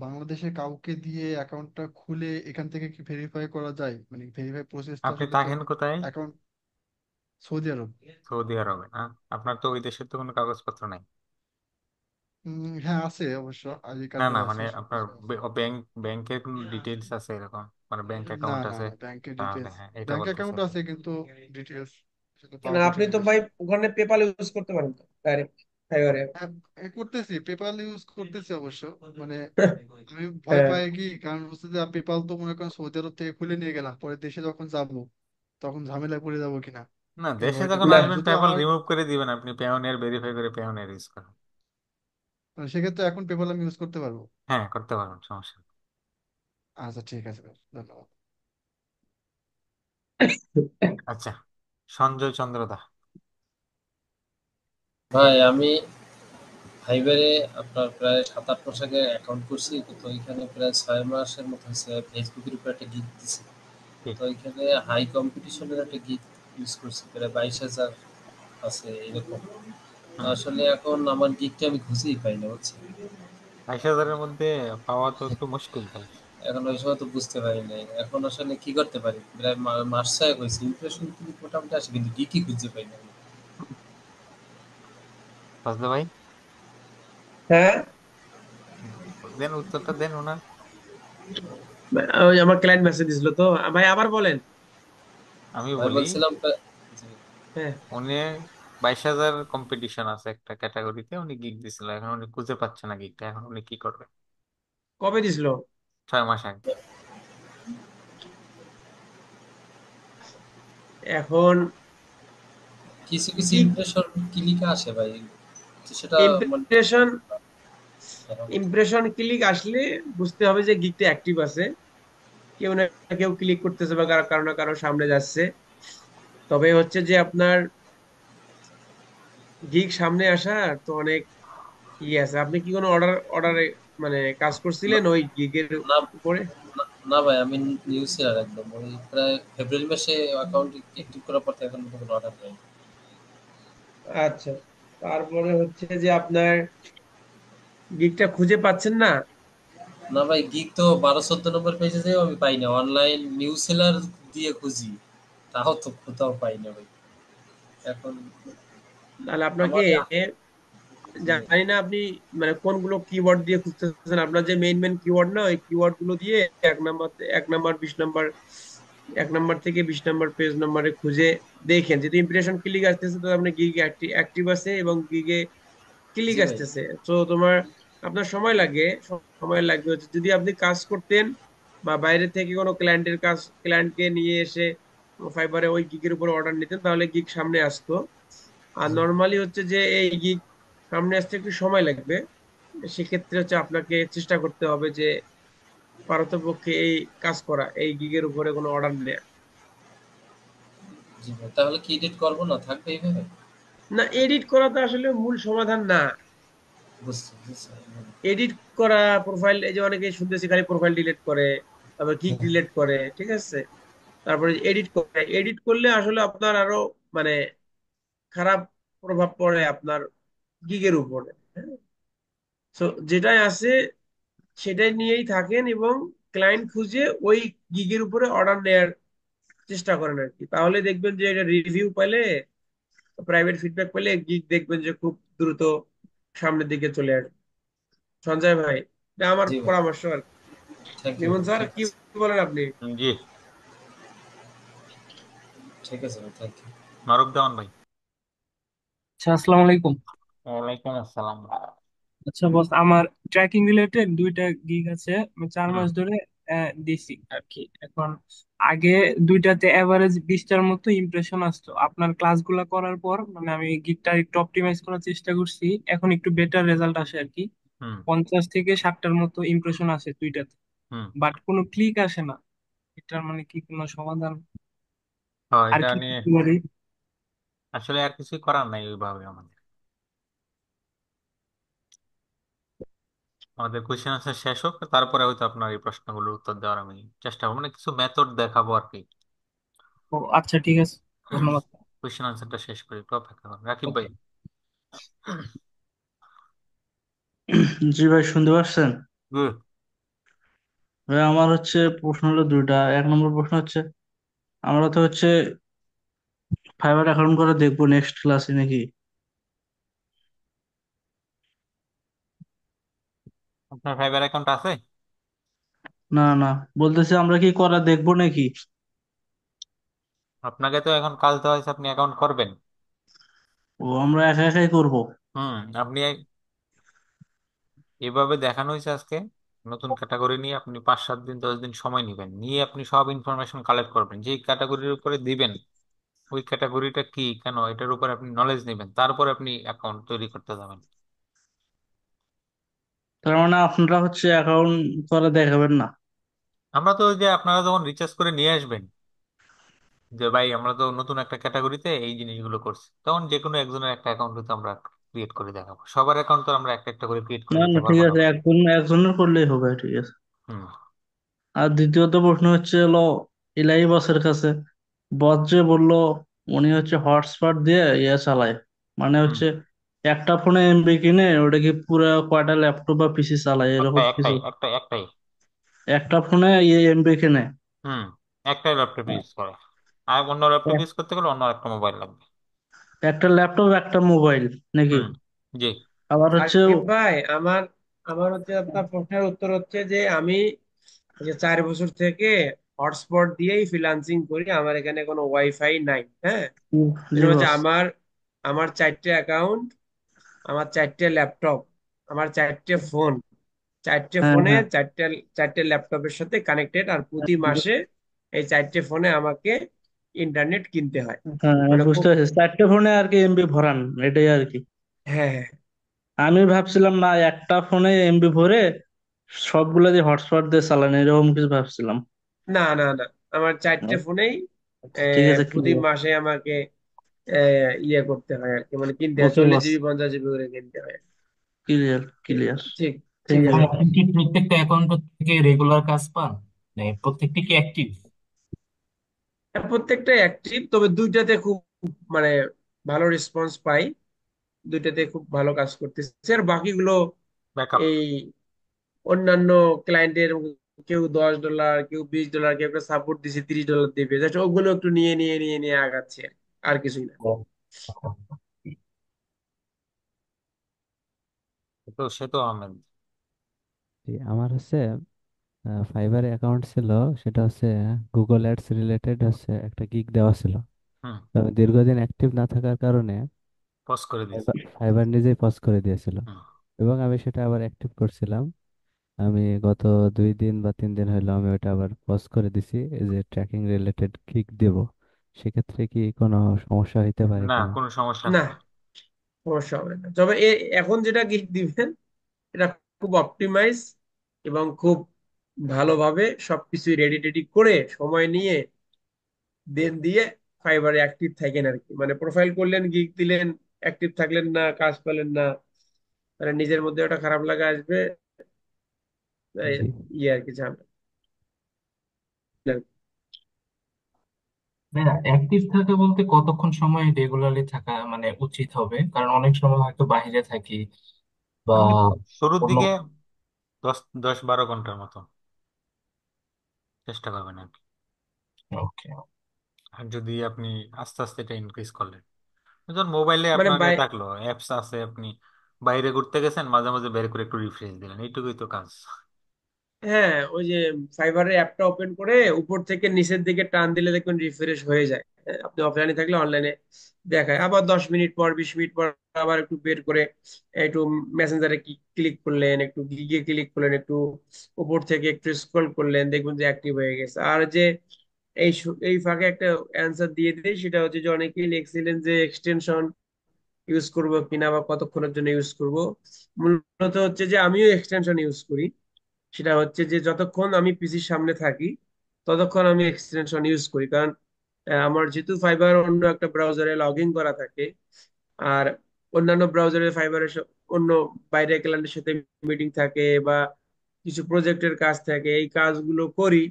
বাংলাদেশে কাউকে দিয়ে অ্যাকাউন্টটা খুলে এখান থেকে কি ভেরিফাই করা যায়? মানে ভেরিফাই প্রসেসটা আপনি আসলে তো থাকেন কোথায়? অ্যাকাউন্ট সৌদি আরব। সৌদি আরবে না? আপনার তো ওই দেশের তো কোনো কাগজপত্র নাই। হ্যাঁ আছে অবশ্য, আইডি না কার্ড না, আছে, মানে আপনার সবকিছু আছে। ব্যাংক, ব্যাংকের কোনো ডিটেইলস আছে এরকম, মানে ব্যাংক না অ্যাকাউন্ট না আছে? না, ব্যাংকের তাহলে ডিটেলস, হ্যাঁ, এটা ব্যাংক বলতেছে অ্যাকাউন্ট আর কি। আছে কিন্তু ডিটেলস আসলে কেন পাওয়া আপনি কঠিন তো এই ভাই দেশে। ওখানে পেপাল ইউজ করতে পারেন তো ডাইরেক্ট ফাইবারে। হ্যাঁ, করতেছি, পেপাল ইউজ করতেছি অবশ্য। মানে আমি ভয় হ্যাঁ। পাই কি, কারণ হচ্ছে যে পেপাল তো মনে করেন সৌদি আরব থেকে খুলে নিয়ে গেলাম, পরে দেশে যখন যাবো তখন ঝামেলায় পড়ে যাবো কিনা, না, এই দেশে ভয়টা যখন পাই। না, আসবেন যদিও পেপাল আমার রিমুভ করে দিবেন, আপনি পেওনিয়ার ভেরিফাই করে পেওনিয়ার ইউজ করেন। মানে সেক্ষেত্রে এখন পেপাল আমি ইউজ করতে পারবো। হ্যাঁ করতে পারবেন, সমস্যা নেই। আচ্ছা ঠিক আছে ভাই, ধন্যবাদ। আচ্ছা, সঞ্জয় চন্দ্র দা। ভাই আমি ফাইবারে আপনার প্রায় 7-8 মাস আগে অ্যাকাউন্ট করছি, তো ওইখানে প্রায় 6 মাসের মতো হচ্ছে ফেসবুকের উপর একটা গিগ দিছি। ঠিক। তো ওইখানে হাই কম্পিটিশনের একটা গিগ ইউজ করছি, প্রায় 22,000 আছে এরকম। তো হুম। আসলে এখন আমার গিগটা আমি খুঁজেই পাই না, বুঝছেন। 22,000-এর মধ্যে পাওয়া তো একটু মুশকিল ভাই। এখন ওই সময় তো বুঝতে পারি নাই, এখন আসলে কি করতে পারি, প্রায় মাস 6 হয়েছে, ইমপ্রেশন কিন্তু মোটামুটি আসে, কিন্তু গিগই খুঁজে পাই না। ফজলে ভাই, হ্যাঁ, দেন উত্তরটা দেন ওনার। ওই আমার ক্লায়েন্ট মেসেজ দিছিল তো। ভাই আবার বলেন। আমি ভাই বলি, বলছিলাম জি। হ্যাঁ। উনি 22,000 কম্পিটিশন আছে একটা ক্যাটাগরিতে, উনি গিগ দিছিল, এখন উনি খুঁজে পাচ্ছে না গিগটা, এখন উনি কি করবে? কবে দিছিল? 6 মাস আগে। এখন কিছু কিছু কি ইমপ্রেশন ক্লিক আসে ভাই, তো সেটা মানে ইমপ্রেশন ইমপ্রেশন ক্লিক আসলে বুঝতে হবে যে গিকটা অ্যাক্টিভ আছে, কেউ না কেউ ক্লিক করতেছে বা কারো কারো না কারো সামনে যাচ্ছে। তবে হচ্ছে যে আপনার গিগ সামনে আসার তো অনেক আছে। আপনি কি কোনো অর্ডারে মানে কাজ না করছিলেন ওই গিগের না উপরে? না না ভাই, আমি নিউ সেলার একদম, ওই প্রায় ফেব্রুয়ারি মাসে অ্যাকাউন্ট অ্যাক্টিভ করার পর থেকে এখন পর্যন্ত অর্ডার পাই। আচ্ছা, তারপরে হচ্ছে যে আপনার গিগটা খুঁজে পাচ্ছেন না। না ভাই, গিগ তো 12-14 নম্বর পেজে যেও আমি পাই না, অনলাইন নিউ সেলার দিয়ে খুঁজি, তাও তো কোথাও পাই না ভাই এখন। তাহলে আপনাকে, আমার জি ভাই। জানি না আপনি মানে কোনগুলো কিওয়ার্ড দিয়ে খুঁজতেছেন। আপনার যে মেইন মেইন কিওয়ার্ড না, ওই কিওয়ার্ড গুলো দিয়ে 1 নাম্বার, 1 নাম্বার, 20 নাম্বার, 1 নাম্বার থেকে 20 নাম্বার পেজ নাম্বারে খুঁজে দেখেন। যদি ইমপ্রেশন ক্লিক আসতেছে তো আপনার গিগ অ্যাক্টিভ আছে এবং গিগে ক্লিক জি ভাই। আসতেছে। তো আপনার সময় লাগে, সময় লাগবে হচ্ছে যদি আপনি কাজ করতেন বা বাইরে থেকে কোনো ক্লায়েন্টকে নিয়ে এসে ফাইবারে ওই গিগের উপর অর্ডার নিতেন, তাহলে গিগ সামনে আসতো। আর জি নর্মালি হচ্ছে যে এই গিগ সামনে আসতে একটু সময় লাগবে। সেক্ষেত্রে হচ্ছে আপনাকে চেষ্টা করতে হবে যে পারতপক্ষে এই কাজ করা, এই গিগের উপরে কোনো অর্ডার নেয়া। জি ভাই, তাহলে কি এডিট করবো না, থাকবে এইভাবে? না, এডিট করা তো আসলে মূল সমাধান না। বুঝছি বুঝছি। এডিট করা প্রোফাইল, এই যে অনেকে শুনতেছি খালি প্রোফাইল ডিলিট করে, তারপর গিগ ডিলিট করে, ঠিক আছে। তারপরে এডিট করে, এডিট করলে আসলে আপনার আরো মানে খারাপ প্রভাব পড়ে আপনার গিগের উপরে। তো যেটাই আছে সেটাই নিয়েই থাকেন এবং ক্লায়েন্ট খুঁজে ওই গিগের উপরে অর্ডার নেয়ার চেষ্টা করেন আর কি। তাহলে দেখবেন যে এটা রিভিউ পেলে, প্রাইভেট ফিডব্যাক পেলে গিগ দেখবেন যে খুব দ্রুত সামনের দিকে চলে আসবে। সঞ্জয় ভাই, এটা আমার জি ভাই, পরামর্শ আর কি। থ্যাংক ইউ লিমন ভাই, স্যার ঠিক কি আছে। বলেন আপনি? জি। ঠিক আছে ভাই, থ্যাংক ইউ। মারুফ দেওয়ান ভাই। আচ্ছা, আসসালামু আলাইকুম। ওয়ালাইকুম আসসালাম। আচ্ছা বস, আমার ট্র্যাকিং রিলেটেড দুইটা গিগ আছে, আমি 4 মাস হুম ধরে দিছি আর কি। এখন আগে দুইটাতে এভারেজ 20টার মতো ইমপ্রেশন আসতো। আপনার ক্লাসগুলো করার পর মানে আমি গিগটা একটু অপটিমাইজ করার চেষ্টা করছি, এখন একটু বেটার রেজাল্ট আসে আর কি। হুম 50 থেকে 60টার মতো ইমপ্রেশন আসে দুইটাতে, হুম। বাট কোনো ক্লিক আসে না। এটার মানে কি কোনো সমাধান আর এটা কি নিয়ে করতে পারি? আসলে আর কিছুই করার নাই ওইভাবে। আমাদের আমাদের কোয়েশ্চেন আনসার শেষ হোক, তারপরে হয়তো আপনার এই প্রশ্নগুলোর উত্তর দেওয়ার আমি চেষ্টা করবো, মানে কিছু মেথড দেখাবো আর কি। ও আচ্ছা, ঠিক আছে, ধন্যবাদ। কোয়েশ্চেন আনসারটা শেষ করে একটু অপেক্ষা করুন, রাকিব ভাই। জি ভাই, শুনতে পাচ্ছেন? গুড। ভাই আমার হচ্ছে প্রশ্ন হলো দুইটা। 1 নম্বর প্রশ্ন হচ্ছে, আমরা তো হচ্ছে ফাইবার অ্যাকাউন্ট করে দেখবো নেক্সট ক্লাসে নাকি? আপনার ফাইবার অ্যাকাউন্ট আছে? না না, বলতেছি আমরা কি করা দেখবো নাকি? আপনাকে তো এখন কাজ দেওয়া হয়েছে, আপনি অ্যাকাউন্ট করবেন। ও, আমরা একা একাই করবো? আপনি এভাবে দেখানো হয়েছে আজকে, নতুন ক্যাটাগরি নিয়ে আপনি 5 7 দিন 10 দিন সময় নেবেন, নিয়ে আপনি সব ইনফরমেশন কালেক্ট করবেন, যেই ক্যাটাগরির উপরে দিবেন ওই ক্যাটাগরিটা কি, কেন, এটার উপর আপনি নলেজ নেবেন, তারপর আপনি অ্যাকাউন্ট তৈরি করতে যাবেন। তার মানে আপনারা হচ্ছে অ্যাকাউন্ট করে দেখাবেন না? আমরা তো ওই যে আপনারা যখন রিচার্জ করে নিয়ে আসবেন, যে ভাই আমরা তো নতুন একটা ক্যাটাগরিতে এই জিনিসগুলো করছি, তখন যে কোনো একজনের একটা অ্যাকাউন্ট তো আমরা ক্রিয়েট করে দেখাবো। সবার অ্যাকাউন্ট তো আমরা একটা একটা করে ক্রিয়েট করে না দিতে না, ঠিক পারবো না আছে, ভাই। একজনের করলেই হবে, ঠিক আছে। হুম আর দ্বিতীয়ত প্রশ্ন হচ্ছে হলো, এলাই বসের কাছে বস যে বললো উনি হচ্ছে হটস্পট দিয়ে ইয়ে চালায়, মানে হুম। হচ্ছে একটা ফোনে এমবি কিনে ওটা কি পুরো কয়টা ল্যাপটপ বা পিসি চালায় এরকম কিছু? একটাই। একটা ফোনে ইয়ে এমবি কিনে? হুম একটাই ল্যাপটপ ইউজ করে, আর অন্য ল্যাপটপ ইউজ করতে গেলে অন্য একটা মোবাইল লাগবে। একটা ল্যাপটপ একটা মোবাইল নাকি? হুম জি। আবার হচ্ছে সাকিব ভাই, আমার আমার হচ্ছে আপনার প্রশ্নের উত্তর হচ্ছে যে আমি এই যে 4 বছর থেকে হটস্পট দিয়েই ফ্রিল্যান্সিং করি, আমার এখানে কোনো ওয়াইফাই নাই। হ্যাঁ, জি এটা হচ্ছে বস। আমার আমার 4টে অ্যাকাউন্ট, আমার 4টে ল্যাপটপ, আমার 4টে ফোন, 4টে হ্যাঁ ফোনে হ্যাঁ 4টে ল্যাপটপের সাথে কানেক্টেড, আর প্রতি মাসে এই 4টে ফোনে আমাকে ইন্টারনেট কিনতে হয়। হ্যাঁ, আমি মানে বুঝতে খুব, পারছি, 4টে ফোনে আর কি এমবি ভরান, এটাই আর কি। হ্যাঁ হ্যাঁ। আমি ভাবছিলাম না একটা ফোনে এমবি ভরে সবগুলা দিয়ে হটস্পট দিয়ে চালান, এরকম কিছু ভাবছিলাম। না না না, আমার 4টে ফোনেই ঠিক আছে, প্রতি ক্লিয়ার। মাসে আমাকে ইয়ে করতে হয় আর কি, মানে কিনতে হয়, ওকে চল্লিশ বস, জিবি 50 জিবি করে কিনতে হয়। Clear clear. ঠিক, ঠিক ঠিক আর আছে। আছে। আপনি কি প্রত্যেকটা অ্যাকাউন্ট থেকে রেগুলার কাজ পান? মানে প্রত্যেকটি কি অ্যাক্টিভ? আর প্রত্যেকটা অ্যাক্টিভ, তবে দুইটাতে খুব মানে ভালো রেসপন্স পাই, দুইটাতে খুব ভালো কাজ করতেছে। আর বাকিগুলো ব্যাকআপ। এই অন্যান্য ক্লায়েন্টের, কেউ $10, কেউ $20, কেউ একটা সাপোর্ট দিছে $30 দিবে, জাস্ট ওগুলো একটু নিয়ে আগাচ্ছে আর কি। আর কিছুই না। তো সে তো আহমেদ। জি, আমার হচ্ছে ফাইবার অ্যাকাউন্ট ছিল, সেটা হচ্ছে গুগল অ্যাডস রিলেটেড হচ্ছে একটা গিগ দেওয়া ছিল। হুম তো আমি দীর্ঘদিন অ্যাক্টিভ না থাকার কারণে পজ করে দিয়েছে। ফাইবার ফাইবার নিজেই পজ করে দিয়েছিল, হুম এবং আমি সেটা আবার অ্যাক্টিভ করছিলাম। আমি গত 2 দিন বা 3 দিন হলো আমি ওটা আবার পজ করে দিছি, এই যে ট্র্যাকিং রিলেটেড গিগ দেব। সেক্ষেত্রে কি কোনো সমস্যা হইতে পারে না, কিনা? কোনো সমস্যা না, নেই। সমস্যা হবে না। তবে এখন যেটা গিফট দিবেন এটা খুব অপটিমাইজ এবং খুব ভালোভাবে সবকিছু রেডি টেডি করে সময় নিয়ে দেন দিয়ে ফাইবারে অ্যাক্টিভ থাকেন আর কি। মানে প্রোফাইল করলেন, গিগ দিলেন, অ্যাক্টিভ থাকলেন না, কাজ পেলেন না, মানে নিজের মধ্যে একটা খারাপ লাগা আসবে। এই জি। ইয়ে আর কি, ঝামেলা। না, অ্যাক্টিভ থাকা বলতে কতক্ষণ সময় রেগুলারলি থাকা মানে উচিত হবে? কারণ অনেক সময় হয়তো বাইরে থাকি বা শুরুর অন্য। দিকে 10 10 12 ঘন্টার মতো চেষ্টা করবেন আর কি। ওকে। আর যদি আপনি আস্তে আস্তে এটা ইনক্রিজ করলেন, ধরুন মোবাইলে মানে আপনার থাকলো, অ্যাপস আছে, আপনি বাইরে ঘুরতে গেছেন, মাঝে মাঝে বের করে একটু রিফ্রেশ দিলেন, এইটুকুই তো কাজ। হ্যাঁ, ওই যে ফাইবারের অ্যাপটা ওপেন করে উপর থেকে নিচের দিকে টান দিলে দেখবেন রিফ্রেশ হয়ে যায়। হ্যাঁ, আপনি অফলাইনে থাকলে অনলাইনে দেখায়, আবার 10 মিনিট পর 20 মিনিট পর আবার একটু বের করে একটু মেসেঞ্জারে ক্লিক করলেন, একটু গিগে ক্লিক করলেন, একটু উপর থেকে একটু স্ক্রল করলেন, দেখবেন যে অ্যাক্টিভ হয়ে গেছে। আর যে এই ফাঁকে একটা অ্যান্সার দিয়ে দিই, সেটা হচ্ছে যে অনেকেই লিখছিলেন যে এক্সটেনশন ইউজ করবো কিনা বা কতক্ষণের জন্য ইউজ করব। মূলত হচ্ছে যে আমিও এক্সটেনশন ইউজ করি। সেটা হচ্ছে যে যতক্ষণ আমি পিসির সামনে থাকি ততক্ষণ আমি এক্সটেনশন ইউজ করি, কারণ আমার যেহেতু ফাইবার অন্য একটা ব্রাউজারে লগ ইন করা থাকে, আর অন্যান্য ব্রাউজারে ফাইবারের অন্য বাইরে ক্লায়েন্টের সাথে মিটিং থাকে বা কিছু প্রজেক্টের কাজ থাকে, এই কাজগুলো করি।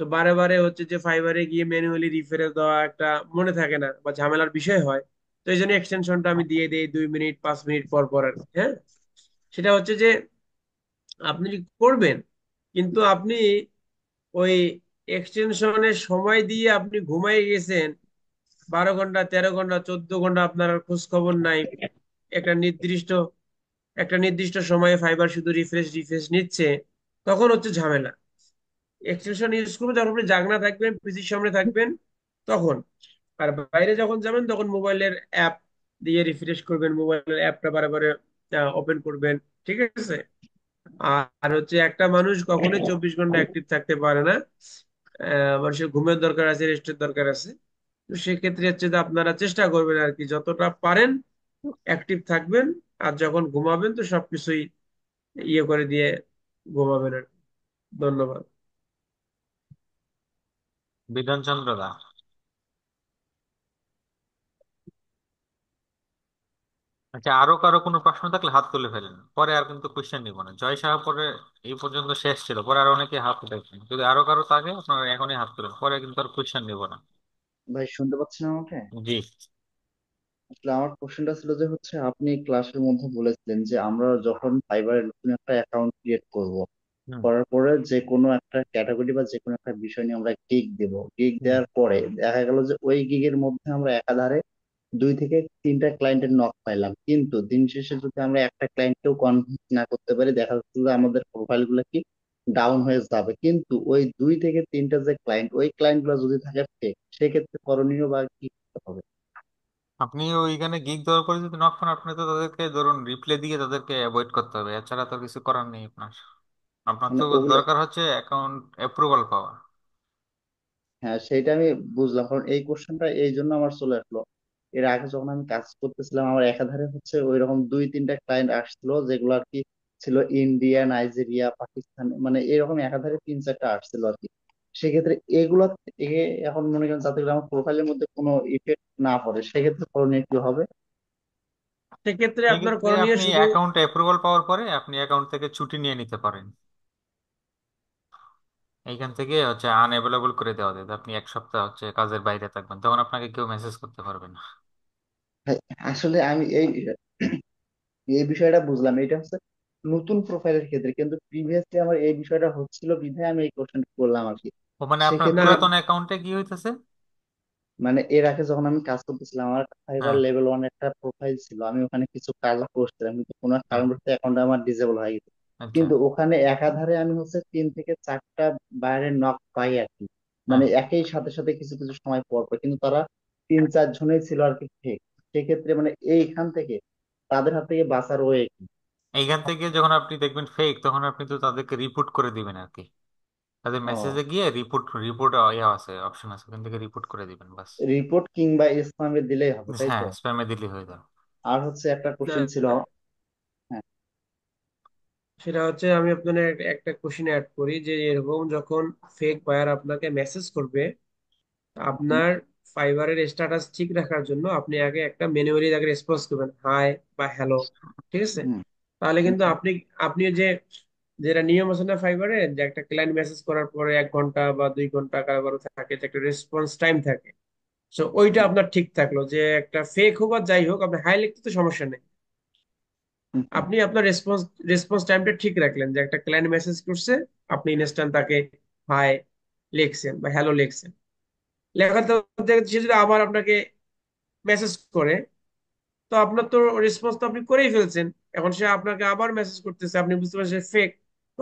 তো বারে বারে হচ্ছে যে ফাইবারে গিয়ে ম্যানুয়ালি রিফ্রেশ দেওয়া একটা মনে থাকে না বা ঝামেলার বিষয় হয়। তো এই জন্য এক্সটেনশনটা আমি দিয়ে দিই 2 মিনিট 5 মিনিট পর পর আর কি। হ্যাঁ, সেটা হচ্ছে যে আপনি করবেন, কিন্তু আপনি ওই এক্সটেনশনের সময় দিয়ে আপনি ঘুমাই গেছেন 12 ঘন্টা 13 ঘন্টা 14 ঘন্টা, আপনার আর খোঁজ খবর নাই। একটা নির্দিষ্ট একটা নির্দিষ্ট সময়ে ফাইবার শুধু রিফ্রেশ রিফ্রেশ নিচ্ছে, তখন হচ্ছে ঝামেলা। এক্সটেনশন ইউজ করবেন যখন আপনি জাগনা থাকবেন, পিসির সামনে থাকবেন, তখন। আর বাইরে যখন যাবেন তখন মোবাইলের অ্যাপ দিয়ে রিফ্রেশ করবেন, মোবাইলের অ্যাপটা বারে বারে ওপেন করবেন। ঠিক আছে। আর হচ্ছে একটা মানুষ কখনোই 24 ঘন্টা অ্যাক্টিভ থাকতে পারে না। মানুষের ঘুমের দরকার আছে, রেস্টের দরকার আছে। তো সেক্ষেত্রে হচ্ছে যে আপনারা চেষ্টা করবেন আর কি, যতটা পারেন অ্যাক্টিভ থাকবেন। আর যখন ঘুমাবেন তো সবকিছুই ইয়ে করে দিয়ে ঘুমাবেন আর কি। ধন্যবাদ। বিধান চন্দ্র দা। আচ্ছা, আরো কারো কোনো প্রশ্ন থাকলে হাত তুলে ফেলেন, পরে আর কিন্তু কোশ্চেন নিব না। জয় সাহা পরে এই পর্যন্ত শেষ ছিল, পরে আর অনেকে হাত তুলেছেন। যদি আরো কারো থাকে আপনারা এখনই হাত তুলেন, পরে কিন্তু আর কোশ্চেন নিব না। ভাই শুনতে পাচ্ছেন আমাকে? জি। আসলে আমার কোশ্চেনটা ছিল যে হচ্ছে আপনি ক্লাসের মধ্যে বলেছিলেন যে আমরা যখন ফাইবারে নতুন একটা অ্যাকাউন্ট ক্রিয়েট করব, হুম। করার পরে যে কোনো একটা ক্যাটাগরি বা যে কোনো একটা বিষয় নিয়ে আমরা গিগ দেব, গিগ হুম। দেওয়ার পরে দেখা গেল যে ওই গিগের মধ্যে আমরা একাধারে 2 থেকে 3টা ক্লায়েন্টের নক পাইলাম, কিন্তু দিন শেষে যদি আমরা একটা ক্লায়েন্টকেও কনভিন্স না করতে পারি, দেখা যাচ্ছে যে আমাদের প্রোফাইল গুলো কি ডাউন হয়ে যাবে। কিন্তু ওই 2 থেকে 3টা যে ক্লায়েন্ট, ওই ক্লায়েন্ট গুলো যদি থাকে ফেক, সেক্ষেত্রে করণীয় বা কি করতে হবে? আপনি ওইখানে গিগ দেওয়ার পরে যদি নক পান, আপনি তো তাদেরকে ধরুন রিপ্লে দিয়ে তাদেরকে অ্যাভয়েড করতে হবে, এছাড়া তো কিছু করার নেই আপনার। আপনার তো মানে ওগুলো, দরকার হচ্ছে অ্যাকাউন্ট অ্যাপ্রুভাল পাওয়া। হ্যাঁ সেইটা আমি বুঝলাম, কারণ এই কোশ্চেনটা এই জন্য আমার চলে আসলো। এর আগে যখন আমি কাজ করতেছিলাম আমার একাধারে হচ্ছে ওই রকম 2-3টা ক্লায়েন্ট আসছিল, যেগুলো আর কি ছিল ইন্ডিয়া, নাইজেরিয়া, পাকিস্তান, মানে এরকম একাধারে 3-4টা আসছিল আর কি। সেক্ষেত্রে এগুলো এখন মনে করেন যাতে করে আমার প্রোফাইলের মধ্যে কোনো ইফেক্ট না পড়ে, সেক্ষেত্রে করণীয় কি হবে? সেক্ষেত্রে আপনার সেক্ষেত্রে করণীয় আপনি শুধু অ্যাকাউন্ট অ্যাপ্রুভাল পাওয়ার পরে আপনি অ্যাকাউন্ট থেকে ছুটি নিয়ে নিতে পারেন। এইখান থেকে হচ্ছে আনঅ্যাভেলেবল করে দেওয়া যায়, আপনি 1 সপ্তাহ হচ্ছে কাজের বাইরে থাকবেন, তখন আপনাকে কেউ মেসেজ করতে পারবে না। হ্যাঁ, আসলে আমি এই বিষয়টা বুঝলাম, এটা হচ্ছে নতুন প্রোফাইলের ক্ষেত্রে, কিন্তু প্রিভিয়াসলি আমার এই বিষয়টা হচ্ছিল বিধায় আমি এই কোশ্চেন করলাম আর কি। ও মানে আপনার না, সেক্ষেত্রে পুরাতন অ্যাকাউন্টে কি হইতেছে? মানে এর আগে যখন আমি কাজ করতেছিলাম আমার ফাইবার হ্যাঁ। লেভেল 1 একটা প্রোফাইল ছিল, আমি ওখানে কিছু কাজ করছিলাম, কিন্তু কোনো এক হ্যাঁ। কারণবশত অ্যাকাউন্ট আমার ডিসেবল হয়ে গেছে। আচ্ছা। কিন্তু ওখানে একাধারে আমি হচ্ছে 3 থেকে 4টা বাইরের নক পাই আর কি, হ্যাঁ, মানে একই সাথে সাথে কিছু কিছু সময় পর পর, কিন্তু তারা 3-4 জনই ছিল আর কি ফেক। সেক্ষেত্রে মানে এইখান থেকে তাদের হাত থেকে বাঁচার ওয়ে কি? এইখান থেকে যখন আপনি দেখবেন ফেক, তখন আপনি তো তাদেরকে রিপোর্ট করে দিবেন আর কি। তাদের ও, মেসেজে গিয়ে রিপোর্ট রিপোর্ট ইয়ে আছে, অপশন আছে, ওখান থেকে রিপোর্ট করে দিবেন বাস। রিপোর্ট কিংবা স্প্যামে দিলেই হবে, তাই হ্যাঁ, তো? স্প্যামে দিলে হয়ে যাবে। আর হচ্ছে একটা না, কোশ্চেন ছিল। হ্যাঁ। সেটা হচ্ছে আমি আপনার একটা কোশ্চেন অ্যাড করি যে এরকম যখন ফেক বায়ার আপনাকে মেসেজ করবে, হুম, আপনার ফাইবারের স্ট্যাটাস ঠিক রাখার জন্য আপনি আগে একটা ম্যানুয়ালি তাকে রেসপন্স করবেন, হাই বা হ্যালো। ঠিক আছে। হুম, তাহলে হুম, কিন্তু আপনি আপনি যে যেটা নিয়ম আছে না ফাইবারে, যে একটা ক্লায়েন্ট মেসেজ করার পরে 1 ঘন্টা বা 2 ঘন্টা কারো থাকে, যে একটা রেসপন্স টাইম থাকে। তো ওইটা হুম, আপনার ঠিক থাকলো, যে একটা ফেক হোক আর যাই হোক আপনি হাই লিখতে তো সমস্যা নেই। হুম, হুম। আপনি আপনার রেসপন্স রেসপন্স টাইমটা ঠিক রাখলেন, যে একটা ক্লায়েন্ট মেসেজ করছে, আপনি ইনস্ট্যান্ট তাকে হাই লিখছেন বা হ্যালো লিখছেন। লেখাতে সে যদি আবার আপনাকে মেসেজ করে, তো আপনার তো রেসপন্স তো আপনি করেই ফেলছেন। এখন সে আপনাকে আবার মেসেজ করতেছে, আপনি বুঝতে পারছেন ফেক,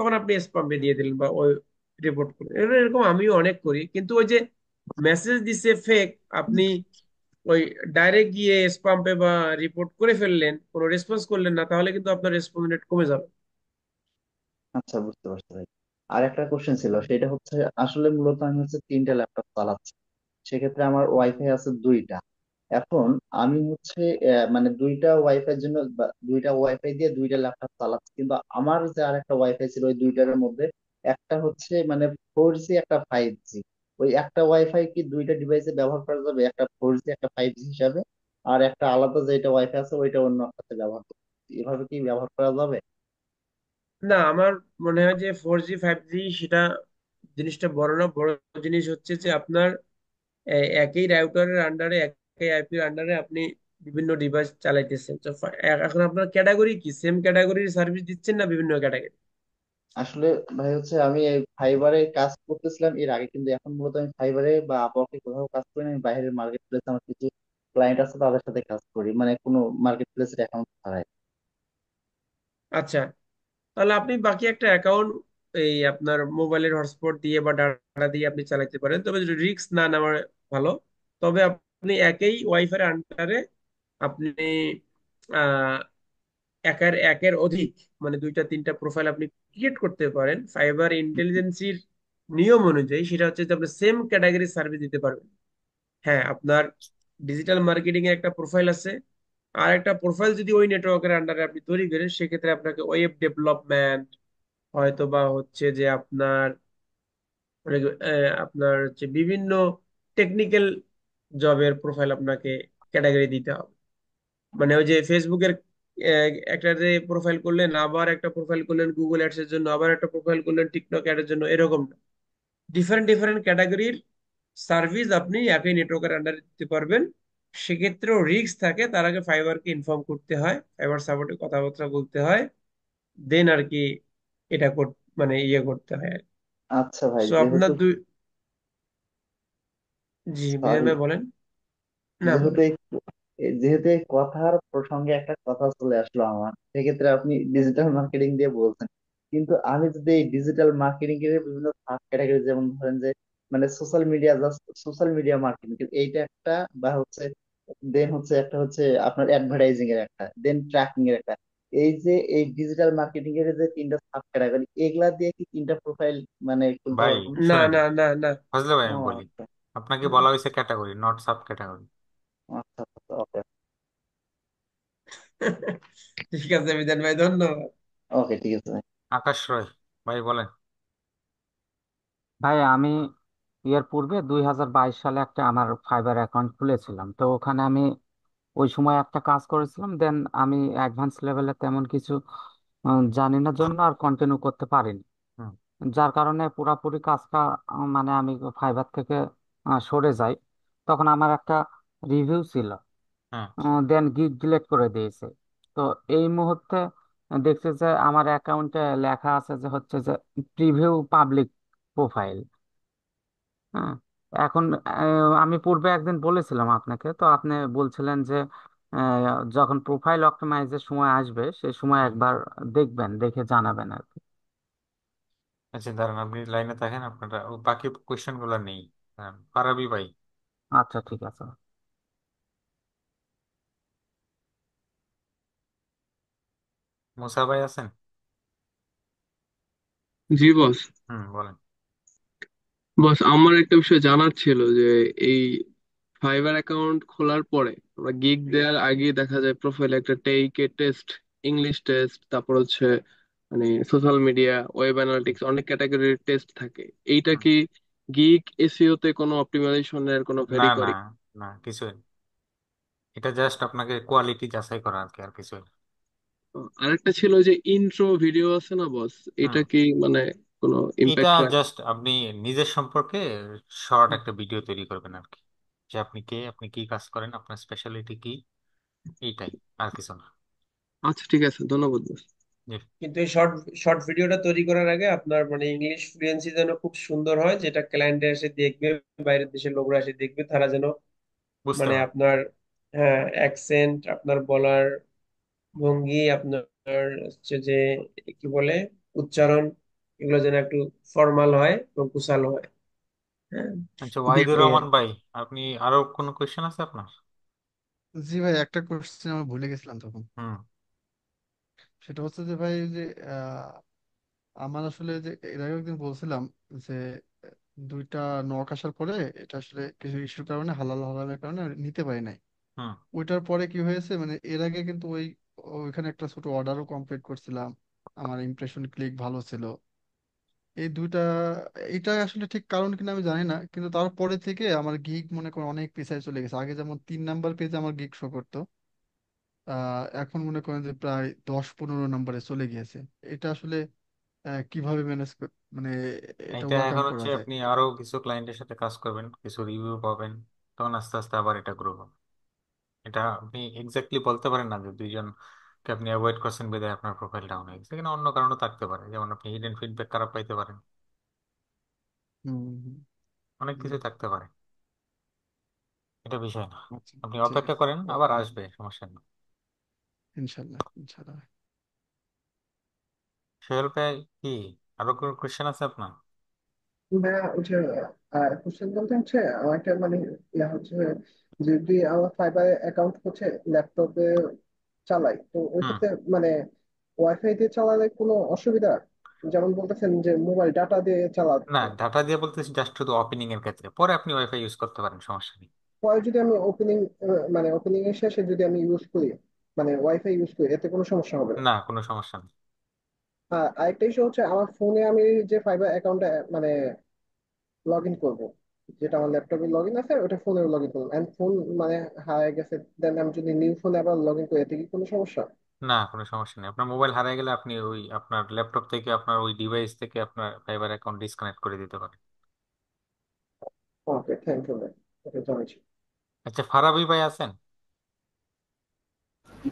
তখন আপনি স্পামে দিয়ে দিলেন বা ওই রিপোর্ট করে এরকম আমিও অনেক করি। কিন্তু ওই যে মেসেজ দিছে ফেক, আপনি ওই ডাইরেক্ট গিয়ে স্পাম্পে বা রিপোর্ট করে ফেললেন, কোনো রেসপন্স করলেন না, তাহলে কিন্তু আপনার রেসপন্স রেট কমে যাবে। আচ্ছা, বুঝতে পারছি ভাই। আর একটা কোশ্চেন ছিল, সেটা হচ্ছে আসলে মূলত আমি হচ্ছে তিনটা ল্যাপটপ চালাচ্ছি। সেক্ষেত্রে আমার ওয়াইফাই আছে দুইটা। এখন আমি হচ্ছে মানে দুইটা ওয়াইফাই জন্য বা দুইটা ওয়াইফাই দিয়ে দুইটা ল্যাপটপ চালাচ্ছি, কিন্তু আমার যে আর একটা ওয়াইফাই ছিল ওই দুইটার মধ্যে একটা হচ্ছে মানে 4G, একটা 5G। ওই একটা ওয়াইফাই কি দুইটা ডিভাইসে ব্যবহার করা যাবে, একটা 4G একটা 5G হিসাবে, আর একটা আলাদা যেটা ওয়াইফাই আছে ওইটা অন্য একটাতে ব্যবহার করতে, এভাবে কি ব্যবহার করা যাবে? না, আমার মনে হয় যে 4G 5G সেটা জিনিসটা বড় না। বড় জিনিস হচ্ছে যে আপনার একই রাউটারের আন্ডারে, একই আইপির আন্ডারে আপনি বিভিন্ন ডিভাইস চালাইতেছেন। তো এখন আপনার ক্যাটাগরি কি, সেম ক্যাটাগরির সার্ভিস দিচ্ছেন না বিভিন্ন ক্যাটাগরি? আসলে ভাই হচ্ছে আমি এই ফাইবারে কাজ করতেছিলাম এর আগে, কিন্তু এখন মূলত আমি ফাইবারে বা আপওয়ার্কে কোথাও কাজ করি না। আমি বাইরের মার্কেট প্লেসে আমার কিছু ক্লায়েন্ট আছে, তাদের সাথে কাজ করি, মানে কোনো মার্কেট প্লেসের অ্যাকাউন্ট ছাড়াই। আচ্ছা, তাহলে আপনি বাকি একটা অ্যাকাউন্ট এই আপনার মোবাইলের হটস্পট দিয়ে বা ডাটা দিয়ে আপনি চালাতে পারেন, তবে রিস্ক না নেওয়ার ভালো। তবে আপনি একই ওয়াইফাই আন্ডারে আপনি আহ একের একের অধিক মানে দুইটা তিনটা প্রোফাইল আপনি ক্রিয়েট করতে পারেন। ফাইবার ইন্টেলিজেন্সির নিয়ম অনুযায়ী সেটা হচ্ছে যে আপনি সেম ক্যাটাগরি সার্ভিস দিতে পারবেন। হ্যাঁ, আপনার ডিজিটাল মার্কেটিং এর একটা প্রোফাইল আছে, আর একটা প্রোফাইল যদি ওই নেটওয়ার্কের আন্ডারে আপনি তৈরি করেন, সেক্ষেত্রে আপনাকে ওয়েব ডেভেলপমেন্ট হয়তো বা হচ্ছে যে আপনার আপনার হচ্ছে বিভিন্ন টেকনিক্যাল জবের প্রোফাইল আপনাকে ক্যাটাগরি দিতে হবে। মানে ওই যে ফেসবুকের একটা যে প্রোফাইল করলেন, আবার একটা প্রোফাইল করলেন গুগল অ্যাডস এর জন্য, আবার একটা প্রোফাইল করলেন টিকটক অ্যাড এর জন্য, এরকম না। ডিফারেন্ট ডিফারেন্ট ক্যাটাগরির সার্ভিস আপনি একই নেটওয়ার্কের আন্ডারে দিতে পারবেন। সেক্ষেত্রেও রিস্ক থাকে, তার আগে ফাইবারকে ইনফর্ম করতে হয়, ফাইবার সাপোর্টে কথাবার্তা বলতে হয়, দেন আর কি এটা মানে ইয়ে করতে হয়। আচ্ছা ভাই, সো আপনার যেহেতু দুই, জি মিজান সরি, ভাই বলেন। না যেহেতু বলেন। যেহেতু এই কথার প্রসঙ্গে একটা কথা চলে আসলো আমার, সেক্ষেত্রে আপনি ডিজিটাল মার্কেটিং দিয়ে বলছেন, কিন্তু আমি যদি এই ডিজিটাল মার্কেটিং এর বিভিন্ন সাব ক্যাটাগরি, যেমন ধরেন যে মানে social media, just social media marketing এইটা একটা, বা হচ্ছে দেন হচ্ছে একটা হচ্ছে আপনার অ্যাডভার্টাইজিং এর একটা, দেন ট্র্যাকিং এর একটা, এই যে এই ডিজিটাল মার্কেটিং এর যে তিনটা সাব ক্যাটাগরি, এগুলা দিয়ে কি তিনটা প্রোফাইল মানে খুলতে ভাই পারবো না? না শুনেন, না না না। ফজলে ভাই ও আমি বলি, আচ্ছা। আপনাকে বলা হয়েছে ক্যাটাগরি, নট সাব ক্যাটাগরি। আচ্ছা আচ্ছা, ওকে। ঠিক আছে মিজান ভাই, ধন্যবাদ। ওকে, ঠিক আছে ভাই। আকাশ রয় ভাই বলেন। ভাই আমি এর পূর্বে 2022 সালে একটা আমার ফাইবার অ্যাকাউন্ট খুলেছিলাম। তো ওখানে আমি ওই সময় একটা কাজ করেছিলাম, দেন আমি অ্যাডভান্স লেভেলে তেমন কিছু জানি না জন্য আর কন্টিনিউ করতে পারিনি। হুম। যার কারণে পুরাপুরি কাজটা মানে আমি ফাইবার থেকে সরে যাই। তখন আমার একটা রিভিউ ছিল, হ্যাঁ। দেন গিগ ডিলিট করে দিয়েছে। তো এই মুহূর্তে দেখছি যে আমার অ্যাকাউন্টে লেখা আছে যে হচ্ছে যে প্রিভিউ পাবলিক প্রোফাইল। হ্যাঁ, এখন আমি পূর্বে একদিন বলেছিলাম আপনাকে, তো আপনি বলছিলেন যে যখন প্রোফাইল অপটিমাইজের সময় আসবে সেই সময় হুম। একবার দেখবেন, দেখে জানাবেন আর কি। আচ্ছা দাঁড়ান, আপনি লাইনে থাকেন, আপনারা ও বাকি কোয়েশ্চেন গুলো নেই। পারাবি ভাই। আচ্ছা ঠিক আছে। মুসা ভাই আছেন? জি বস। হুম, বলেন। বস, আমার একটা বিষয় জানার ছিল যে এই ফাইবার অ্যাকাউন্ট খোলার পরে আমরা গিগ দেওয়ার আগে দেখা যায় প্রোফাইলে একটা টেইকে টেস্ট, ইংলিশ টেস্ট, তারপর হচ্ছে মানে সোশ্যাল মিডিয়া, ওয়েব অ্যানালিটিক্স, অনেক ক্যাটাগরির টেস্ট থাকে। এইটা হুম। কি গিগ এসইও তে কোনো অপটিমাইজেশনের কোনো না ভেরি না করে? না, কিছুই না। এটা জাস্ট আপনাকে কোয়ালিটি যাচাই করা আর কি, আর কিছুই না। আরেকটা ছিল যে ইন্ট্রো ভিডিও আছে না বস, হুম। এটা কি মানে কোনো এটা ইম্প্যাক্ট রাখে? জাস্ট আপনি নিজের সম্পর্কে শর্ট একটা ভিডিও তৈরি করবেন আর কি, যে আপনি কে, আপনি কি কাজ করেন, আপনার স্পেশালিটি কি, এইটাই, আর কিছু না। আচ্ছা ঠিক আছে, ধন্যবাদ বস। জি। কিন্তু এই শর্ট শর্ট ভিডিওটা তৈরি করার আগে আপনার মানে ইংলিশ ফ্লুয়েন্সি যেন খুব সুন্দর হয়, যেটা ক্লায়েন্ট এসে দেখবে, বাইরের দেশের লোকরা এসে দেখবে, তারা যেন বুঝতে মানে পারেন। আপনার, হ্যাঁ, অ্যাকসেন্ট, আপনার বলার ভঙ্গি, আপনার হচ্ছে যে কি বলে উচ্চারণ, এগুলো যেন একটু ফর্মাল হয় এবং কুশাল হয়। হ্যাঁ, আচ্ছা ওয়াহিদুর দেখো এই আর রহমান কি। ভাই, আপনি আরো কোনো কোয়েশ্চেন আছে আপনার? জি ভাই, একটা কোশ্চেন আমি ভুলে গেছিলাম তখন। হুম। সেটা হচ্ছে যে ভাই, যে আমার আসলে যে এর আগে একদিন বলছিলাম যে দুইটা নক আসার পরে এটা আসলে কিছু ইস্যুর কারণে, হালাল হারামের কারণে নিতে পারি নাই। হুম। ওইটার পরে কি হয়েছে, মানে এর আগে কিন্তু ওইখানে একটা ছোট অর্ডারও কমপ্লিট করছিলাম, আমার ইমপ্রেশন ক্লিক ভালো ছিল। এই দুইটা, এটা আসলে ঠিক কারণ কিনা আমি জানি না, কিন্তু তারপরে থেকে আমার গিগ মনে করো অনেক পিছায় চলে গেছে। আগে যেমন 3 নাম্বার পেজে আমার গিগ শো করতো, এখন মনে করেন যে প্রায় 10-15 নম্বরে চলে গিয়েছে। এটা আসলে কিভাবে ম্যানেজ, মানে এটা এটা ওভারকাম এখন করা হচ্ছে যায়? আপনি আরো কিছু ক্লায়েন্টের সাথে কাজ করবেন, কিছু রিভিউ পাবেন, তখন আস্তে আস্তে আবার এটা গ্রো হবে। এটা আপনি এক্স্যাক্টলি বলতে পারেন না যে দুইজনকে আপনি অ্যাভয়েড করছেন বিধায় আপনার প্রোফাইল ডাউন হয়ে গেছে, এখানে অন্য কারণও থাকতে পারে, যেমন আপনি হিডেন ফিডব্যাক খারাপ পাইতে পারেন, হুম হুম, অনেক হুম। কিছু থাকতে পারে। এটা বিষয় না, আচ্ছা, আপনি ঠিক অপেক্ষা আছে। করেন, আবার ওকে, আসবে, সমস্যা নেই। ইনশাল্লাহ ইনশাল্লাহ। সোহেল ভাই, কি আরো কোনো কোয়েশ্চেন আছে আপনার? ভাইয়া হচ্ছে কোশ্চেন বলতে হচ্ছে আমার একটা মানে ইয়া হচ্ছে, যদি আমার ফাইবার অ্যাকাউন্ট হচ্ছে ল্যাপটপে চালাই, তো ওই হুম। ক্ষেত্রে মানে ওয়াইফাই দিয়ে চালালে কোনো অসুবিধা? যেমন বলতেছেন যে মোবাইল ডাটা দিয়ে না, চালাতে, ডাটা দিয়ে বলতেছি জাস্ট শুধু ওপেনিং এর ক্ষেত্রে, পরে আপনি ওয়াইফাই ইউজ করতে পারেন, সমস্যা নেই। পরে যদি আমি ওপেনিং মানে ওপেনিং এর শেষে যদি আমি ইউজ করি, মানে ওয়াইফাই ইউজ করি, এতে কোনো সমস্যা হবে না? না, কোনো সমস্যা নেই। আরেকটা ইস্যু হচ্ছে আমার ফোনে আমি যে ফাইবার অ্যাকাউন্টে মানে লগ ইন করবো, যেটা আমার ল্যাপটপে লগ ইন আছে ওটা ফোনে লগ ইন করবো, এন্ড ফোন মানে হারিয়ে গেছে, দেন আমি যদি নিউ ফোনে আবার লগ ইন করি, এতে কি কোনো সমস্যা? না, কোনো সমস্যা নেই, আপনার মোবাইল হারিয়ে গেলে আপনি ওই আপনার ল্যাপটপ থেকে আপনার ওই ডিভাইস থেকে আপনার ফাইবার অ্যাকাউন্ট ডিসকানেক্ট করে দিতে পারেন। ওকে, থ্যাংক ইউ ভাই, ওকে জানাচ্ছি। আচ্ছা, ফারাবি ভাই আছেন?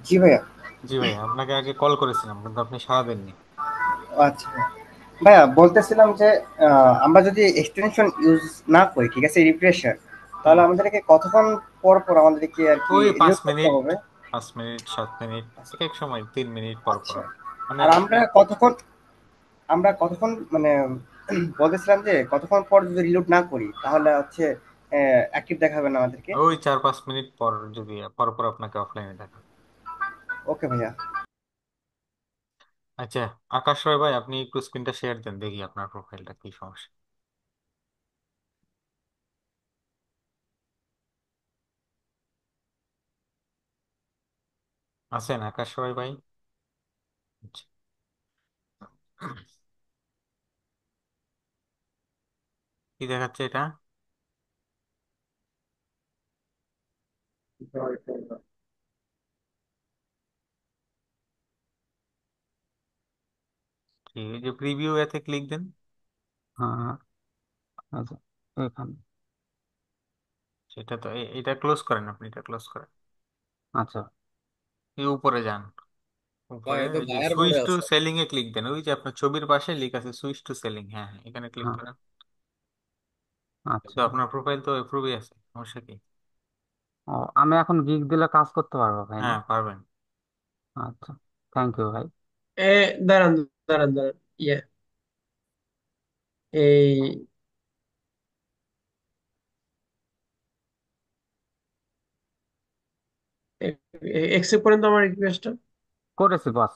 জি ভাইয়া। জি ভাই, আপনাকে আগে কল করেছিলাম কিন্তু আপনি সাড়া দেননি। আচ্ছা ভাইয়া, বলতেছিলাম যে আমরা যদি এক্সটেনশন ইউজ না করি, ঠিক আছে, রিফ্রেশার, হুম। তাহলে আমাদেরকে কতক্ষণ পর পর আমাদেরকে আর কি ওই পাঁচ রিলোড করতে মিনিট হবে? 5 মিনিট 7 মিনিট, এক এক সময় 3 মিনিট পর পর আচ্ছা। মানে আর আপনি। আমরা কতক্ষণ মানে বলতেছিলাম যে কতক্ষণ পর যদি রিলোড না করি তাহলে হচ্ছে অ্যাক্টিভ দেখাবে না আমাদেরকে? ওই 4-5 মিনিট পর যদি পর পর আপনাকে অফলাইনে দেখা। ওকে ভাইয়া। আচ্ছা, আকাশ রয় ভাই, আপনি একটু স্ক্রিনটা শেয়ার দেন, দেখি আপনার প্রোফাইলটা কি সমস্যা। আছেন আকাশ রয় ভাই? আচ্ছা। কি দেখাচ্ছে এটা? ঠিক, এই যে প্রিভিউ এতে ক্লিক দেন। হ্যাঁ, আচ্ছা, এখানে। সেটা তো এটা ক্লোজ করেন, আপনি এটা ক্লোজ করেন। আচ্ছা। এই উপরে যান, ভাই উপরে এ তো এই যে ভাইয়ের সুইচ মোড়ে টু আছে। সেলিং এ ক্লিক দেন, ওই যে আপনার ছবির পাশে লেখা আছে সুইচ টু সেলিং, হ্যাঁ হ্যাঁ, এখানে ক্লিক হ্যাঁ। করেন। তো আচ্ছা। আপনার প্রোফাইল তো অ্যাপ্রুভই আছে, সমস্যা কি? ও, আমি এখন গিগ দিলে কাজ করতে পারবো ভাই না? হ্যাঁ, পারবেন। আচ্ছা, থ্যাংক ইউ ভাই। এ দাঁড়ান দাঁড়ান দাঁড়ান, ইয়ে এই একসেপ্ট করেন তো আমার রিকোয়েস্টটা। করেছি বস।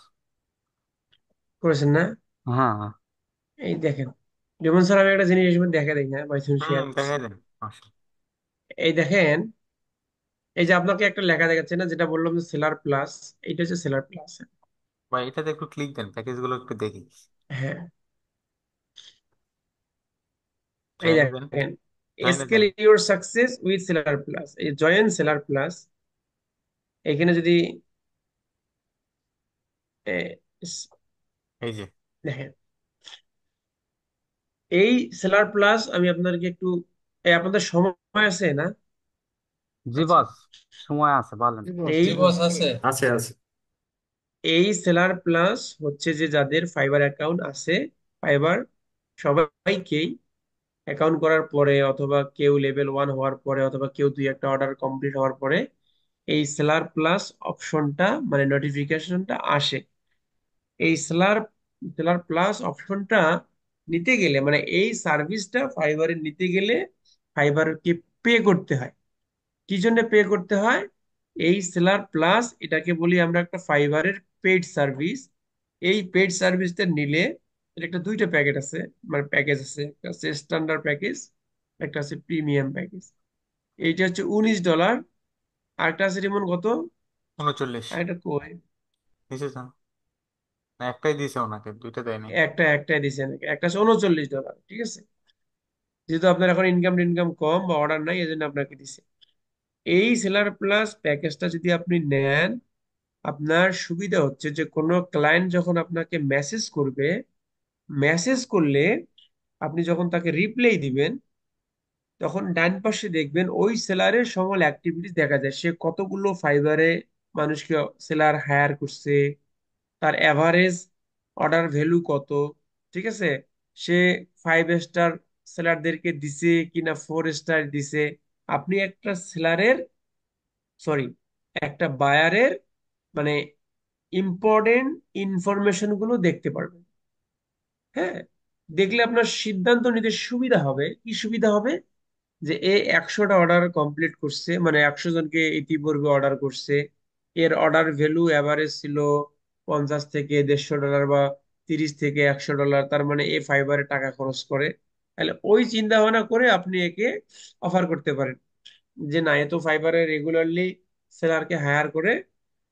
করেছেন না? হ্যাঁ হ্যাঁ। এই দেখেন, যেমন স্যার আমি একটা জিনিস দেখা দিই না বাইসন হুম, শেয়ার করছি। দেখাই দেন, সমস্যা নেই। এই দেখেন, এই যে আপনাকে একটা লেখা দেখাচ্ছে না, যেটা বললাম যে সেলার প্লাস, এইটা হচ্ছে সেলার প্লাস। ভাই এটাতে একটু ক্লিক দেন, প্যাকেজ গুলো একটু দেখি। হ্যাঁ, এই জয়েনে দেন, দেখেন, জয়েনে স্কেল দেন। Your success with seller plus, এই জয়েন সেলার প্লাস। এখানে যদি এ, এই যে। দেখেন, এই সেলার প্লাস আমি আপনাদেরকে একটু, আপনাদের সময় আছে না? জি আচ্ছা, বস, সময় আছে, বলেন। এই জি বস আছে। আছে আছে। এই সেলার প্লাস হচ্ছে যে যাদের ফাইবার অ্যাকাউন্ট আছে, ফাইবার সবাইকেই অ্যাকাউন্ট করার পরে, অথবা কেউ লেভেল 1 হওয়ার পরে, অথবা কেউ দুই একটা অর্ডার কমপ্লিট হওয়ার পরে এই সেলার প্লাস অপশনটা মানে নোটিফিকেশনটা আসে। এই সেলার সেলার প্লাস অপশনটা নিতে গেলে মানে এই সার্ভিসটা ফাইবারে নিতে গেলে ফাইবারকে পে করতে হয়। কি জন্য পে করতে হয়? এই সেলার প্লাস, এটাকে বলি আমরা একটা ফাইবারের পেইড সার্ভিস। এই পেইড সার্ভিসটা নিলে এর একটা দুইটা প্যাকেট আছে, মানে প্যাকেজ আছে, একটা আছে স্ট্যান্ডার্ড প্যাকেজ, একটা আছে প্রিমিয়াম প্যাকেজ। এইটা হচ্ছে $19। আরেকটা আছে রিমন কত? 39। আরেকটা কই? দিছে তো? না, একটাই দিছে ওনাকে, দুইটা দেয়নি। একটাই দিছে নাকি? একটা আছে $39, ঠিক আছে। যেহেতু আপনার এখন ইনকাম ইনকাম কম বা অর্ডার নাই, এই জন্য আপনাকে দিছে। এই সেলার প্লাস প্যাকেজটা যদি আপনি নেন, আপনার সুবিধা হচ্ছে যে কোনো ক্লায়েন্ট যখন আপনাকে মেসেজ করবে, মেসেজ করলে আপনি যখন তাকে রিপ্লাই দিবেন, তখন ডান পাশে দেখবেন ওই সেলারের সকল অ্যাক্টিভিটিস দেখা যায়। সে কতগুলো ফাইবারে মানুষকে সেলার হায়ার করছে, তার অ্যাভারেজ অর্ডার ভ্যালু কত, ঠিক আছে, সে 5 স্টার সেলারদেরকে দিছে কিনা 4 স্টার দিছে। আপনি একটা সেলারের, সরি, একটা বায়ারের মানে ইম্পর্টেন্ট ইনফরমেশন গুলো দেখতে পারবেন। হ্যাঁ, দেখলে আপনার সিদ্ধান্ত নিতে সুবিধা হবে। কি সুবিধা হবে? যে এ 100টা অর্ডার কমপ্লিট করছে, মানে 100 জনকে ইতিপূর্বে অর্ডার করছে, এর অর্ডার ভ্যালু এভারেজ ছিল 50 থেকে $150 বা 30 থেকে $100, তার মানে এ ফাইবারে টাকা খরচ করে। তাহলে ওই চিন্তা ভাবনা করে আপনি একে অফার করতে পারেন যে না, এ তো ফাইবারে রেগুলারলি সেলারকে হায়ার করে,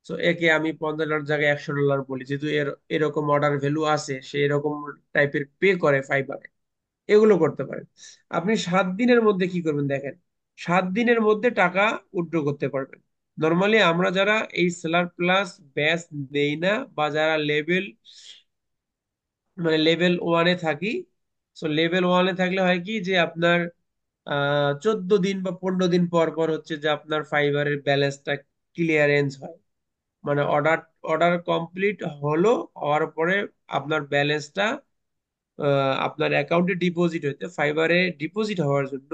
তো একে আমি $50 জায়গায় $100 বলি, যেহেতু এর এরকম অর্ডার ভ্যালু আছে, সে এরকম টাইপের পে করে ফাইবারে। এগুলো করতে পারেন। আপনি 7 দিনের মধ্যে কি করবেন দেখেন, 7 দিনের মধ্যে টাকা উইথড্র করতে পারবেন। নর্মালি আমরা যারা এই সেলার প্লাস ব্যাচ নেই না, বা যারা লেভেল মানে লেভেল 1-এ থাকি, তো লেভেল 1-এ থাকলে হয় কি যে আপনার 14 দিন বা 15 দিন পর পর হচ্ছে যে আপনার ফাইবারের ব্যালেন্সটা ক্লিয়ারেন্স হয়। মানে অর্ডার অর্ডার কমপ্লিট হলো, হওয়ার পরে আপনার ব্যালেন্সটা আপনার অ্যাকাউন্টে ডিপোজিট হইতে, ফাইবারে ডিপোজিট হওয়ার জন্য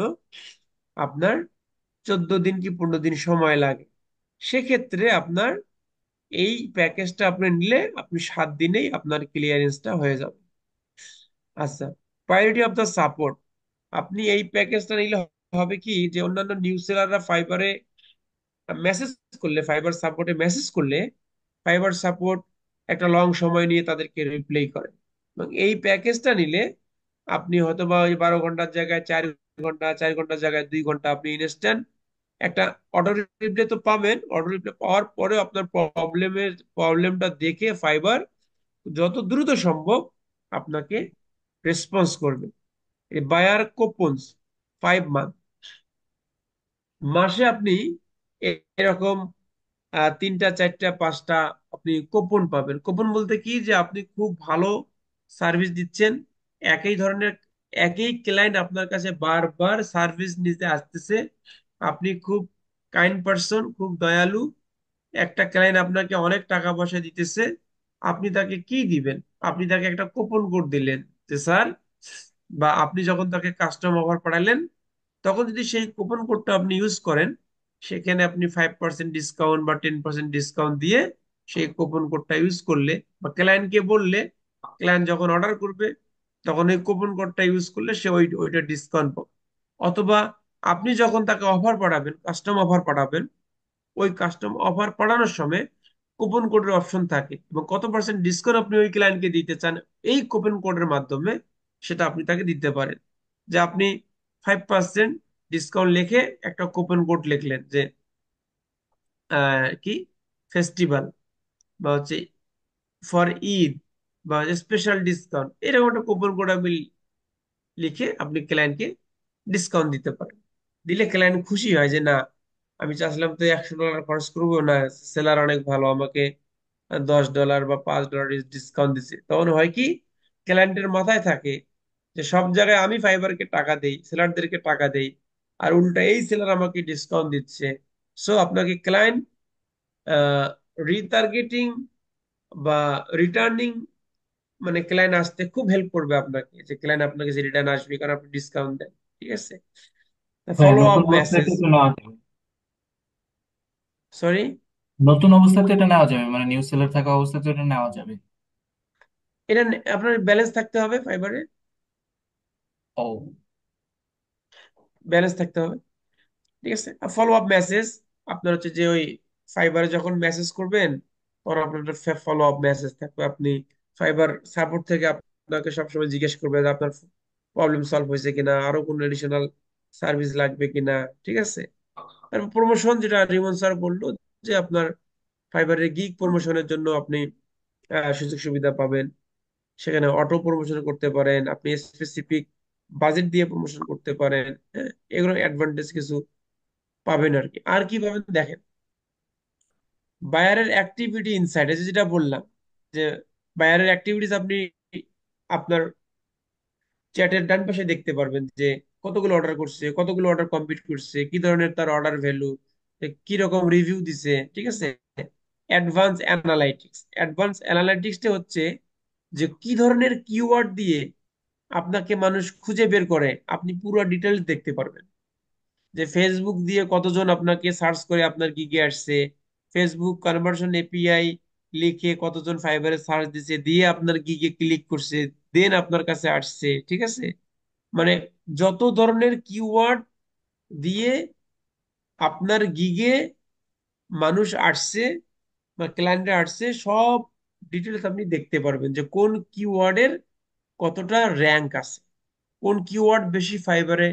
আপনার 14 দিন কি 15 দিন সময় লাগে। সেক্ষেত্রে আপনার এই প্যাকেজটা আপনি নিলে আপনি 7 দিনেই আপনার ক্লিয়ারেন্সটা হয়ে যাবে। আচ্ছা, প্রায়োরিটি অফ দ্য সাপোর্ট, আপনি এই প্যাকেজটা নিলে হবে কি যে অন্যান্য নিউজ সেলাররা ফাইবারে মেসেজ করলে, ফাইবার সাপোর্টে মেসেজ করলে, ফাইবার সাপোর্ট একটা লং সময় নিয়ে তাদেরকে রিপ্লাই করে। এবং এই প্যাকেজটা নিলে আপনি হয়তো বা ওই 12 ঘন্টার জায়গায় 4 ঘন্টা, 4 ঘন্টার জায়গায় 2 ঘন্টা আপনি ইনস্ট্যান্ট একটা অর্ডার রিপ্লাই তো পাবেন। অর্ডার রিপ্লাই পাওয়ার পরেও আপনার প্রবলেমটা দেখে ফাইবার যত দ্রুত সম্ভব আপনাকে রেসপন্স করবে। এই বায়ার কোপনস 5 মান্থ, মাসে আপনি এরকম 3টা 4টা 5টা আপনি কুপন পাবেন। কুপন বলতে কি যে আপনি খুব ভালো সার্ভিস দিচ্ছেন, একই ধরনের একই ক্লায়েন্ট আপনার কাছে বারবার সার্ভিস নিতে আসতেছে, আপনি খুব কাইন্ড পারসন, খুব দয়ালু, একটা ক্লায়েন্ট আপনাকে অনেক টাকা পয়সা দিতেছে, আপনি তাকে কি দিবেন? আপনি তাকে একটা কুপন কোড দিলেন যে স্যার, বা আপনি যখন তাকে কাস্টম অফার পাঠালেন, তখন যদি সেই কুপন কোডটা আপনি ইউজ করেন, সেখানে আপনি 5% ডিসকাউন্ট বা 10% ডিসকাউন্ট দিয়ে সেই কুপন কোডটা ইউজ করলে, বা ক্লায়েন্টকে বললে, ক্লায়েন্ট যখন অর্ডার করবে তখন ওই কুপন কোডটা ইউজ করলে সে ওইটা ডিসকাউন্ট পাবে। অথবা আপনি যখন তাকে অফার পাঠাবেন, কাস্টম অফার পাঠাবেন, ওই কাস্টম অফার পাঠানোর সময় কুপন কোডের অপশন থাকে, এবং কত পার্সেন্ট ডিসকাউন্ট আপনি ওই ক্লায়েন্টকে দিতে চান এই কুপন কোডের মাধ্যমে, সেটা আপনি তাকে দিতে পারেন। যে আপনি 5% ডিসকাউন্ট লিখে একটা কুপন কোড লিখলেন যে কি ফেস্টিভ্যাল, বা হচ্ছে ফর ঈদ, বা স্পেশাল ডিসকাউন্ট, এরকম একটা কুপন কোড আপনি লিখে আপনি ক্লায়েন্টকে ডিসকাউন্ট দিতে পারেন। দিলে ক্লায়েন্ট খুশি হয় যে না, আমি চাচ্ছিলাম তো $100 খরচ করবো না, সেলার অনেক ভালো, আমাকে $10 বা $5 ডিসকাউন্ট দিচ্ছে। তখন হয় কি, ক্লায়েন্টের মাথায় থাকে যে সব জায়গায় আমি ফাইবারকে টাকা দেই, সেলারদেরকে টাকা দেই, আর উল্টা এই সেলার আমাকে ডিসকাউন্ট দিচ্ছে। সো আপনাকে ক্লায়েন্ট রিটার্গেটিং বা রিটার্নিং, মানে ক্লায়েন্ট আসতে খুব হেল্প করবে আপনাকে, যে ক্লায়েন্ট আপনাকে যে রিটার্ন আসবে কারণ আপনি ডিসকাউন্ট দেন, ঠিক আছে। হ্যাঁ, ফলো আপ নতুন অবস্থায় মেসেজ, তো এটা নেওয়া যাবে। সরি, নতুন অবস্থাতে এটা নেওয়া যাবে, মানে নিউ সেলার থাকা অবস্থাতে এটা নেওয়া যাবে। এটা আপনার ব্যালেন্স থাকতে হবে ফাইবারে। ও, ব্যালেন্স থাকতে হবে। ঠিক আছে। ফলো আপ মেসেজ, আপনার হচ্ছে যে ওই ফাইবারে যখন মেসেজ করবেন তখন আপনার ফলো আপ মেসেজ থাকবে। আপনি ফাইবার সাপোর্ট থেকে আপনাকে সবসময় জিজ্ঞেস করবে যে আপনার প্রবলেম সলভ হয়েছে কিনা, আরো কোনো এডিশনাল সার্ভিস লাগবে কিনা। ঠিক আছে। আর প্রমোশন, যেটা রিমন স্যার বললো, যে আপনার ফাইবারের গিগ প্রমোশনের জন্য আপনি সুযোগ সুবিধা পাবেন। সেখানে অটো প্রমোশন করতে পারেন, আপনি স্পেসিফিক বাজেট দিয়ে প্রমোশন করতে পারেন। হ্যাঁ, এগুলো অ্যাডভান্টেজ কিছু পাবেন আর কি। আর কি পাবেন দেখেন, বায়ারের অ্যাক্টিভিটি ইনসাইট, যেটা বললাম, যে বায়ারের অ্যাক্টিভিটিস আপনি আপনার চ্যাটের ডান পাশে দেখতে পারবেন, যে কতগুলো অর্ডার করছে, কতগুলো অর্ডার কমপ্লিট করছে, কি ধরনের তার অর্ডার ভ্যালু, কি রকম রিভিউ দিছে। ঠিক আছে। অ্যাডভান্স অ্যানালাইটিক্সটা হচ্ছে যে কি ধরনের কিওয়ার্ড দিয়ে আপনাকে মানুষ খুঁজে বের করে, আপনি পুরো ডিটেলস দেখতে পারবেন। যে ফেসবুক দিয়ে কতজন আপনাকে সার্চ করে আপনার গিগে আসছে, ফেসবুক কনভার্সন এপিআই লিখে কতজন ফাইবারে সার্চ দিছে, দিয়ে আপনার গিগে ক্লিক করছে, দেন আপনার কাছে আসছে। ঠিক আছে। মানে যত ধরনের কিওয়ার্ড দিয়ে আপনার গিগে মানুষ আসছে বা ক্লায়েন্ট আসছে, সব ডিটেলস আপনি দেখতে পারবেন, যে কোন কিওয়ার্ডের কতটা র্যাঙ্ক আছে, কোন কিওয়ার্ড বেশি ফাইবারে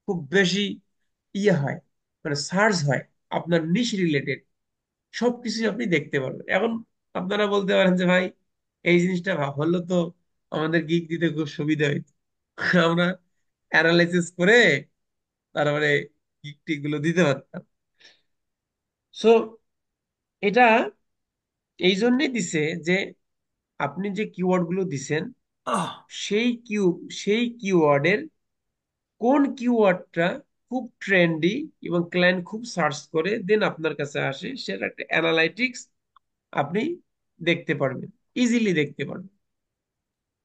খুব বেশি ইয়ে হয়, মানে সার্চ হয়, আপনার নিশ রিলেটেড সবকিছু আপনি দেখতে পারবেন। এখন আপনারা বলতে পারেন যে ভাই, এই জিনিসটা হলো তো আমাদের গিগ দিতে খুব সুবিধা হইতো, আমরা অ্যানালাইসিস করে তারপরে গিগ টিগ গুলো দিতে পারতাম। সো এটা এই জন্যই দিছে যে আপনি যে কিওয়ার্ড গুলো দিছেন, সেই কিউ সেই কিওয়ার্ডের কোন কিওয়ার্ডটা খুব ট্রেন্ডি এবং ক্লায়েন্ট খুব সার্চ করে দেন আপনার কাছে আসে, সেটা একটা অ্যানালাইটিক্স আপনি দেখতে পারবেন, ইজিলি দেখতে পারবেন।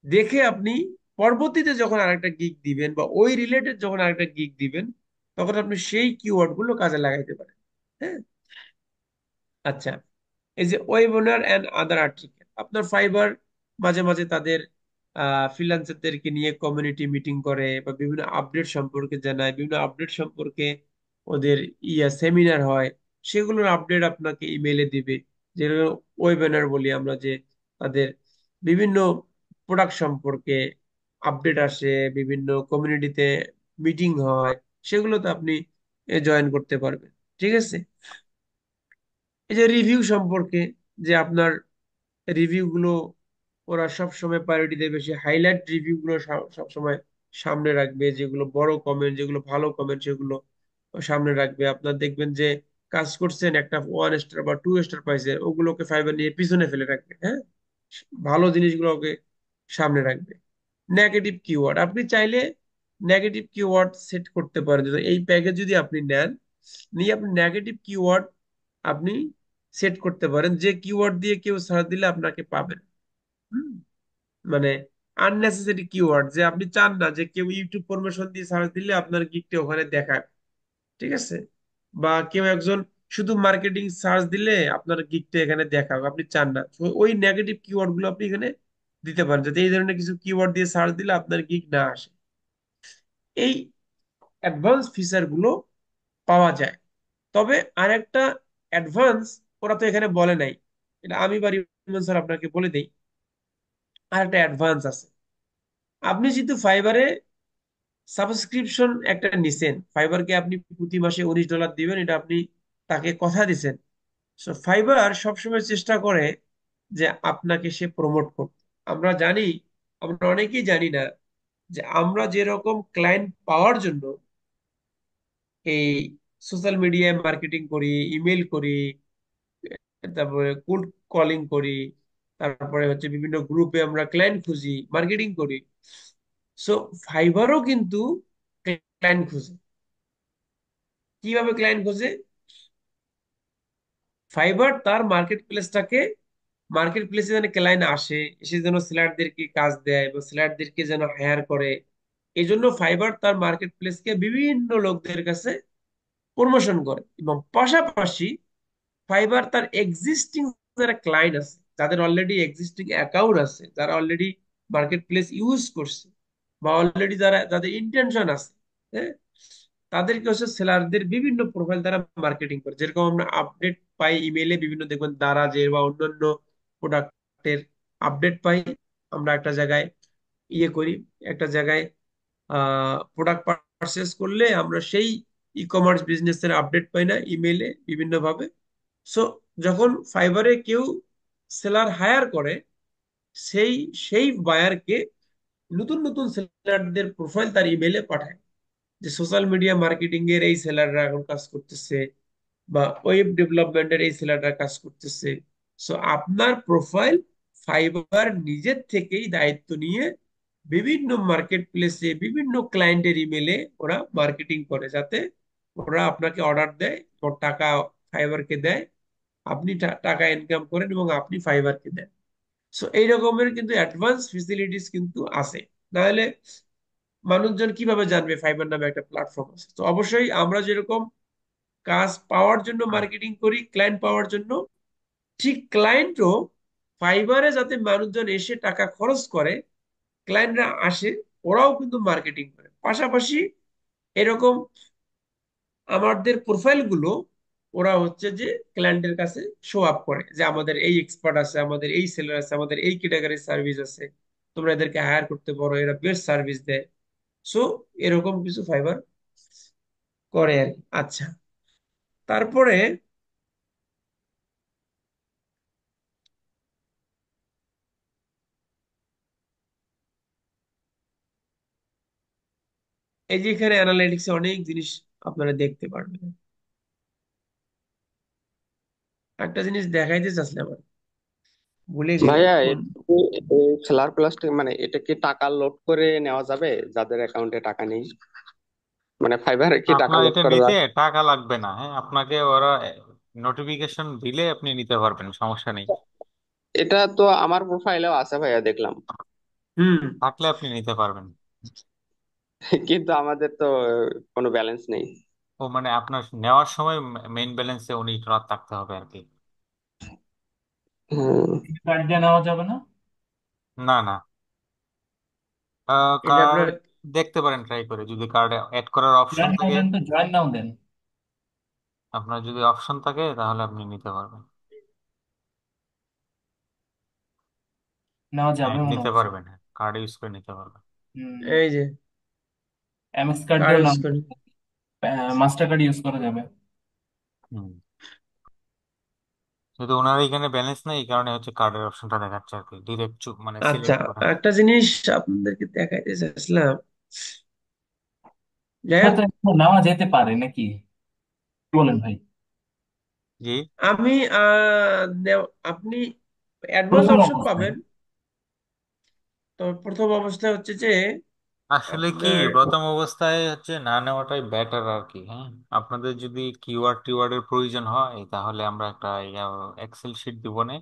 দেখে আপনি পরবর্তীতে যখন আরেকটা গিগ দিবেন বা ওই রিলেটেড যখন আরেকটা গিগ দিবেন, তখন আপনি সেই কিওয়ার্ড গুলো কাজে লাগাইতে পারেন। হ্যাঁ। আচ্ছা, এই যে ওয়েবিনার এন্ড আদার আর্টিকেল, আপনার ফাইবার মাঝে মাঝে তাদের ফ্রিল্যান্সারদেরকে নিয়ে কমিউনিটি মিটিং করে বা বিভিন্ন আপডেট সম্পর্কে জানায়, বিভিন্ন আপডেট সম্পর্কে ওদের সেমিনার হয়, সেগুলোর আপডেট আপনাকে ইমেইলে দিবে, যেগুলো ওয়েবিনার বলি আমরা। যে তাদের বিভিন্ন প্রোডাক্ট সম্পর্কে আপডেট আসে, বিভিন্ন কমিউনিটিতে মিটিং হয়, সেগুলোতে আপনি জয়েন করতে পারবেন। ঠিক আছে। এই যে রিভিউ সম্পর্কে, যে আপনার রিভিউ গুলো ওরা সব সময় প্রায়োরিটি দেবে, বেশি হাইলাইট রিভিউ গুলো সব সময় সামনে রাখবে, যেগুলো বড় কমেন্ট, যেগুলো ভালো কমেন্ট, সেগুলো সামনে রাখবে। আপনার দেখবেন যে কাজ করছেন, একটা 1 স্টার বা 2 স্টার পাইছে, ওগুলোকে ফাইবার নিয়ে পিছনে ফেলে রাখবে। হ্যাঁ, ভালো জিনিসগুলোকে সামনে রাখবে। নেগেটিভ কিওয়ার্ড, আপনি চাইলে নেগেটিভ কিওয়ার্ড সেট করতে পারেন। যদি এই প্যাকেজ যদি আপনি নেন, নিয়ে আপনি নেগেটিভ কিওয়ার্ড আপনি সেট করতে পারেন, যে কিওয়ার্ড দিয়ে কেউ সার্চ দিলে আপনাকে পাবেন। হুম, মানে আননেসেসারি কিওয়ার্ড, যে আপনি চান না যে কেউ ইউটিউব প্রমোশন দিয়ে সার্চ দিলে আপনার গিগটা ওখানে দেখায়। ঠিক আছে। বা কেউ একজন শুধু মার্কেটিং সার্চ দিলে আপনার গিগটা এখানে দেখাক, আপনি চান না। তো ওই নেগেটিভ কিওয়ার্ড গুলো আপনি এখানে দিতে পারেন, যাতে এই ধরনের কিছু কিওয়ার্ড দিয়ে সার্চ দিলে আপনার গিগ না আসে। এই অ্যাডভান্স ফিচার গুলো পাওয়া যায়। তবে আরেকটা অ্যাডভান্স ওরা তো এখানে বলে নাই, এটা আমি বা রিমন স্যার আপনাকে বলে দেই। আরেকটা অ্যাডভান্স আছে। আপনি যেহেতু ফাইবারে সাবস্ক্রিপশন একটা নিছেন, ফাইবারকে আপনি প্রতি মাসে $19 দিবেন, এটা আপনি তাকে কথা দিছেন। সো ফাইবার সবসময় চেষ্টা করে যে আপনাকে সে প্রমোট করতে। আমরা জানি, আমরা অনেকেই জানি না যে আমরা যেরকম ক্লায়েন্ট পাওয়ার জন্য এই সোশ্যাল মিডিয়ায় মার্কেটিং করি, ইমেল করি, তারপরে কোল্ড কলিং করি, তারপরে হচ্ছে বিভিন্ন গ্রুপে আমরা ক্লায়েন্ট খুঁজি, মার্কেটিং করি। সো ফাইবারও কিন্তু ক্লায়েন্ট খুঁজে। কিভাবে ক্লায়েন্ট খোঁজে? ফাইবার তার মার্কেট প্লেসটাকে, মার্কেট প্লেসে যেন ক্লায়েন্ট আসে, এসে যেন সেলারদেরকে কাজ দেয় বা সেলারদেরকে যেন হায়ার করে, এই জন্য ফাইবার তার মার্কেট প্লেসকে বিভিন্ন লোকদের কাছে প্রমোশন করে। এবং পাশাপাশি ফাইবার তার এক্সিস্টিং যারা ক্লায়েন্ট আছে, যাদের অলরেডি এক্সিস্টিং অ্যাকাউন্ট আছে, যারা অলরেডি মার্কেট প্লেস ইউজ করছে, বা অলরেডি যাদের ইন্টেনশন আছে, হ্যাঁ, তাদেরকে হচ্ছে সেলারদের বিভিন্ন প্রোফাইল দ্বারা মার্কেটিং করে। যেরকম আমরা আপডেট পাই ইমেইলে, বিভিন্ন দেখবেন দারাজের বা অন্যান্য প্রোডাক্টের আপডেট পাই, আমরা একটা জায়গায় ইয়ে করি, একটা জায়গায় প্রোডাক্ট পারচেস করলে আমরা সেই ই কমার্স বিজনেসের আপডেট পাই না ইমেইলে বিভিন্ন ভাবে। সো যখন ফাইবারে কেউ সেলার হায়ার করে, সেই সেই বায়ারকে নতুন নতুন সেলারদের প্রোফাইল তার ইমেইলে পাঠায়, যে সোশ্যাল মিডিয়া মার্কেটিং এর এই সেলাররা এখন কাজ করতেছে, বা ওয়েব ডেভেলপমেন্টের এই সেলাররা কাজ করতেছে। সো আপনার প্রোফাইল ফাইবার নিজের থেকেই দায়িত্ব নিয়ে বিভিন্ন মার্কেট প্লেসে বিভিন্ন ক্লায়েন্টের ইমেলে ওরা মার্কেটিং করে, যাতে ওরা আপনাকে অর্ডার দেয়, ওর টাকা ফাইবারকে দেয়, আপনি টাকা ইনকাম করেন এবং আপনি ফাইবারকে দেন। সো এই রকমের কিন্তু অ্যাডভান্স ফেসিলিটিস কিন্তু আছে। নাহলে মানুষজন কিভাবে জানবে ফাইবার নামে একটা প্ল্যাটফর্ম আছে? তো অবশ্যই আমরা যেরকম কাজ পাওয়ার জন্য মার্কেটিং করি, ক্লায়েন্ট পাওয়ার জন্য, ঠিক ক্লায়েন্টও ফাইবারে যাতে মানুষজন এসে টাকা খরচ করে, ক্লায়েন্টরা আসে, ওরাও কিন্তু মার্কেটিং করে। পাশাপাশি এরকম আমাদের প্রোফাইল গুলো ওরা হচ্ছে যে ক্লায়েন্টের কাছে শো আপ করে, যে আমাদের এই এক্সপার্ট আছে, আমাদের এই সেলার আছে, আমাদের এই ক্যাটাগরির সার্ভিস আছে, তোমরা এদেরকে হায়ার করতে পারো, এরা বেস্ট সার্ভিস দেয়। সো এরকম কিছু ফাইবার করে আর কি। আচ্ছা, তারপরে এই যে এখানে অ্যানালাইটিক্সে অনেক জিনিস আপনারা দেখতে পারবেন। একটা জিনিস দেখাইতে চাচ্ছিলাম আর ভুলে গেলি ভাইয়া কোন। এটা কি সেলার প্লাস্টিক মানে এটা কি টাকা লোড করে নেওয়া যাবে যাদের অ্যাকাউন্টে টাকা নেই? মানে ফাইবারে কি টাকা আপনার লোড এটা করা নিতে যাবে? টাকা লাগবে না, হ্যাঁ, আপনাকে ওরা নোটিফিকেশন দিলে আপনি নিতে পারবেন, সমস্যা নেই। এটা তো আমার প্রোফাইলেও আছে ভাইয়া, দেখলাম। হুম। থাকলে আপনি নিতে পারবেন। কিন্তু আমাদের তো কোনো ব্যালেন্স নেই। ও মানে আপনার নেওয়ার সময় মেইন ব্যালেন্সে উনি থাকতে হবে আর কি। হুম। কার্ড দিয়ে নেওয়া যাবে না? না না, এটা কার্ড আপনার দেখতে পারেন ট্রাই করে, যদি কার্ডে অ্যাড করার অপশন জয়েন নাও থাকে। দেন তো, জয়েন নাও দেন। আপনার যদি অপশন থাকে তাহলে আপনি নিতে পারবেন। নেওয়া হ্যাঁ যাবে মনে নিতে হচ্ছে। পারবেন, হ্যাঁ, কার্ড ইউজ করে নিতে পারবেন। হুম। এই যে এমএক্স কার্ড কার্ড দিয়েও ইউজ নাও, করি। মাস্টার কার্ড ইউজ করা যাবে। হুম, কিন্তু ওনার এখানে ব্যালেন্স নেই, এই কারণে হচ্ছে কার্ডের অপশনটা দেখাচ্ছে আর কি, ডিরেক্ট মানে আচ্ছা, সিলেক্ট করা। একটা জিনিস আপনাদেরকে দেখাইতে চাচ্ছিলাম, যাই এটা হোক। তো এখন নেওয়া যেতে পারে নাকি, কি বলেন ভাই? জি, আমি আপনি অ্যাডভান্স প্রথম অপশন অবস্থায়। পাবেন। তো প্রথম অবস্থায় হচ্ছে যে আসলে কি আপনার প্রথম অবস্থায় হচ্ছে না নেওয়াটাই বেটার আর কি। হ্যাঁ, আপনাদের যদি কিওয়ার্ড টিওয়ার্ডের প্রয়োজন হয় তাহলে আমরা একটা এক্সেল শিট দিব না,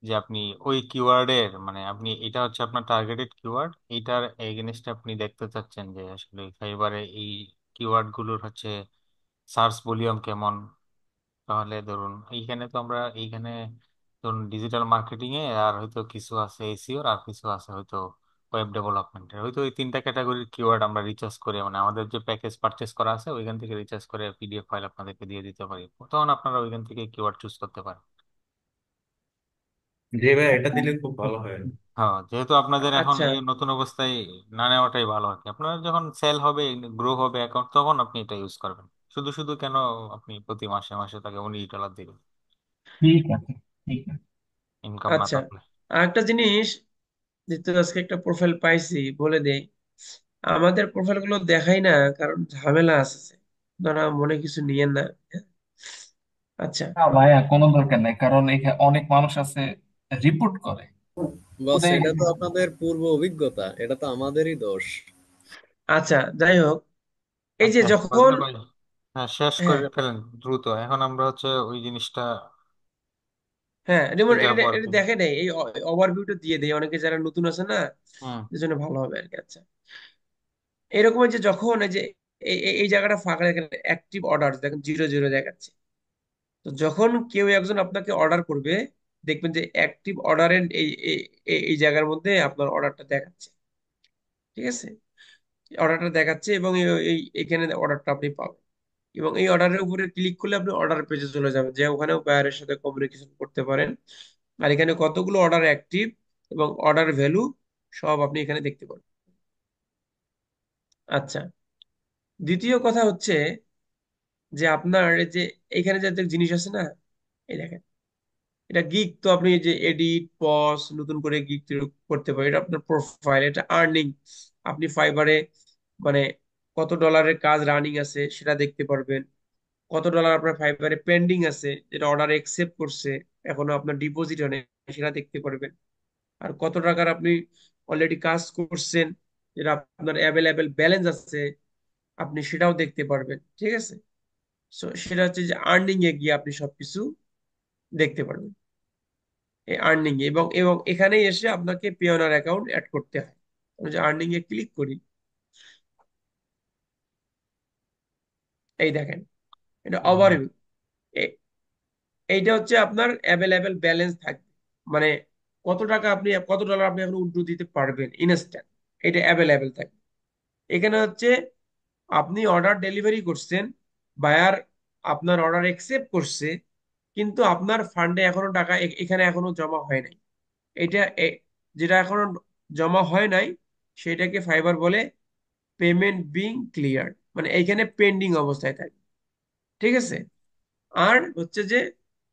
যে আপনি ওই কিওয়ার্ডের মানে আপনি এটা হচ্ছে আপনার টার্গেটেড কিওয়ার্ড, এইটার এগেনস্টে আপনি দেখতে চাচ্ছেন যে আসলে ফাইবারে এই কিওয়ার্ড গুলোর হচ্ছে সার্চ ভলিউম কেমন। তাহলে ধরুন এইখানে তো আমরা এইখানে ধরুন ডিজিটাল মার্কেটিং এ আর হয়তো কিছু আছে এসিও, আর কিছু আছে হয়তো ওয়েব ডেভেলপমেন্টের, হয়তো এই তিনটা ক্যাটাগরির কিওয়ার্ড আমরা রিচার্জ করে মানে আমাদের যে প্যাকেজ পারচেস করা আছে ওইখান থেকে রিচার্জ করে পিডিএফ ফাইল আপনাদেরকে দিয়ে দিতে পারি, তখন আপনারা ওইখান থেকে কিওয়ার্ড চুজ করতে পারেন। যে ভাই এটা দিলে খুব ভালো হয়। হ্যাঁ, যেহেতু আপনাদের এখন আচ্ছা এই নতুন অবস্থায় না নেওয়াটাই ভালো আর কি। আপনার যখন সেল হবে, গ্রো হবে অ্যাকাউন্ট, তখন আপনি এটা ইউজ করবেন। শুধু শুধু কেন আপনি প্রতি মাসে মাসে তাকে $19 দিবেন ঠিক আছে, ঠিক আছে। ইনকাম না আচ্ছা, থাকলে? আর একটা জিনিস, যেহেতু আজকে একটা প্রোফাইল পাইছি বলে দেই, আমাদের প্রোফাইল গুলো দেখাই না, কারণ ঝামেলা আছে, আপনারা মনে কিছু নিয়েন না। আচ্ছা। না ভাইয়া, কোনো দরকার নাই, কারণ এখানে অনেক মানুষ আছে রিপোর্ট করে বস, ওদের। এটা তো আপনাদের পূর্ব অভিজ্ঞতা, এটা তো আমাদেরই দোষ। আচ্ছা, যাই হোক, এই যে আচ্ছা যখন, ফজলে ভাই, হ্যাঁ শেষ হ্যাঁ করে ফেলেন দ্রুত, এখন আমরা হচ্ছে ওই জিনিসটা হ্যাঁ, যেমন যাবো আর এটা কি। দেখে নেই, এই ওভারভিউটা দিয়ে দেয় অনেকে যারা নতুন আছে না, হুম। এই জন্য ভালো হবে আর কি। আচ্ছা, এরকম যে যখন এই যে এই জায়গাটা ফাঁকা দেখেন, অ্যাক্টিভ অর্ডার দেখেন 00 দেখাচ্ছে। তো যখন কেউ একজন আপনাকে অর্ডার করবে, দেখবেন যে অ্যাক্টিভ অর্ডারের এই এই এই জায়গার মধ্যে আপনার অর্ডারটা দেখাচ্ছে। ঠিক আছে? অর্ডারটা দেখাচ্ছে এবং এখানে অর্ডারটা আপনি পাবেন। এবং এই অর্ডারের উপরে ক্লিক করলে আপনি অর্ডার পেজে চলে যাবেন, যে ওখানেও বায়ারের সাথে কমিউনিকেশন করতে পারেন। আর এখানে কতগুলো অর্ডার অ্যাক্টিভ এবং অর্ডার ভ্যালু সব আপনি এখানে দেখতে পাবেন। আচ্ছা, দ্বিতীয় কথা হচ্ছে যে আপনার এই যে এখানে যে একটা জিনিস আছে না, এই দেখেন, এটা গিগ, তো আপনি এই যে এডিট পজ নতুন করে গিগ করতে পারেন, এটা আপনার প্রোফাইল, এটা আর্নিং। আপনি ফাইবারে মানে কত ডলারের কাজ রানিং আছে সেটা দেখতে পারবেন, কত ডলার আপনার ফাইবারে পেন্ডিং আছে যেটা অর্ডার একসেপ্ট করছে এখনো আপনার ডিপোজিট হয় নাই, সেটা দেখতে পারবেন। আর কত টাকার আপনি অলরেডি কাজ করছেন যেটা আপনার অ্যাভেলেবেল ব্যালেন্স আছে আপনি সেটাও দেখতে পারবেন। ঠিক আছে, সো সেটা হচ্ছে যে আর্নিং এ গিয়ে আপনি সবকিছু দেখতে পারবেন, এই আর্নিং এবং এবং এখানেই এসে আপনাকে পিওনার অ্যাকাউন্ট অ্যাড করতে হয়। আমি যে আর্নিং এ ক্লিক করি, এই দেখেন, এটা হ্যাঁ। ওভারভিউ। এইটা হচ্ছে আপনার অ্যাভেলেবেল ব্যালেন্স থাকবে, মানে কত টাকা আপনি, কত ডলার আপনি এখন উইথড্র দিতে পারবেন ইনস্ট্যান্ট, এটা অ্যাভেলেবেল থাকবে। এখানে হচ্ছে আপনি অর্ডার ডেলিভারি করছেন, বায়ার আপনার অর্ডার একসেপ্ট করছে, কিন্তু আপনার ফান্ডে এখনো টাকা এখানে এখনো জমা হয় নাই। এটা যেটা এখনো জমা হয় নাই সেটাকে ফাইবার বলে পেমেন্ট বিং ক্লিয়ার, মানে এইখানে পেন্ডিং অবস্থায় থাকে। ঠিক আছে, আর হচ্ছে যে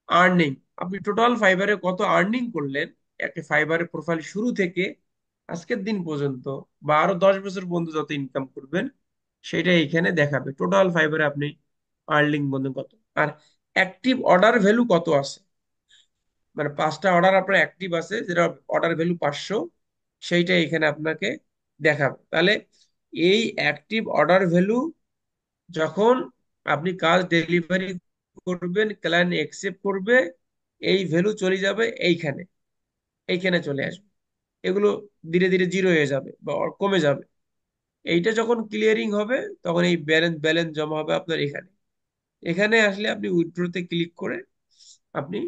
আর্নিং, আপনি টোটাল ফাইবারে কত আর্নিং করলেন একটা ফাইবারের প্রোফাইল শুরু থেকে আজকের দিন পর্যন্ত, বা আরো 10 বছর পর্যন্ত যত ইনকাম করবেন সেটা এখানে দেখাবে। টোটাল ফাইবারে আপনি আর্নিং বন্ধু কত, আর অ্যাক্টিভ অর্ডার ভ্যালু কত আছে, মানে 5টা অর্ডার আপনার অ্যাক্টিভ আছে যেটা অর্ডার ভ্যালু 500, সেইটা এখানে আপনাকে দেখাবে। তাহলে এই অ্যাক্টিভ অর্ডার ভ্যালু যখন আপনি কাজ ডেলিভারি করবেন, ক্লায়েন্ট একসেপ্ট করবে, এই ভ্যালু চলে যাবে এইখানে, এইখানে চলে আসবে। এগুলো ধীরে ধীরে জিরো হয়ে যাবে বা কমে যাবে। এইটা যখন ক্লিয়ারিং হবে তখন এই ব্যালেন্স ব্যালেন্স জমা হবে আপনার এখানে। এখানে আসলে আপনি উইথড্রোতে ক্লিক করে আপনি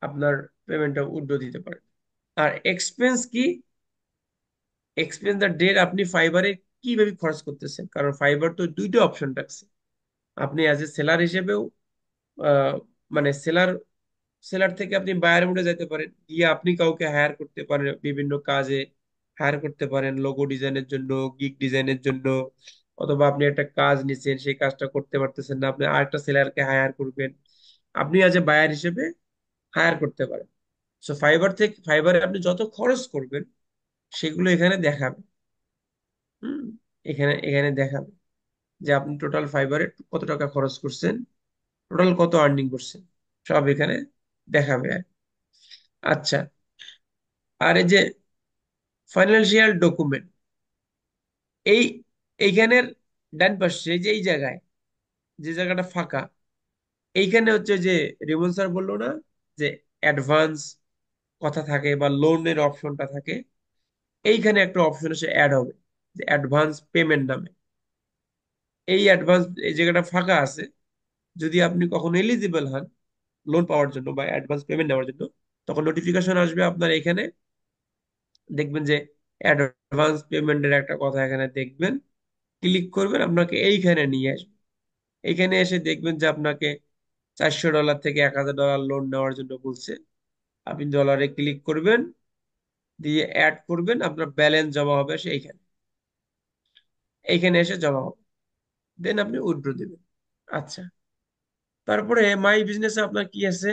আপনার পেমেন্টটা উইথড্র দিতে পারেন। আর এক্সপেন্স কি, এক্সপেন্স দ্য ডেট, আপনি ফাইবারে কিভাবে খরচ করতেছেন, কারণ ফাইবার তো দুইটা অপশন রাখছে। আপনি অ্যাজ এ সেলার হিসেবেও আহ, মানে সেলার, সেলার থেকে আপনি বায়ার মোডে যেতে পারেন, গিয়ে আপনি কাউকে হায়ার করতে পারেন, বিভিন্ন কাজে হায়ার করতে পারেন, লোগো ডিজাইনের জন্য, গিগ ডিজাইনের জন্য। অথবা আপনি একটা কাজ নিছেন, সেই কাজটা করতে পারতেছেন না, আপনি আরেকটা সেলারকে হায়ার করবেন, আপনি অ্যাজ এ বায়ার হিসেবে হায়ার করতে পারেন। সো ফাইবার থেকে, ফাইবারে আপনি যত খরচ করবেন সেগুলো এখানে দেখাবে। হুম, এখানে এখানে দেখাবে যে আপনি টোটাল ফাইবারে কত টাকা খরচ করছেন, টোটাল কত আর্নিং করছেন, সব এখানে দেখাবে আর। আচ্ছা, আর এই যে ফাইন্যান্সিয়াল ডকুমেন্ট, এই এইখানের ডান পাশে এই যে এই জায়গায়, যে জায়গাটা ফাঁকা, এইখানে হচ্ছে যে রিমন স্যার বললো না যে অ্যাডভান্স কথা থাকে বা লোনের অপশনটা থাকে, এইখানে একটা অপশন এসে অ্যাড হবে যে অ্যাডভান্স পেমেন্ট নামে। এই অ্যাডভান্স, এই জায়গাটা ফাঁকা আছে, যদি আপনি কখনো এলিজিবল হন লোন পাওয়ার জন্য বা অ্যাডভান্স পেমেন্ট নেওয়ার জন্য, তখন নোটিফিকেশন আসবে আপনার এখানে, দেখবেন যে অ্যাডভান্স পেমেন্টের একটা কথা এখানে দেখবেন, ক্লিক করবেন, আপনাকে এইখানে নিয়ে আসবে। এইখানে এসে দেখবেন যে আপনাকে $400 থেকে $1000 লোন নেওয়ার জন্য বলছে। আপনি ডলারে ক্লিক করবেন, দিয়ে অ্যাড করবেন, আপনার ব্যালেন্স জমা হবে সেইখানে, এইখানে এসে জমা হবে, দেন আপনি উইথড্র দিবেন। আচ্ছা, তারপরে মাই বিজনেসে আপনার কি আছে,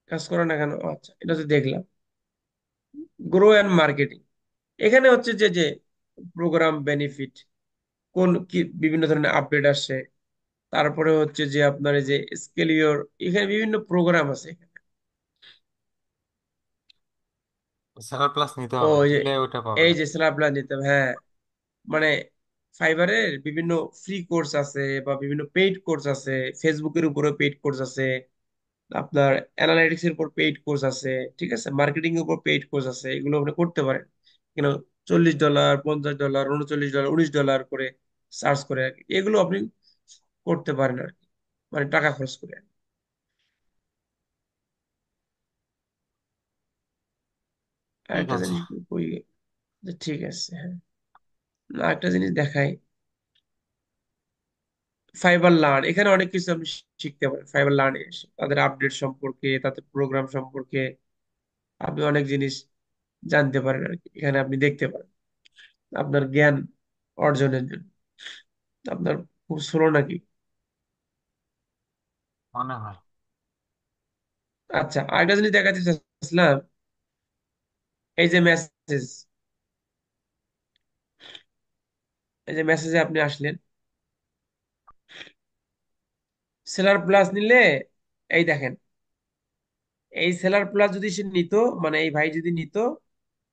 কাজ করে না কেন, আচ্ছা এটা তো দেখলাম। গ্রো অ্যান্ড মার্কেটিং, এখানে হচ্ছে যে যে প্রোগ্রাম বেনিফিট, কোন কি বিভিন্ন ধরনের আপডেট আসছে, তারপরে হচ্ছে যে আপনার এই যে স্কেল ইওর, এখানে বিভিন্ন প্রোগ্রাম আছে। সেলার প্লাস নিতে ও হবে, এই যে, নিলে ওটা পাবেন। এই যে স্ল্যাব প্ল্যান নিতে হবে, হ্যাঁ, মানে ফাইবারের বিভিন্ন ফ্রি কোর্স আছে বা বিভিন্ন পেইড কোর্স আছে, ফেসবুকের উপরে পেইড কোর্স আছে, আপনার অ্যানালাইটিক্স এর উপর পেইড কোর্স আছে, ঠিক আছে, মার্কেটিং এর উপর পেইড কোর্স আছে, এগুলো আপনি করতে পারেন। কেন, $40, $50, $39, $19 করে চার্জ করে আর কি, এগুলো আপনি করতে পারেন আর কি, মানে টাকা খরচ করে আর কি। ঠিক আরেকটা আছে। জিনিস কই, ঠিক আছে হ্যাঁ, আরেকটা জিনিস দেখাই, ফাইবার লার্ন, এখানে অনেক কিছু আপনি শিখতে পারেন ফাইবার লার্নে এসে, তাদের আপডেট সম্পর্কে, তাদের প্রোগ্রাম সম্পর্কে আপনি অনেক জিনিস জানতে পারেন আর কি, এখানে আপনি দেখতে পারেন আপনার জ্ঞান অর্জনের জন্য। আপনার খুব স্লো নাকি? মনে হয়। আচ্ছা, আরেকটা জিনিস দেখাতে চাচ্ছিলাম, এই যে মেসেজ, এই যে মেসেজে আপনি আসলেন, সেলার প্লাস নিলে, এই দেখেন, এই সেলার প্লাস যদি সে নিত, মানে এই ভাই যদি নিত,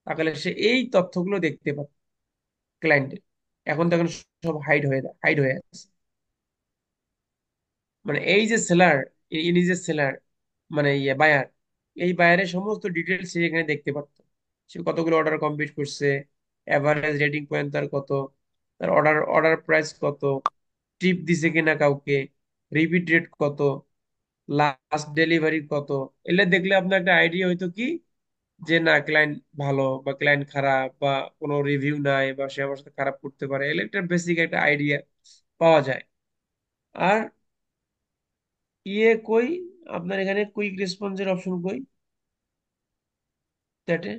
তাহলে সে এই তথ্যগুলো দেখতে পাবে ক্লায়েন্টের। এখন তখন সব হাইড হয়ে আছে। মানে এই যে সেলার, ইনি যে সেলার, মানে ইয়ে বায়ার, এই বায়ারের সমস্ত ডিটেলস সে এখানে দেখতে পারতো। সে কতগুলো অর্ডার কমপ্লিট করছে, এভারেজ রেটিং পয়েন্ট তার কত, তার অর্ডার অর্ডার প্রাইস কত, টিপ দিছে কিনা কাউকে, রিপিট রেট কত, লাস্ট ডেলিভারি কত। এগুলো দেখলে আপনার একটা আইডিয়া হইতো কি, যে না ক্লায়েন্ট ভালো বা ক্লায়েন্ট খারাপ, বা কোনো রিভিউ নাই, বা সে আমার সাথে খারাপ করতে পারে, এগুলো একটা বেসিক একটা আইডিয়া পাওয়া যায়। আর ইয়ে কই, আপনার এখানে কুইক রেসপন্সের অপশন কই চ্যাটে?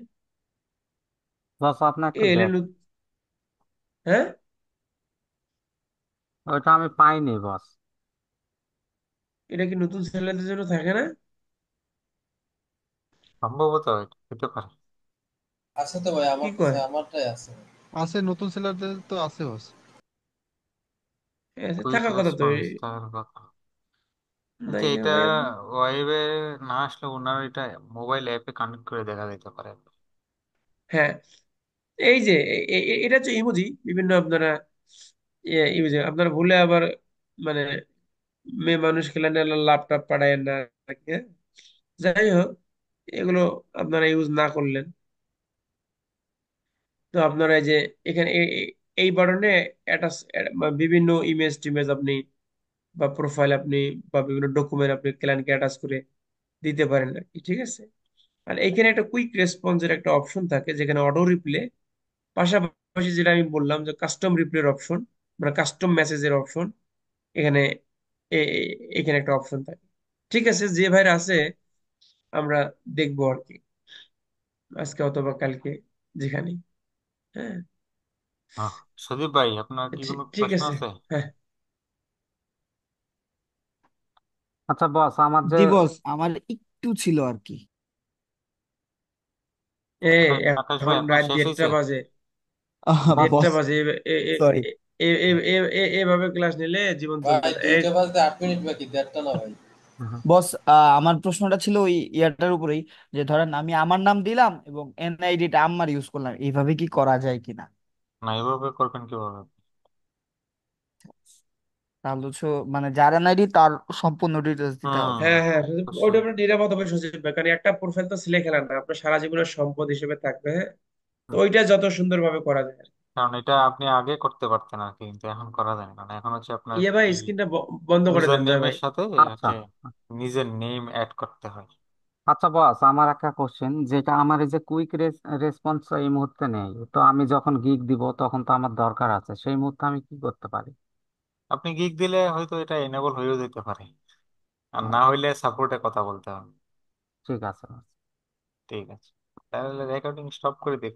বস আপনি এ একটু এলে দেখ। হ্যাঁ, ওইটা আমি পাইনি বস। এটা কি নতুন ছেলেদের জন্য থাকে না? সম্ভবত হতে পারে। আছে তো ভাই, কি আমার কাছে কয়? আমারটাই আছে। আছে, নতুন সেলারদের তো আছে বস। কুইক থাকার কথা তো রেসপন্স থাকার কথা। আচ্ছা, নাই কেন এটা ভাই এর? ওয়েবে না আসলে ওনার এটা মোবাইল অ্যাপে কানেক্ট করে দেখা যেতে পারে। হ্যাঁ, এই যে এটা হচ্ছে ইমোজি, বিভিন্ন আপনারা ইউজে আপনারা ভুলে আবার মানে মেয়ে মানুষ খেলেন ল্যাপটপ পাঠায় না আর কি, হ্যাঁ? যাই হোক, এগুলো আপনারা ইউজ না করলেন, তো আপনারা এই যে এখানে এই বাটনে অ্যাটাচ, বিভিন্ন ইমেজ টিমেজ আপনি বা প্রোফাইল আপনি বা বিভিন্ন ডকুমেন্ট আপনি ক্লায়েন্টকে অ্যাটাচ করে দিতে পারেন আর কি, ঠিক আছে। আর এইখানে একটা কুইক রেসপন্সের একটা অপশন থাকে, যেখানে অটো রিপ্লে, পাশাপাশি যেটা আমি বললাম যে কাস্টম রিপ্লের অপশন, মানে কাস্টম মেসেজের অপশন, এখানে এখানে একটা অপশন থাকে। ঠিক আছে, যে ভাইরা আছে আমরা দেখবো আর কি, আজকে অথবা কালকে, যেখানে, হ্যাঁ। হ্যাঁ, সুদীপ ভাই, আপনার কি কোনো ঠিক প্রশ্ন আছে, আছে? হ্যাঁ। আচ্ছা বস, আমার যে জি বস, আমার একটু ছিল আর কি। এ আকাশ ভাই, এখন আপনার রাত শেষ দেড়টা হয়েছে? বাজে, দেড়টা বস বাজে, সরি। এভাবে ক্লাস নিলে জীবন চলবে ভাই না। 2টা বাজতে 8 মিনিট বাকি, 1:30টা না ভাই। হুম। বস আমার প্রশ্নটা ছিল ওই ইয়ারটার উপরেই, যে ধরেন আমি আমার নাম দিলাম এবং এনআইডিটা আমার ইউজ করলাম, এইভাবে কি করা যায় কিনা? না, এভাবে করবেন কিভাবে? তাহলে হচ্ছে মানে যার এনআইডি তার সম্পূর্ণ ডিটেলস দিতে হবে। হ্যাঁ হ্যাঁ, ওটা অবশ্যই। আপনার নিরাপদ হবে সচিব ভাই, কারণ একটা প্রোফাইল তো সিলে খেলার না, আপনার সারা জীবনের সম্পদ হিসেবে থাকবে, হ্যাঁ। তো হুম। ওইটা যত সুন্দরভাবে করা যায় আর কি। কারণ এটা আপনি আগে করতে পারতেন আর কি, কিন্তু এখন করা যায় না, কারণ এখন হচ্ছে আপনার ইয়ে ভাই, এই স্ক্রিনটা বন্ধ করে ইউজার দেন জয় নেমের ভাই। সাথে আচ্ছা। হচ্ছে নিজের নেম অ্যাড করতে হয়। আচ্ছা বস, আমার একটা কোশ্চেন, যেটা আমার এই যে কুইক রেসপন্স এই মুহূর্তে নেই, তো আমি যখন গিগ দিব তখন তো আমার দরকার আছে, সেই মুহূর্তে আমি কি করতে পারি? আপনি গিগ দিলে হয়তো এটা এনেবল হয়েও যেতে পারে, আর না হইলে সাপোর্টে কথা বলতে হবে। ঠিক আছে। ঠিক আছে, তাহলে রেকর্ডিং স্টপ করে দিই।